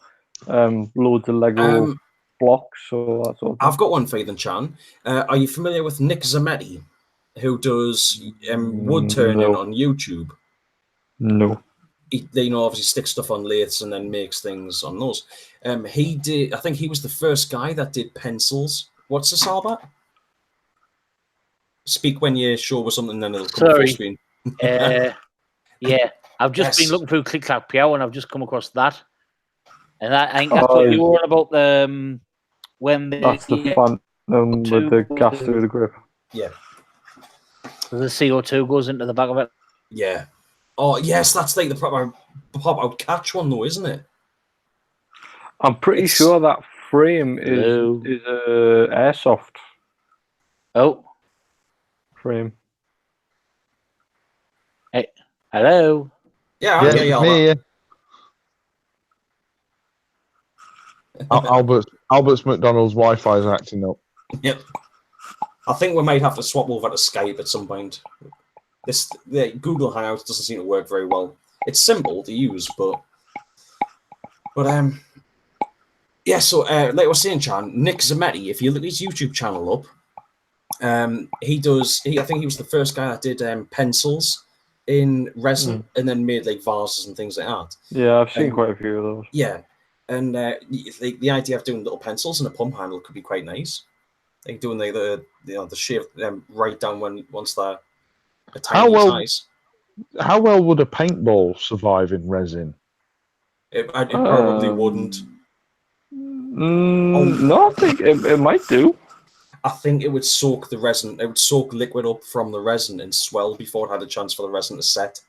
loads of Lego blocks or that sort of thing. I've got one for you then, Chan. Are you familiar with Nick Zametti, who does wood turning on YouTube? No. He obviously sticks stuff on lathes and then makes things on those. He did. I think he was the first guy that did pencils. What's this all about? Speak when you're sure with something, then it'll come full screen. Yeah, I've just been looking through Click Clack Piao and I've just come across that. And I think that's what you were on about the when that's the fun with the gas through the grip. Yeah. The CO2 goes into the back of it. Yeah. Oh yes, that's like the proper pop-out catch one though, isn't it? I'm pretty sure that frame is Hello. a airsoft Oh, frame. hello. Yeah, I hear you, Albert. me, Albert's McDonald's Wi-Fi is acting up. Yep. I think we might have to swap over to Skype at some point. The Google Hangouts doesn't seem to work very well. It's simple to use, but yeah. So like I was saying, Chan, Nick Zametti, if you look at his YouTube channel up, he I think he was the first guy that did pencils in resin and then made like vases and things like that. Yeah, I've seen quite a few of those. Yeah, and the idea of doing little pencils and a pump handle could be quite nice. Like doing like the shape right down once they're a tiny size. How well would a paintball survive in resin? It probably wouldn't. No, I think it might do. I think it would soak the resin. It would soak liquid up from the resin and swell before it had a chance for the resin to set.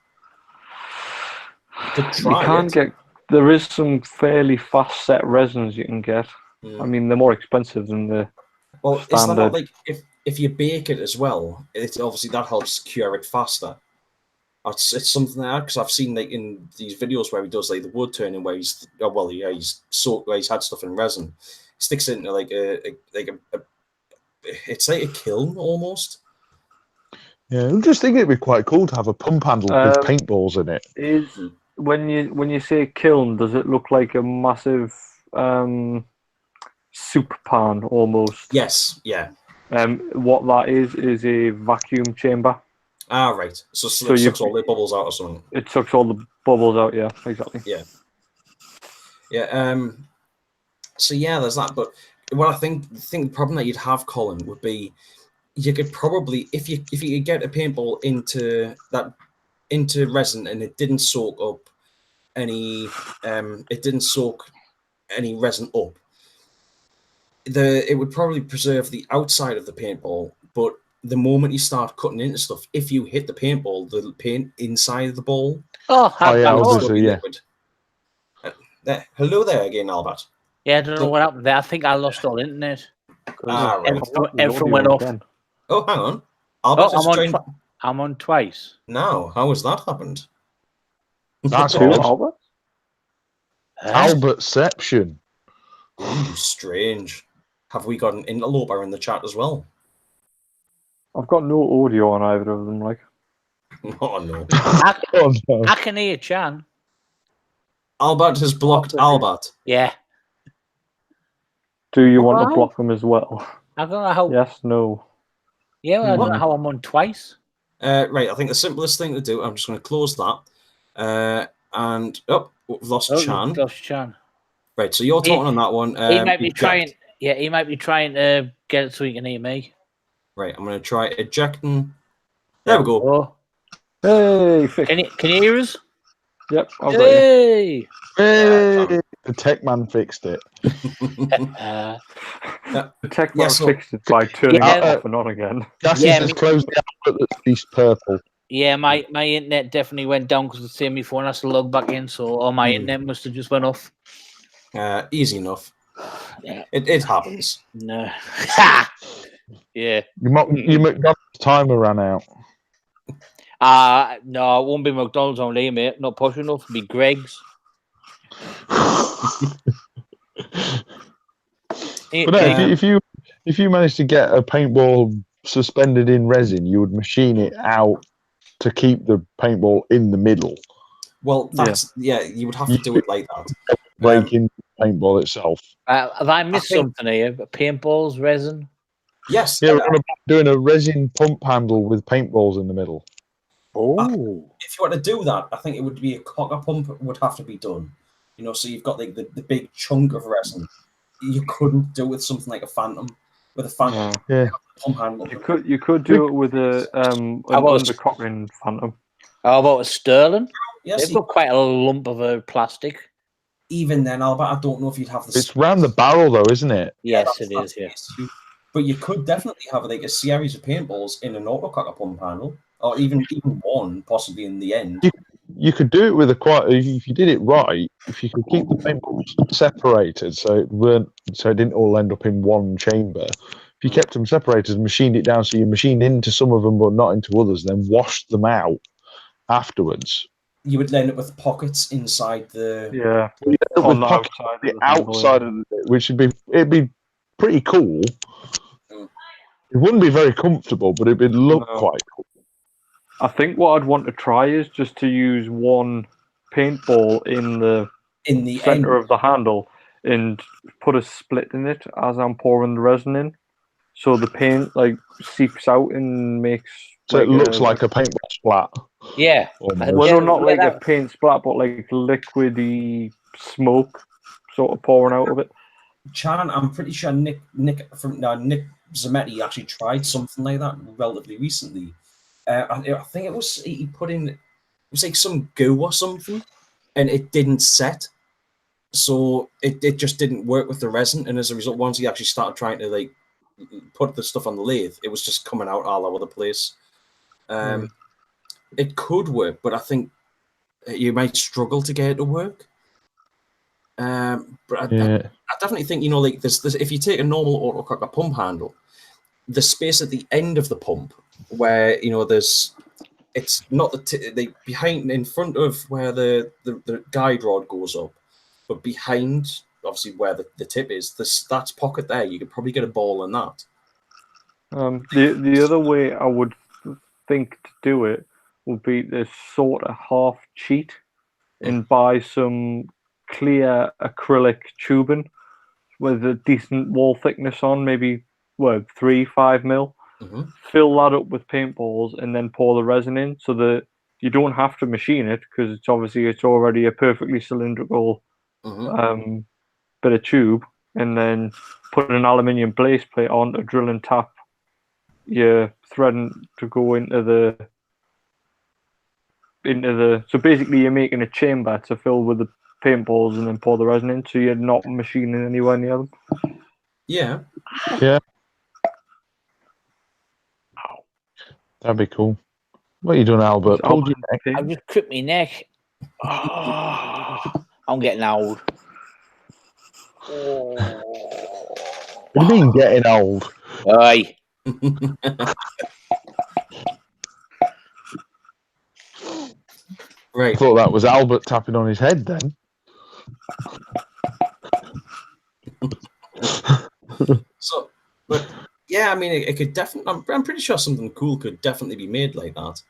You could try it. There is some fairly fast set resins you can get. I mean, they're more expensive than the Well, standard. is that not like if you bake it as well? It obviously that helps cure it faster. It's something like that because I've seen like in these videos where he does like the wood turning where he's had stuff in resin, sticks it into like it's like a kiln almost. Yeah, I just think it'd be quite cool to have a pump handle with paintballs in it. When you say kiln, does it look like a massive soup pan almost? Yes, yeah. What that is a vacuum chamber. Ah, right. So it sucks all the bubbles out or something. It sucks all the bubbles out. Yeah, exactly. Yeah. Yeah. So yeah, there's that. But what I think the problem that you'd have, Colin, would be you could probably if you could get a paintball into resin and it didn't soak up any resin up. It would probably preserve the outside of the paintball, but the moment you start cutting into stuff, if you hit the paintball, the paint inside the ball. Hello there again, Albert. Yeah, I don't know what happened there. I think I lost all internet. Right. Everything went off. Oh, hang on. Albert I'm on twice. No, how has that happened? That's Albert. Albertception. Ooh, strange. Have we got an interloper in the chat as well? I've got no audio on either of them. Like, Oh no. I can hear Chan. Albert has blocked Albert. Yeah. Do you want to block them as well? I don't know how. Yes, no. Yeah, well, I don't know how I'm on twice. Right, I think the simplest thing to do, I'm just going to close that. And we've lost Chan. Lost Chan. Right, so you're talking on that one. He might be trying. Yeah, he might be trying to get it so he can hear me. Right, I'm going to try ejecting. There we go. Oh. Hey, can you hear us? Yep. Hey. Hey. The tech man fixed it. The tech man fixed it by turning it off and on again. That's just closed the output that's least purple. Yeah, my internet definitely went down because the same my phone has to log back in, so all my internet must have just went off. Easy enough. Yeah. It happens. No. Yeah. Your McDonald's timer ran out. No, it won't be McDonald's only, mate. Not posh enough. It'll be Greg's. But no, if you manage to get a paintball suspended in resin, you would machine it out to keep the paintball in the middle. Well, you would have to do it like that. Breaking the paintball itself. Have I missed something here? Paintballs, resin? Yes. Yeah, we're doing a resin pump handle with paintballs in the middle. Oh. If you want to do that, I think it would be a cocker pump would have to be done. You know, so you've got like the big chunk of resin. You couldn't do with something like a Phantom. With a Phantom pump handle. You could do it with an undercocking Phantom. How about a Sterling? Yes, they've got quite a lump of a plastic. Even then, Albert, I don't know if you'd have the. It's round the barrel, though, isn't it? Yes, it is. Yes, but you could definitely have like a series of paintballs in an autococker pump handle, or even one, possibly in the end. you could do it with if you did it right, if you could keep the paintballs separated so it didn't all end up in one chamber. If you kept them separated and machined it down so you machined into some of them but not into others, then washed them out afterwards. You would end up with pockets inside the. Yeah. You end up with On the pockets outside. the of the handle, outside of it, which it'd be pretty cool. It wouldn't be very comfortable, but it'd look No. quite cool. I think what I'd want to try is just to use one paintball in the center of the handle and put a split in it as I'm pouring the resin in, so the paint like seeps out and makes. So it looks like a paintball splat. Yeah. Almost. Well, no, not Yeah, like that- a paint splat, but like liquidy smoke sort of pouring out of it. Chan, I'm pretty sure Nick Zametti actually tried something like that relatively recently. I think it was he put in, it was like some goo or something, and it didn't set, so it just didn't work with the resin. And as a result, once he actually started trying to like put the stuff on the lathe, it was just coming out all over the place. It could work, but I think you might struggle to get it to work. But I definitely think, you know, like there's if you take a normal autocracker pump handle, the space at the end of the pump where, you know, it's not the behind in front of where the guide rod goes up, but behind obviously where the tip is, that's pocket there. You could probably get a ball in that. The other way I would think to do it would be to sort of half cheat and buy some clear acrylic tubing with a decent wall thickness on, maybe 3-5 mil. Fill that up with paintballs and then pour the resin in, so that you don't have to machine it, because it's already a perfectly cylindrical bit of tube, and then put an aluminium base plate on to drill and tap your threading to go into the so basically you're making a chamber to fill with the paintballs and then pour the resin in, so you're not machining anywhere near them. Yeah. That'd be cool. What are you doing, Albert? Pulled your neck. I've just crimped my neck. Oh, I'm getting old. What do you mean getting old? Aye. Right. I thought that was Albert tapping on his head then. So, but yeah, I mean, it could definitely. I'm pretty sure something cool could definitely be made like that.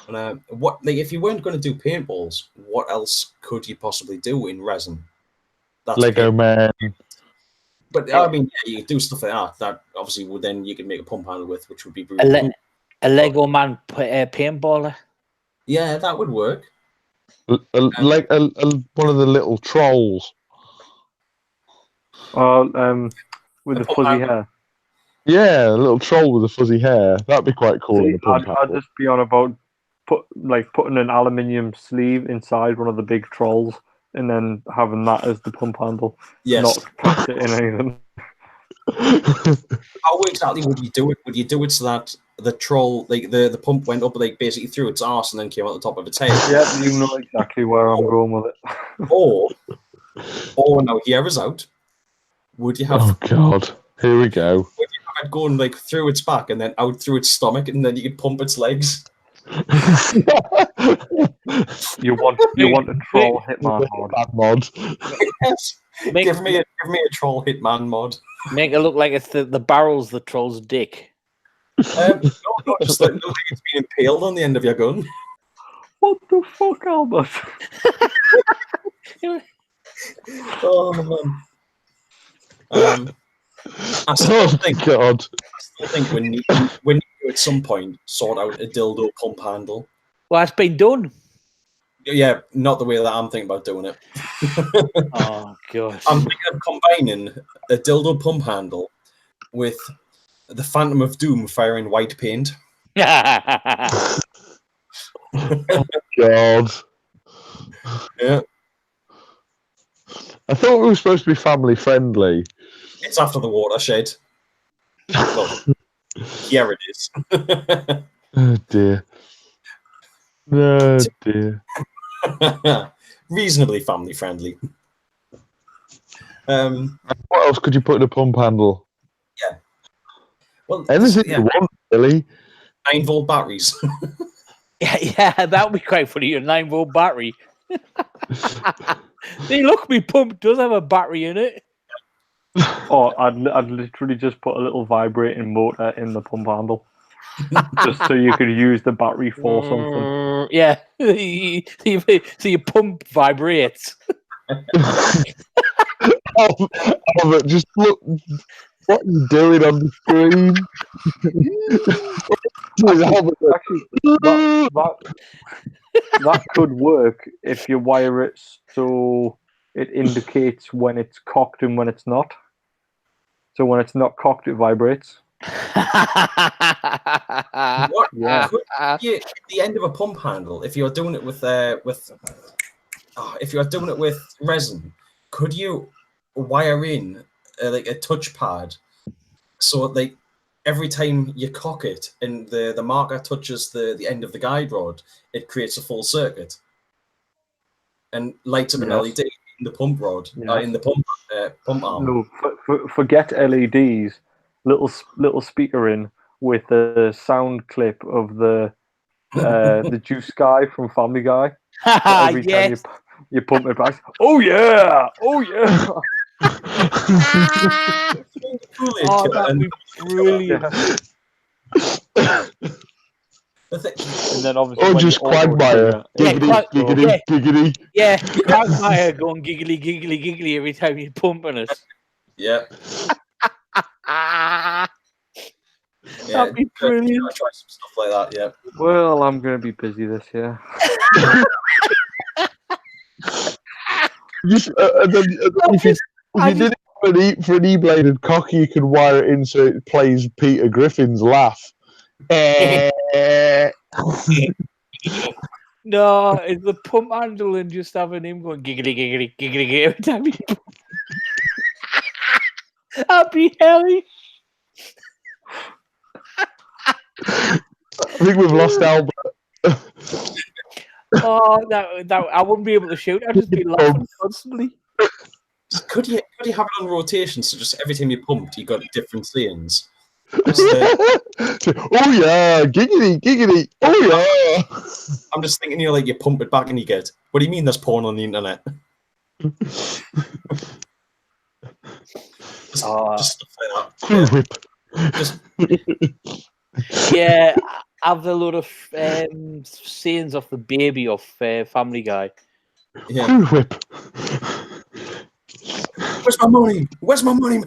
And if you weren't going to do paintballs, what else could you possibly do in resin? That's Lego Man. But I mean, yeah, you could do stuff like that. That obviously would then you could make a pump handle with, which would be really cool. A Lego man paintballer. Yeah, that would work. Like one of the little trolls. With the fuzzy hair. Yeah, a little troll with a fuzzy hair. That'd be quite cool. In the pump I'd handle. just be on about putting an aluminium sleeve inside one of the big trolls and then having that as the pump handle. Yes. Not cast it in anything. How exactly would you do it? Would you do it so that the troll, like the pump went up, like basically through its arse and then came out the top of its head? Yeah, you know exactly where I'm going with it. or now here is out. Would you have? Oh God! Here we go. Would you have it going like through its back and then out through its stomach, and then you could pump its legs? You want a troll hitman mod. Yes. Give me a troll hitman mod. Make it look like it's the barrel's the troll's dick. No, just like it's being impaled on the end of your gun. What the fuck, Albert? Oh man. I still think we need to at some point sort out a dildo pump handle. Well, it's been done. Yeah, not the way that I'm thinking about doing it. Oh god. I'm thinking of combining a dildo pump handle with the Phantom of Doom firing white paint. God. Yeah. I thought we were supposed to be family friendly. It's after the watershed. Well, here it is. Oh dear. Oh dear. Reasonably family friendly. What else could you put in a pump handle? Well, Anything yeah, you want, really. 9-volt batteries. Yeah, that would be quite funny. A 9-volt battery. See, look, me pump does have a battery in it. Or I'd literally just put a little vibrating motor in the pump handle, just so you could use the battery for something. Yeah, so your pump vibrates. Albert, just look. What are you doing on the screen? Actually, that could work if you wire it so it indicates when it's cocked and when it's not. So when it's not cocked, it vibrates. What Yeah. could you, at the end of a pump handle, if you're doing it with if you're doing it with resin, could you wire in like a touchpad so like every time you cock it and the marker touches the end of the guide rod, it creates a full circuit and lights up an Yes. LED in the pump rod, Yes. in the pump arm. No, forget LEDs. Little speaker in with a sound clip of the juice guy from Family Guy. So every time Yes. you pump it back, oh yeah, oh yeah. Kool-Aid Oh, killer, that'd and be brilliant. the thing- And then obviously, Or when just you auto Quagmire. trigger, Yeah, Giggity, yeah. giggity. Yeah, Quagmire going giggly, giggly, giggly every time you're pumping it. yeah, Ah, yeah. that'd be brilliant. Try some stuff like that. Yeah. well, I'm gonna be busy this year. Just, and then if you did it for an E-bladed cocky, you could wire it in so it plays Peter Griffin's laugh. No, it's the pump handle and just having him going giggly, giggly, giggly, giggly every time he pump. That'd be hellish. I think we've lost Albert. Oh, that I wouldn't be able to shoot. I'd just be laughing constantly. Could you have it on rotation? So just every time you pumped, you got different scenes. Oh yeah, giggity, giggity. Oh yeah. I'm just thinking, like you pump it back and you get. What do you mean? There's porn on the internet? Just stuff like that. Whip. Just Yeah, have the load of scenes of the baby of Family Guy. yeah. Whip. Where's my money? Where's my money?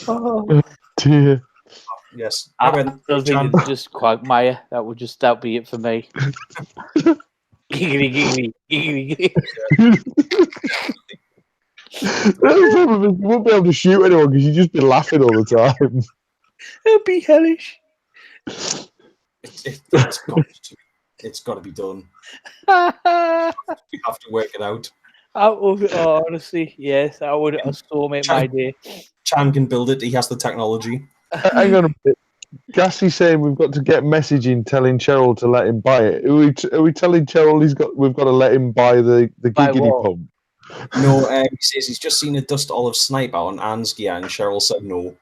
Oh, Dear. Yes. I went- don't think it's just Quagmire. That'd be it for me. Giggly, giggly, giggly, giggly. The problem is you won't be able to shoot anyone because you'd just be laughing all the time. It'd be hellish. It's got to be done. I We have to work it out. would, honestly, yes, I would so make my day. Chan can build it. He has the technology. Hang on a bit. Gassie's saying we've got to get messaging telling Cheryl to let him buy it. Are we telling Cheryl we've got to let him buy the Buy giggity what? pump? No, he says he's just seen a Dust Olive sniper on Anne's gear, and Cheryl said no.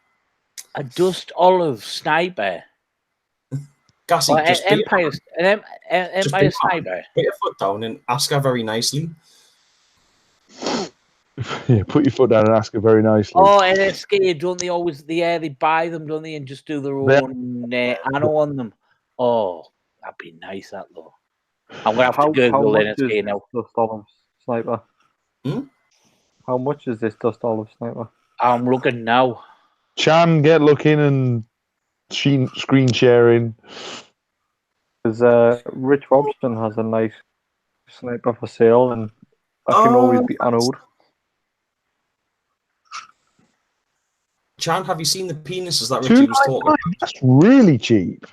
A Dust Olive sniper. Gassy, Or just Empire be- sniper. put your foot down and ask her very nicely. Yeah, put your foot down and ask her very nicely. Oh, NSK, don't they always? They buy them, don't they, and just do their Yeah. own anno on them. Oh, that'd be nice, that though. I'm gonna have to How Google much NSK is now. Dust Olive Sniper? Hmm? How much is this Dust Olive Sniper? I'm looking now. Chan, get looking and screen sharing. Because Rich Robson has a nice sniper for sale, and that can always be anode. Chan, have you seen the penises that Richie was talking about? That's really cheap.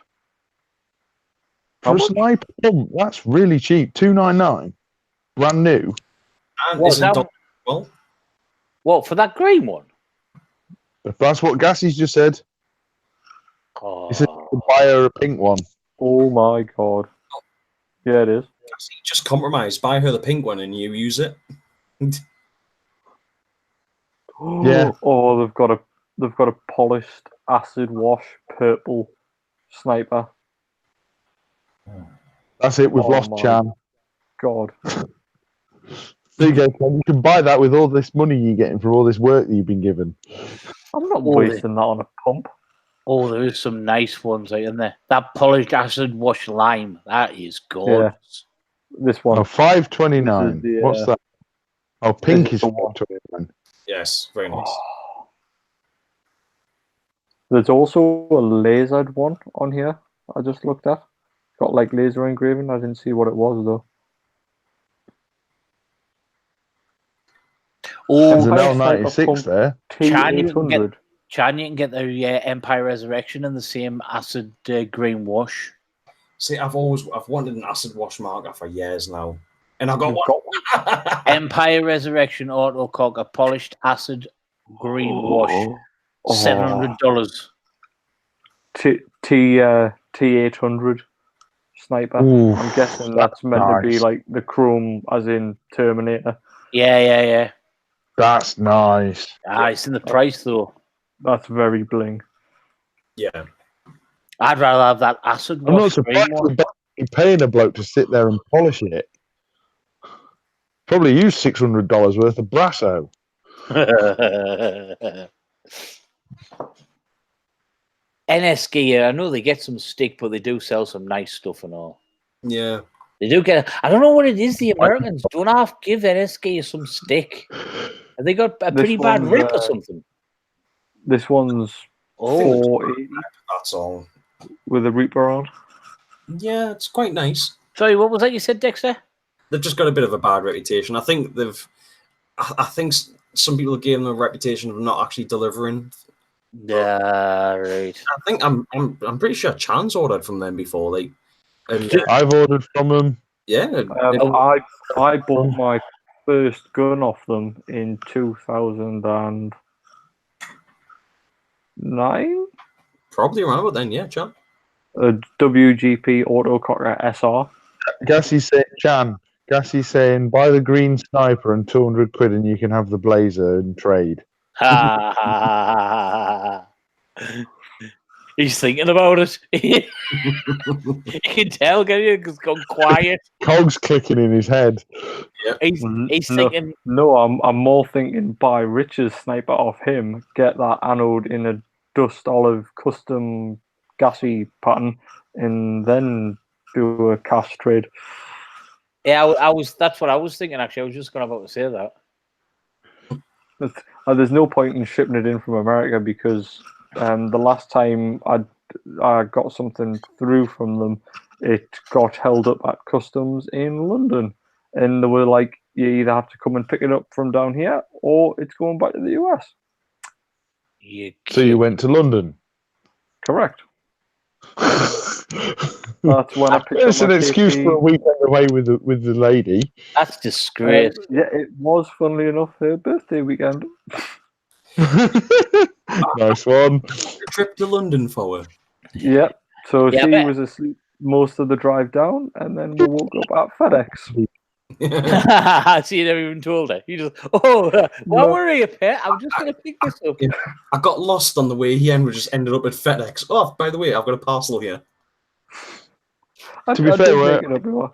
How For a much? sniper pump, that's really cheap. $299, brand new. And What, isn't that Don- well, What, for that green one? If that's what Gassie's just said. Oh, He said to buy her a pink one. Oh my god. Yeah, it is. Just compromise. Buy her the pink one and you use it. Yeah. Oh, they've got a polished acid wash purple sniper. That's it. We've Oh lost my Chan. God. There you go, Chan. You can buy that with all this money you're getting from all this work that you've been given. I'm not Oh, wasting that on a pump. Oh, there is some nice ones out in there. That polished acid wash lime, that is gorgeous. This one. Oh, 529. This is the, What's that? Oh, pink is is the one. 529. Yes, very nice. Oh. There's also a lasered one on here. I just looked at. Got like laser engraving. I didn't see what it was though. Oh, There's an Empire Sniper L96 Pump there. Chan, you can T800. Chan, you can get the Empire Resurrection in the same acid green wash. See, I've wanted an acid wash marker for years now, and I've got You've one. got one. Empire Resurrection Autocock, a polished acid green wash, $700. T800 sniper. Ooh, I'm guessing that's meant to be nice. like the chrome, as in Terminator. Yeah. That's nice. It's in the price though. That's very bling. Yeah, I'd rather have that acid I'm not wash green surprised one. you're paying a bloke to sit there and polish it. Probably use $600 worth of Brasso. NS gear, I know they get some stick, but they do sell some nice stuff and all. yeah. They do get. I don't know what it is. The Americans don't have to give NS gear some stick. Have they got a This pretty bad one's, rip or something? This one's Oh, 480 That's all. with a Reaper on. Yeah, it's quite nice. sorry, what was that you said, Dexter? They've just got a bit of a bad reputation. I think I think some people gave them a reputation of not actually delivering. Yeah, right. I think I'm pretty sure Chan's ordered from them before. Like, and I've ordered from them. yeah, I bought my first gun off them in 2009. probably around about then. Yeah, Chan. A WGP Autococker SR. Gassie's saying, buy the green sniper and 200 quid and you can have the blazer and trade. He's thinking about it. You can tell, can you? It's gone quiet. Cogs clicking in his head. He's thinking. No, I'm more thinking buy Rich's sniper off him, get that anode in a dust olive custom gassy pattern, and then do a cash trade. Yeah, I was. That's what I was thinking. Actually, I was just going about to say that. There's no point in shipping it in from America because the last time I got something through from them, it got held up at customs in London, and they were like, you either have to come and pick it up from down here, or it's going back to the US. So you went to London? Correct. That's when I picked It's up an my excuse KP. for a weekend away with the lady. That's disgrace. Yeah, it was, funnily enough, her birthday weekend. Nice one. A trip to London for her. Yeah. So Yeah, she but- was asleep most of the drive down, and then we woke up at FedEx. See, you never even told her. You just, don't worry, pet. I'm just going to pick this up. I got lost on the way here and we just ended up at FedEx. Oh, by the way, I've got a parcel here. To be fair, did we're- make it up, yeah.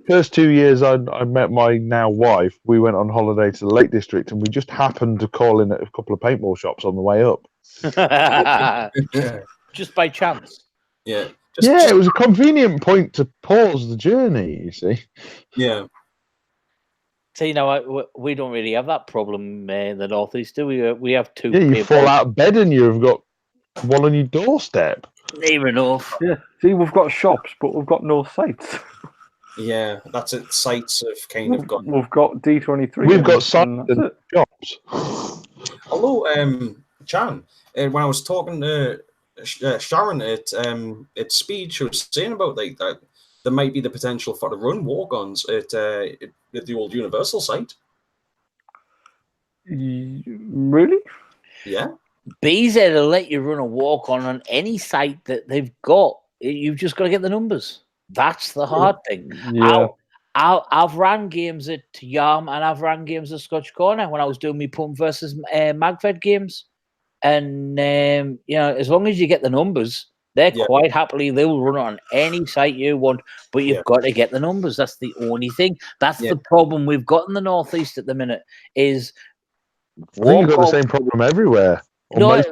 First 2 years I met my now wife, we went on holiday to the Lake District and we just happened to call in at a couple of paintball shops on the way up. Just by chance. Yeah. It was a convenient point to pause the journey, you see. Yeah. So, you know, we don't really have that problem in the Northeast, do we? We have two Yeah, you people. fall out of bed and you've got one on your doorstep. Near enough. Yeah. See, we've got shops, but we've got no sites. Yeah, that's it. Sites have kind of got. We've got D23. We've got and sites that's and it. shops. Although, Chan, when I was talking to Sharon at Speed, she was saying about like that there might be the potential for to run war guns at the old Universal site. Really? Yeah. BZ will let you run a walk on any site that they've got. You've just got to get the numbers. That's the hard thing. Yeah. I've ran games at Yarm and I've ran games at Scotch Corner when I was doing my Pump versus Magfed games. And, as long as you get the numbers, they're quite happily, they'll run on any site you want, but you've got to get the numbers. That's the only thing. That's the problem we've got in the Northeast at the minute is... I think you've got the same problem everywhere. Right?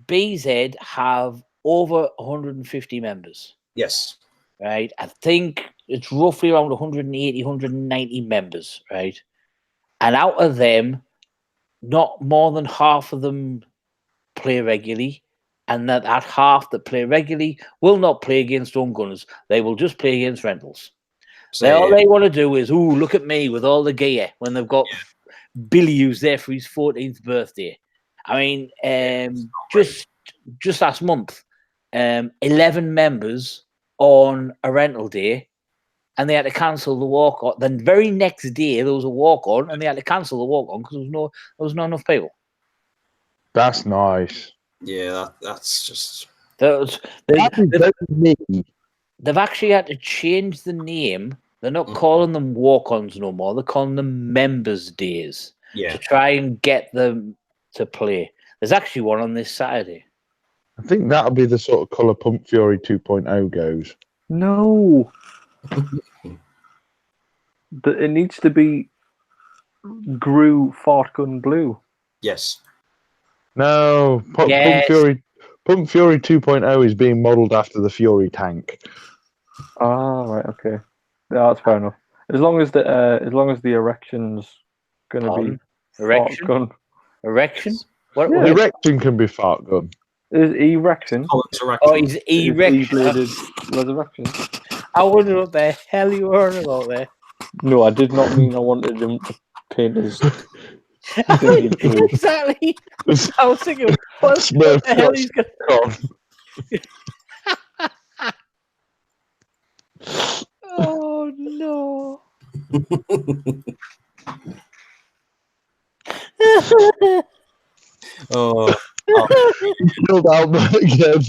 BZ have over 150 members. Yes. Right? I think it's roughly around 180, 190 members, right? And out of them, not more than half of them play regularly, and that half that play regularly will not play against own gunners. They will just play against rentals. So all they want to do is, look at me with all the gear when they've got Billy who's there for his 14th birthday. I mean, just last month, 11 members on a rental day, and they had to cancel the walk on. The very next day, there was a walk on, and they had to cancel the walk on because there was not enough people. That's nice. Yeah, that's just. They've actually had to change the name. They're not calling them walk-ons no more. They're calling them members' days to try and get them to play. There's actually one on this Saturday. I think that'll be the sort of colour Pump Fury 2.0 goes. No. It needs to be Gru Fart Gun Blue. Yes. No, Pump Fury 2.0 is being modelled after the Fury tank. Ah, right, okay. Yeah, that's fair enough. As long as the erection's gonna be erection. Fart Gun. Erection? What? Yeah. Erection can be Fart Gun. Is erection? Oh, he's erection. Resurrection. I wonder what the hell you were about there. No, I did not mean I wanted him to paint his. Exactly. I was thinking, what the hell he's going to... Oh, no. Killed Albert again.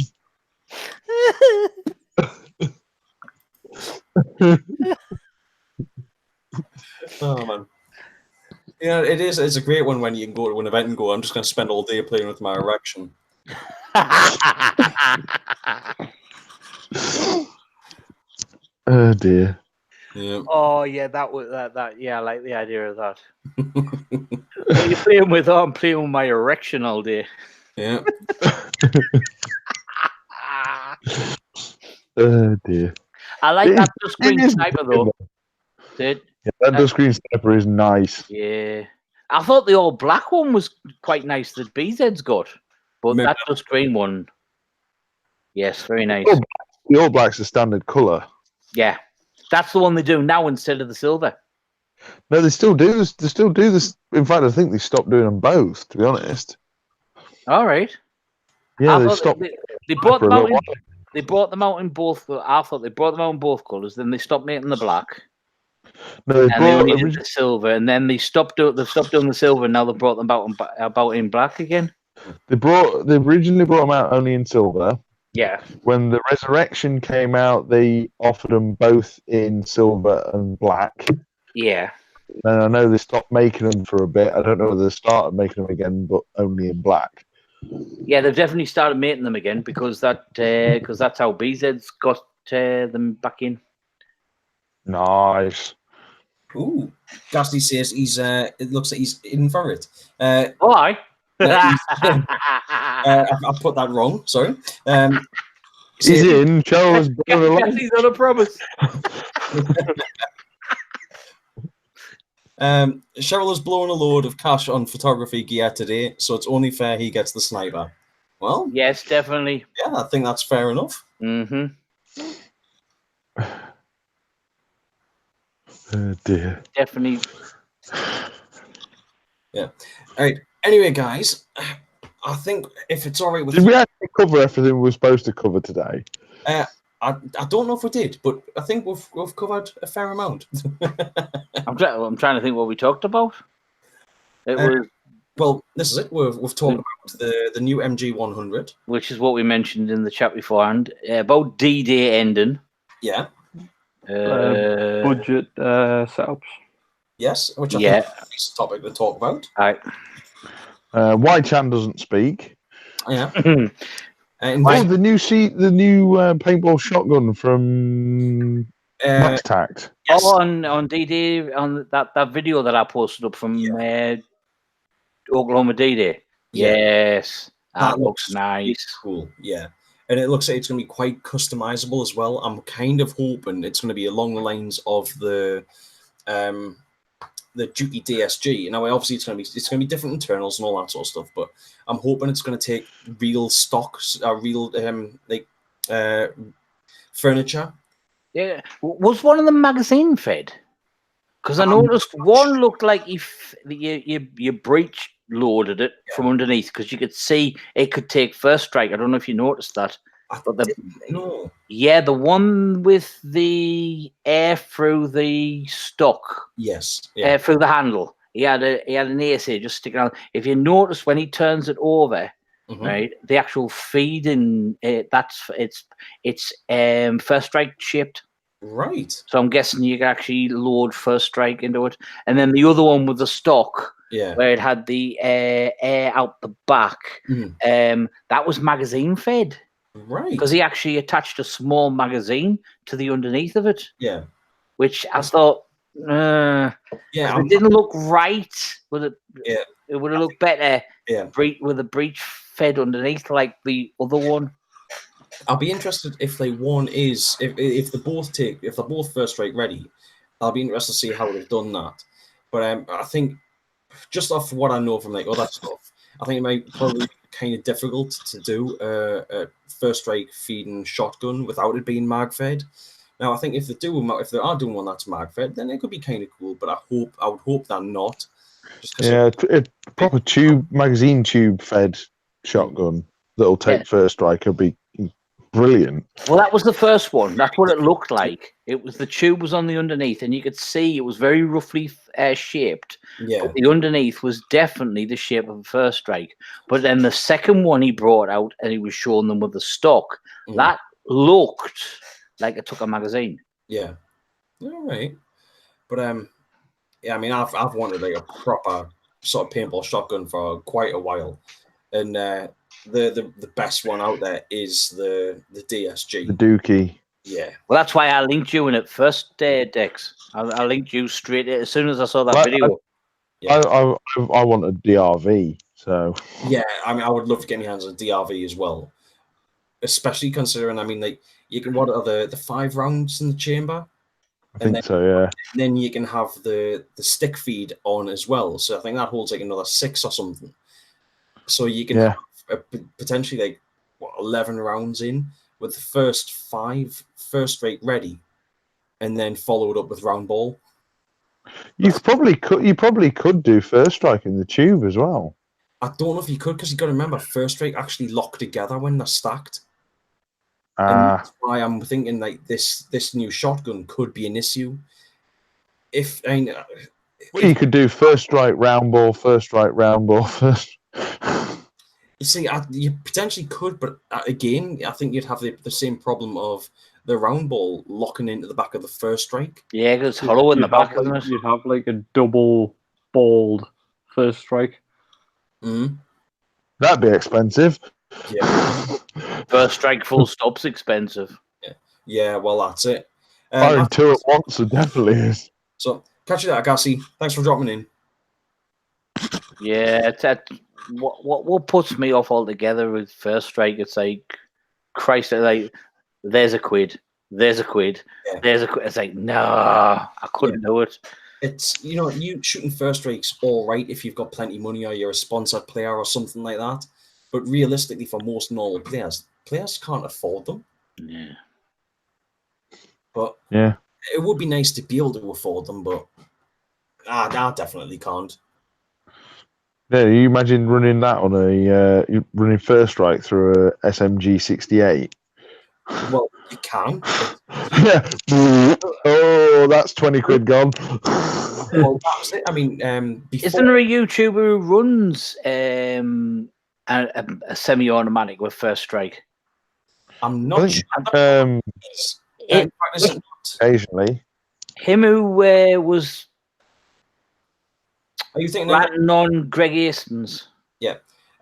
Oh man. Yeah, it is. It's a great one when you can go to an event and go, I'm just going to spend all day playing with my erection. Oh dear. Yeah. Oh yeah, that was that. Yeah, I like the idea of that. What are you playing with? Oh, I'm playing with my erection all day. Yeah. Oh dear. I like that screen sniper though. Did? Yeah, that screen sniper is nice. Yeah. I thought the all black one was quite nice that BZ's got. But that screen one, yes, very nice. The all black's the standard colour. Yeah. That's the one they do now instead of the silver. No, they still do this. They still do this. In fact, I think they stopped doing them both, to be honest. All right. Yeah, they stopped. They brought them out. They brought them out in both. I thought they brought them out in both colours. Then they stopped making the black. No, they only did the silver, and then they stopped doing the silver. And now they brought them about in black again. They originally brought them out only in silver. Yeah. When the Resurrection came out, they offered them both in silver and black. Yeah. And I know they stopped making them for a bit. I don't know whether they started making them again, but only in black. Yeah, they've definitely started making them again because that's how BZ's got them back in. Nice. Ooh, Gasly says he's. It looks like he's in for it. Why? I put that wrong. Sorry. He's in. Charles. He's on a promise. Cheryl has blown a load of cash on photography gear today, so it's only fair he gets the sniper. Well, yes, definitely. Yeah, I think that's fair enough. Mm-hmm. Oh dear. Definitely. Yeah. All right. Anyway, guys, I think if it's all right with you... Did we actually cover everything we were supposed to cover today? I don't know if we did, but I think we've covered a fair amount. I'm trying to think what we talked about. It was well, this is it. We've talked about the new MG100. Which is what we mentioned in the chat beforehand about D-Day ending. Yeah. Budget setups. Yes, which I Yeah. think is a topic to talk about. Right. Why Chan doesn't speak. Yeah. Oh, the new paintball shotgun from Max Tact. Yes. Oh, on D-Day, on that video that I posted up from Oklahoma D-Day. Yeah. Yes, that looks really nice. cool. Yeah. And it looks like it's going to be quite customizable as well. I'm kind of hoping it's going to be along the lines of the Duty DSG. Now, obviously, it's going to be different internals and all that sort of stuff. But I'm hoping it's going to take real stocks, real furniture. Yeah, was one of the magazine fed? Because I noticed one looked like if you breech loaded it from underneath, because you could see it could take first strike. I don't know if you noticed that. No. Yeah, the one with the air through the stock. Yes. Air through the handle. He had an ASA just sticking out. If you notice when he turns it over, right, the actual feeding it's first strike shaped. Right. So I'm guessing you can actually load first strike into it, and then the other one with the stock, where it had the air out the back, that was magazine fed. Right. Because he actually attached a small magazine to the underneath of it. Yeah. Which I thought, it didn't look right. It would have looked better. Yeah. With a breech fed underneath like the other one. I'll be interested if if they're both first strike ready. I'll be interested to see how they've done that. But I think just off what I know from like other stuff, I think it might probably be kind of difficult to do a first strike feeding shotgun without it being mag fed. Now I think if they are doing one that's mag fed, then it could be kind of cool. But I would hope they're not. Yeah, a proper magazine tube fed shotgun that'll take first strike would be brilliant. Well, that was the first one. That's what it looked like. It was the tube was on the underneath, and you could see it was very roughly shaped. Yeah. But the underneath was definitely the shape of a first strike. But then the second one he brought out, and he was showing them with the stock, that looked like it took a magazine. Yeah. All right. But yeah, I mean, I've wanted like a proper sort of paintball shotgun for quite a while, and the best one out there is the DSG, the Dookie. Yeah. Well, that's why I linked you in it first, Dex. I linked you straight as soon as I saw that video. I want a DRV, so yeah. I mean, I would love to get my hands on a DRV as well, especially considering. I mean, like you can what are the 5 rounds in the chamber? I think so, yeah. And then you can have the stick feed on as well. So I think that holds like another 6 or something. So you can have potentially like 11 rounds in with the first 5 first strike ready, and then followed up with round ball. You probably could do first strike in the tube as well. I don't know if you could, because you got to remember first strike actually lock together when they're stacked. And that's why I'm thinking like this new shotgun could be an issue. You could do first strike round ball, first strike round ball, first. You see, you potentially could, but again, I think you'd have the same problem of the round ball locking into the back of the first strike. Yeah, because it's hollow in the back, isn't it? You'd have like a double balled first strike. That'd be expensive. Yeah. First strike full stop's expensive. Yeah, well, that's it. Firing 2 at once, it definitely is. So, catch you later, Gassy. Thanks for dropping in. Yeah, what puts me off altogether with first strike, it's like, Christ, like, there's a quid. There's a quid. It's like, no, I couldn't do it. It's, you shooting first strikes all right if you've got plenty of money or you're a sponsored player or something like that. But realistically, for most normal players can't afford them. Yeah. But yeah, it would be nice to be able to afford them, but I definitely can't. Yeah, you imagine running that on running first strike through a SMG 68. Well, you can. Yeah. Oh, that's 20 quid gone. Well, that's it. I mean, before Isn't there a YouTuber who runs a semi-automatic with First Strike? I'm I not think, sure. um, In fact, is it not? occasionally. Him who was Are you thinking? Of, ranting on Greg Hastings?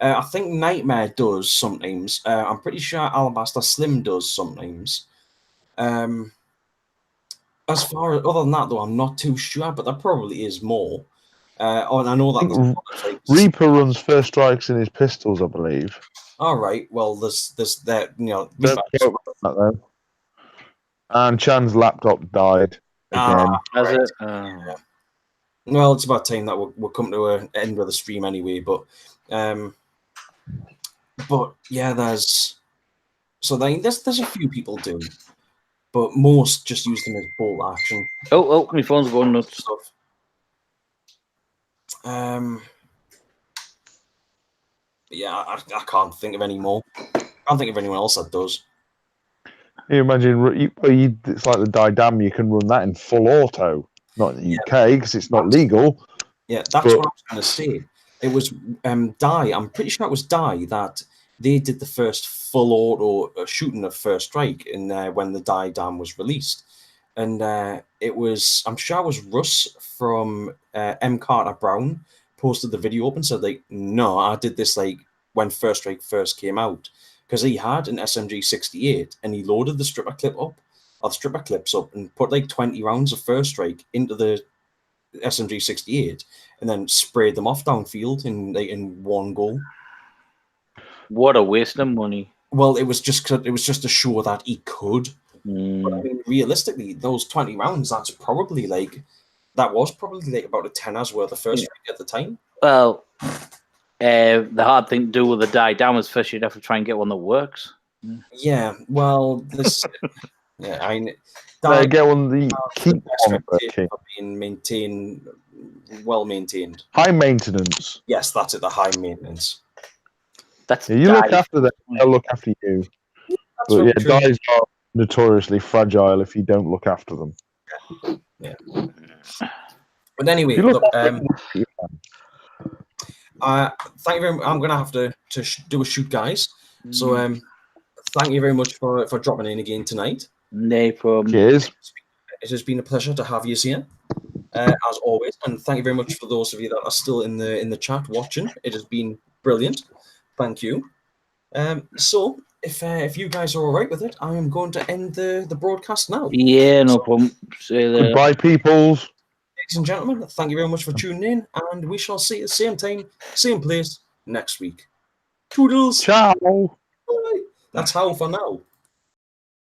I think Nightmare does sometimes. I'm pretty sure Alabaster Slim does sometimes. As far as other than that, though, I'm not too sure, but there probably is more. And I know that. I think there's a lot of, like, Reaper runs First Strikes in his pistols, I believe. all right. Well, there's that. You know, Don't quote me on that, though. And Chan's laptop died again. Has right. it? Well, it's about time that we're coming to an end of the stream anyway. But yeah, there's a few people do, but most just use them as bolt action Oh, my phone's going nuts. stuff. Yeah, I can't think of any more. I can't think of anyone else that does. You imagine, it's like the Didam, you can run that in full auto. Not in the UK because it's not legal. Yeah, that's But- what I was going to say. It was Dye. I'm pretty sure it was Dye that they did the first full auto shooting of First Strike in when the Dye Dam was released, and it was, I'm sure it was Russ from M Carter Brown posted the video up and said, like, no, I did this like when First Strike first came out, because he had an SMG 68 and he loaded the stripper clips up and put like 20 rounds of First Strike into the SMG 68 and then sprayed them off downfield in one go. What a waste of money. Well, it was just to show that he could. But I mean, realistically, those 20 rounds, that was probably like about a tenner's worth of First Strike at the time. Well, the hard thing to do with the die down is first you'd have to try and get one that works. Yeah, well, this. Yeah, I mean, Get one the keep best on reputation working. for being well maintained. High maintenance. Yes, that's it. The high maintenance. That's Yeah, you look die. after them, they'll look after you. That's But very yeah, true. dies are notoriously fragile if you don't look after them. But anyway, If you look look, after them, thank you very much. I'm gonna have to do a shoot, guys. So thank you very much for dropping in again tonight. No problem. cheers. It has been a pleasure to have you here, as always. And thank you very much for those of you that are still in the chat watching. It has been brilliant. Thank you. So if you guys are all right with it, I am going to end the broadcast now. Yeah, no problem. Say that. Goodbye, peoples. Ladies and gentlemen, thank you very much for tuning in, and we shall see you at the same time, same place next week. Toodles. Ciao. Bye. That's how for now.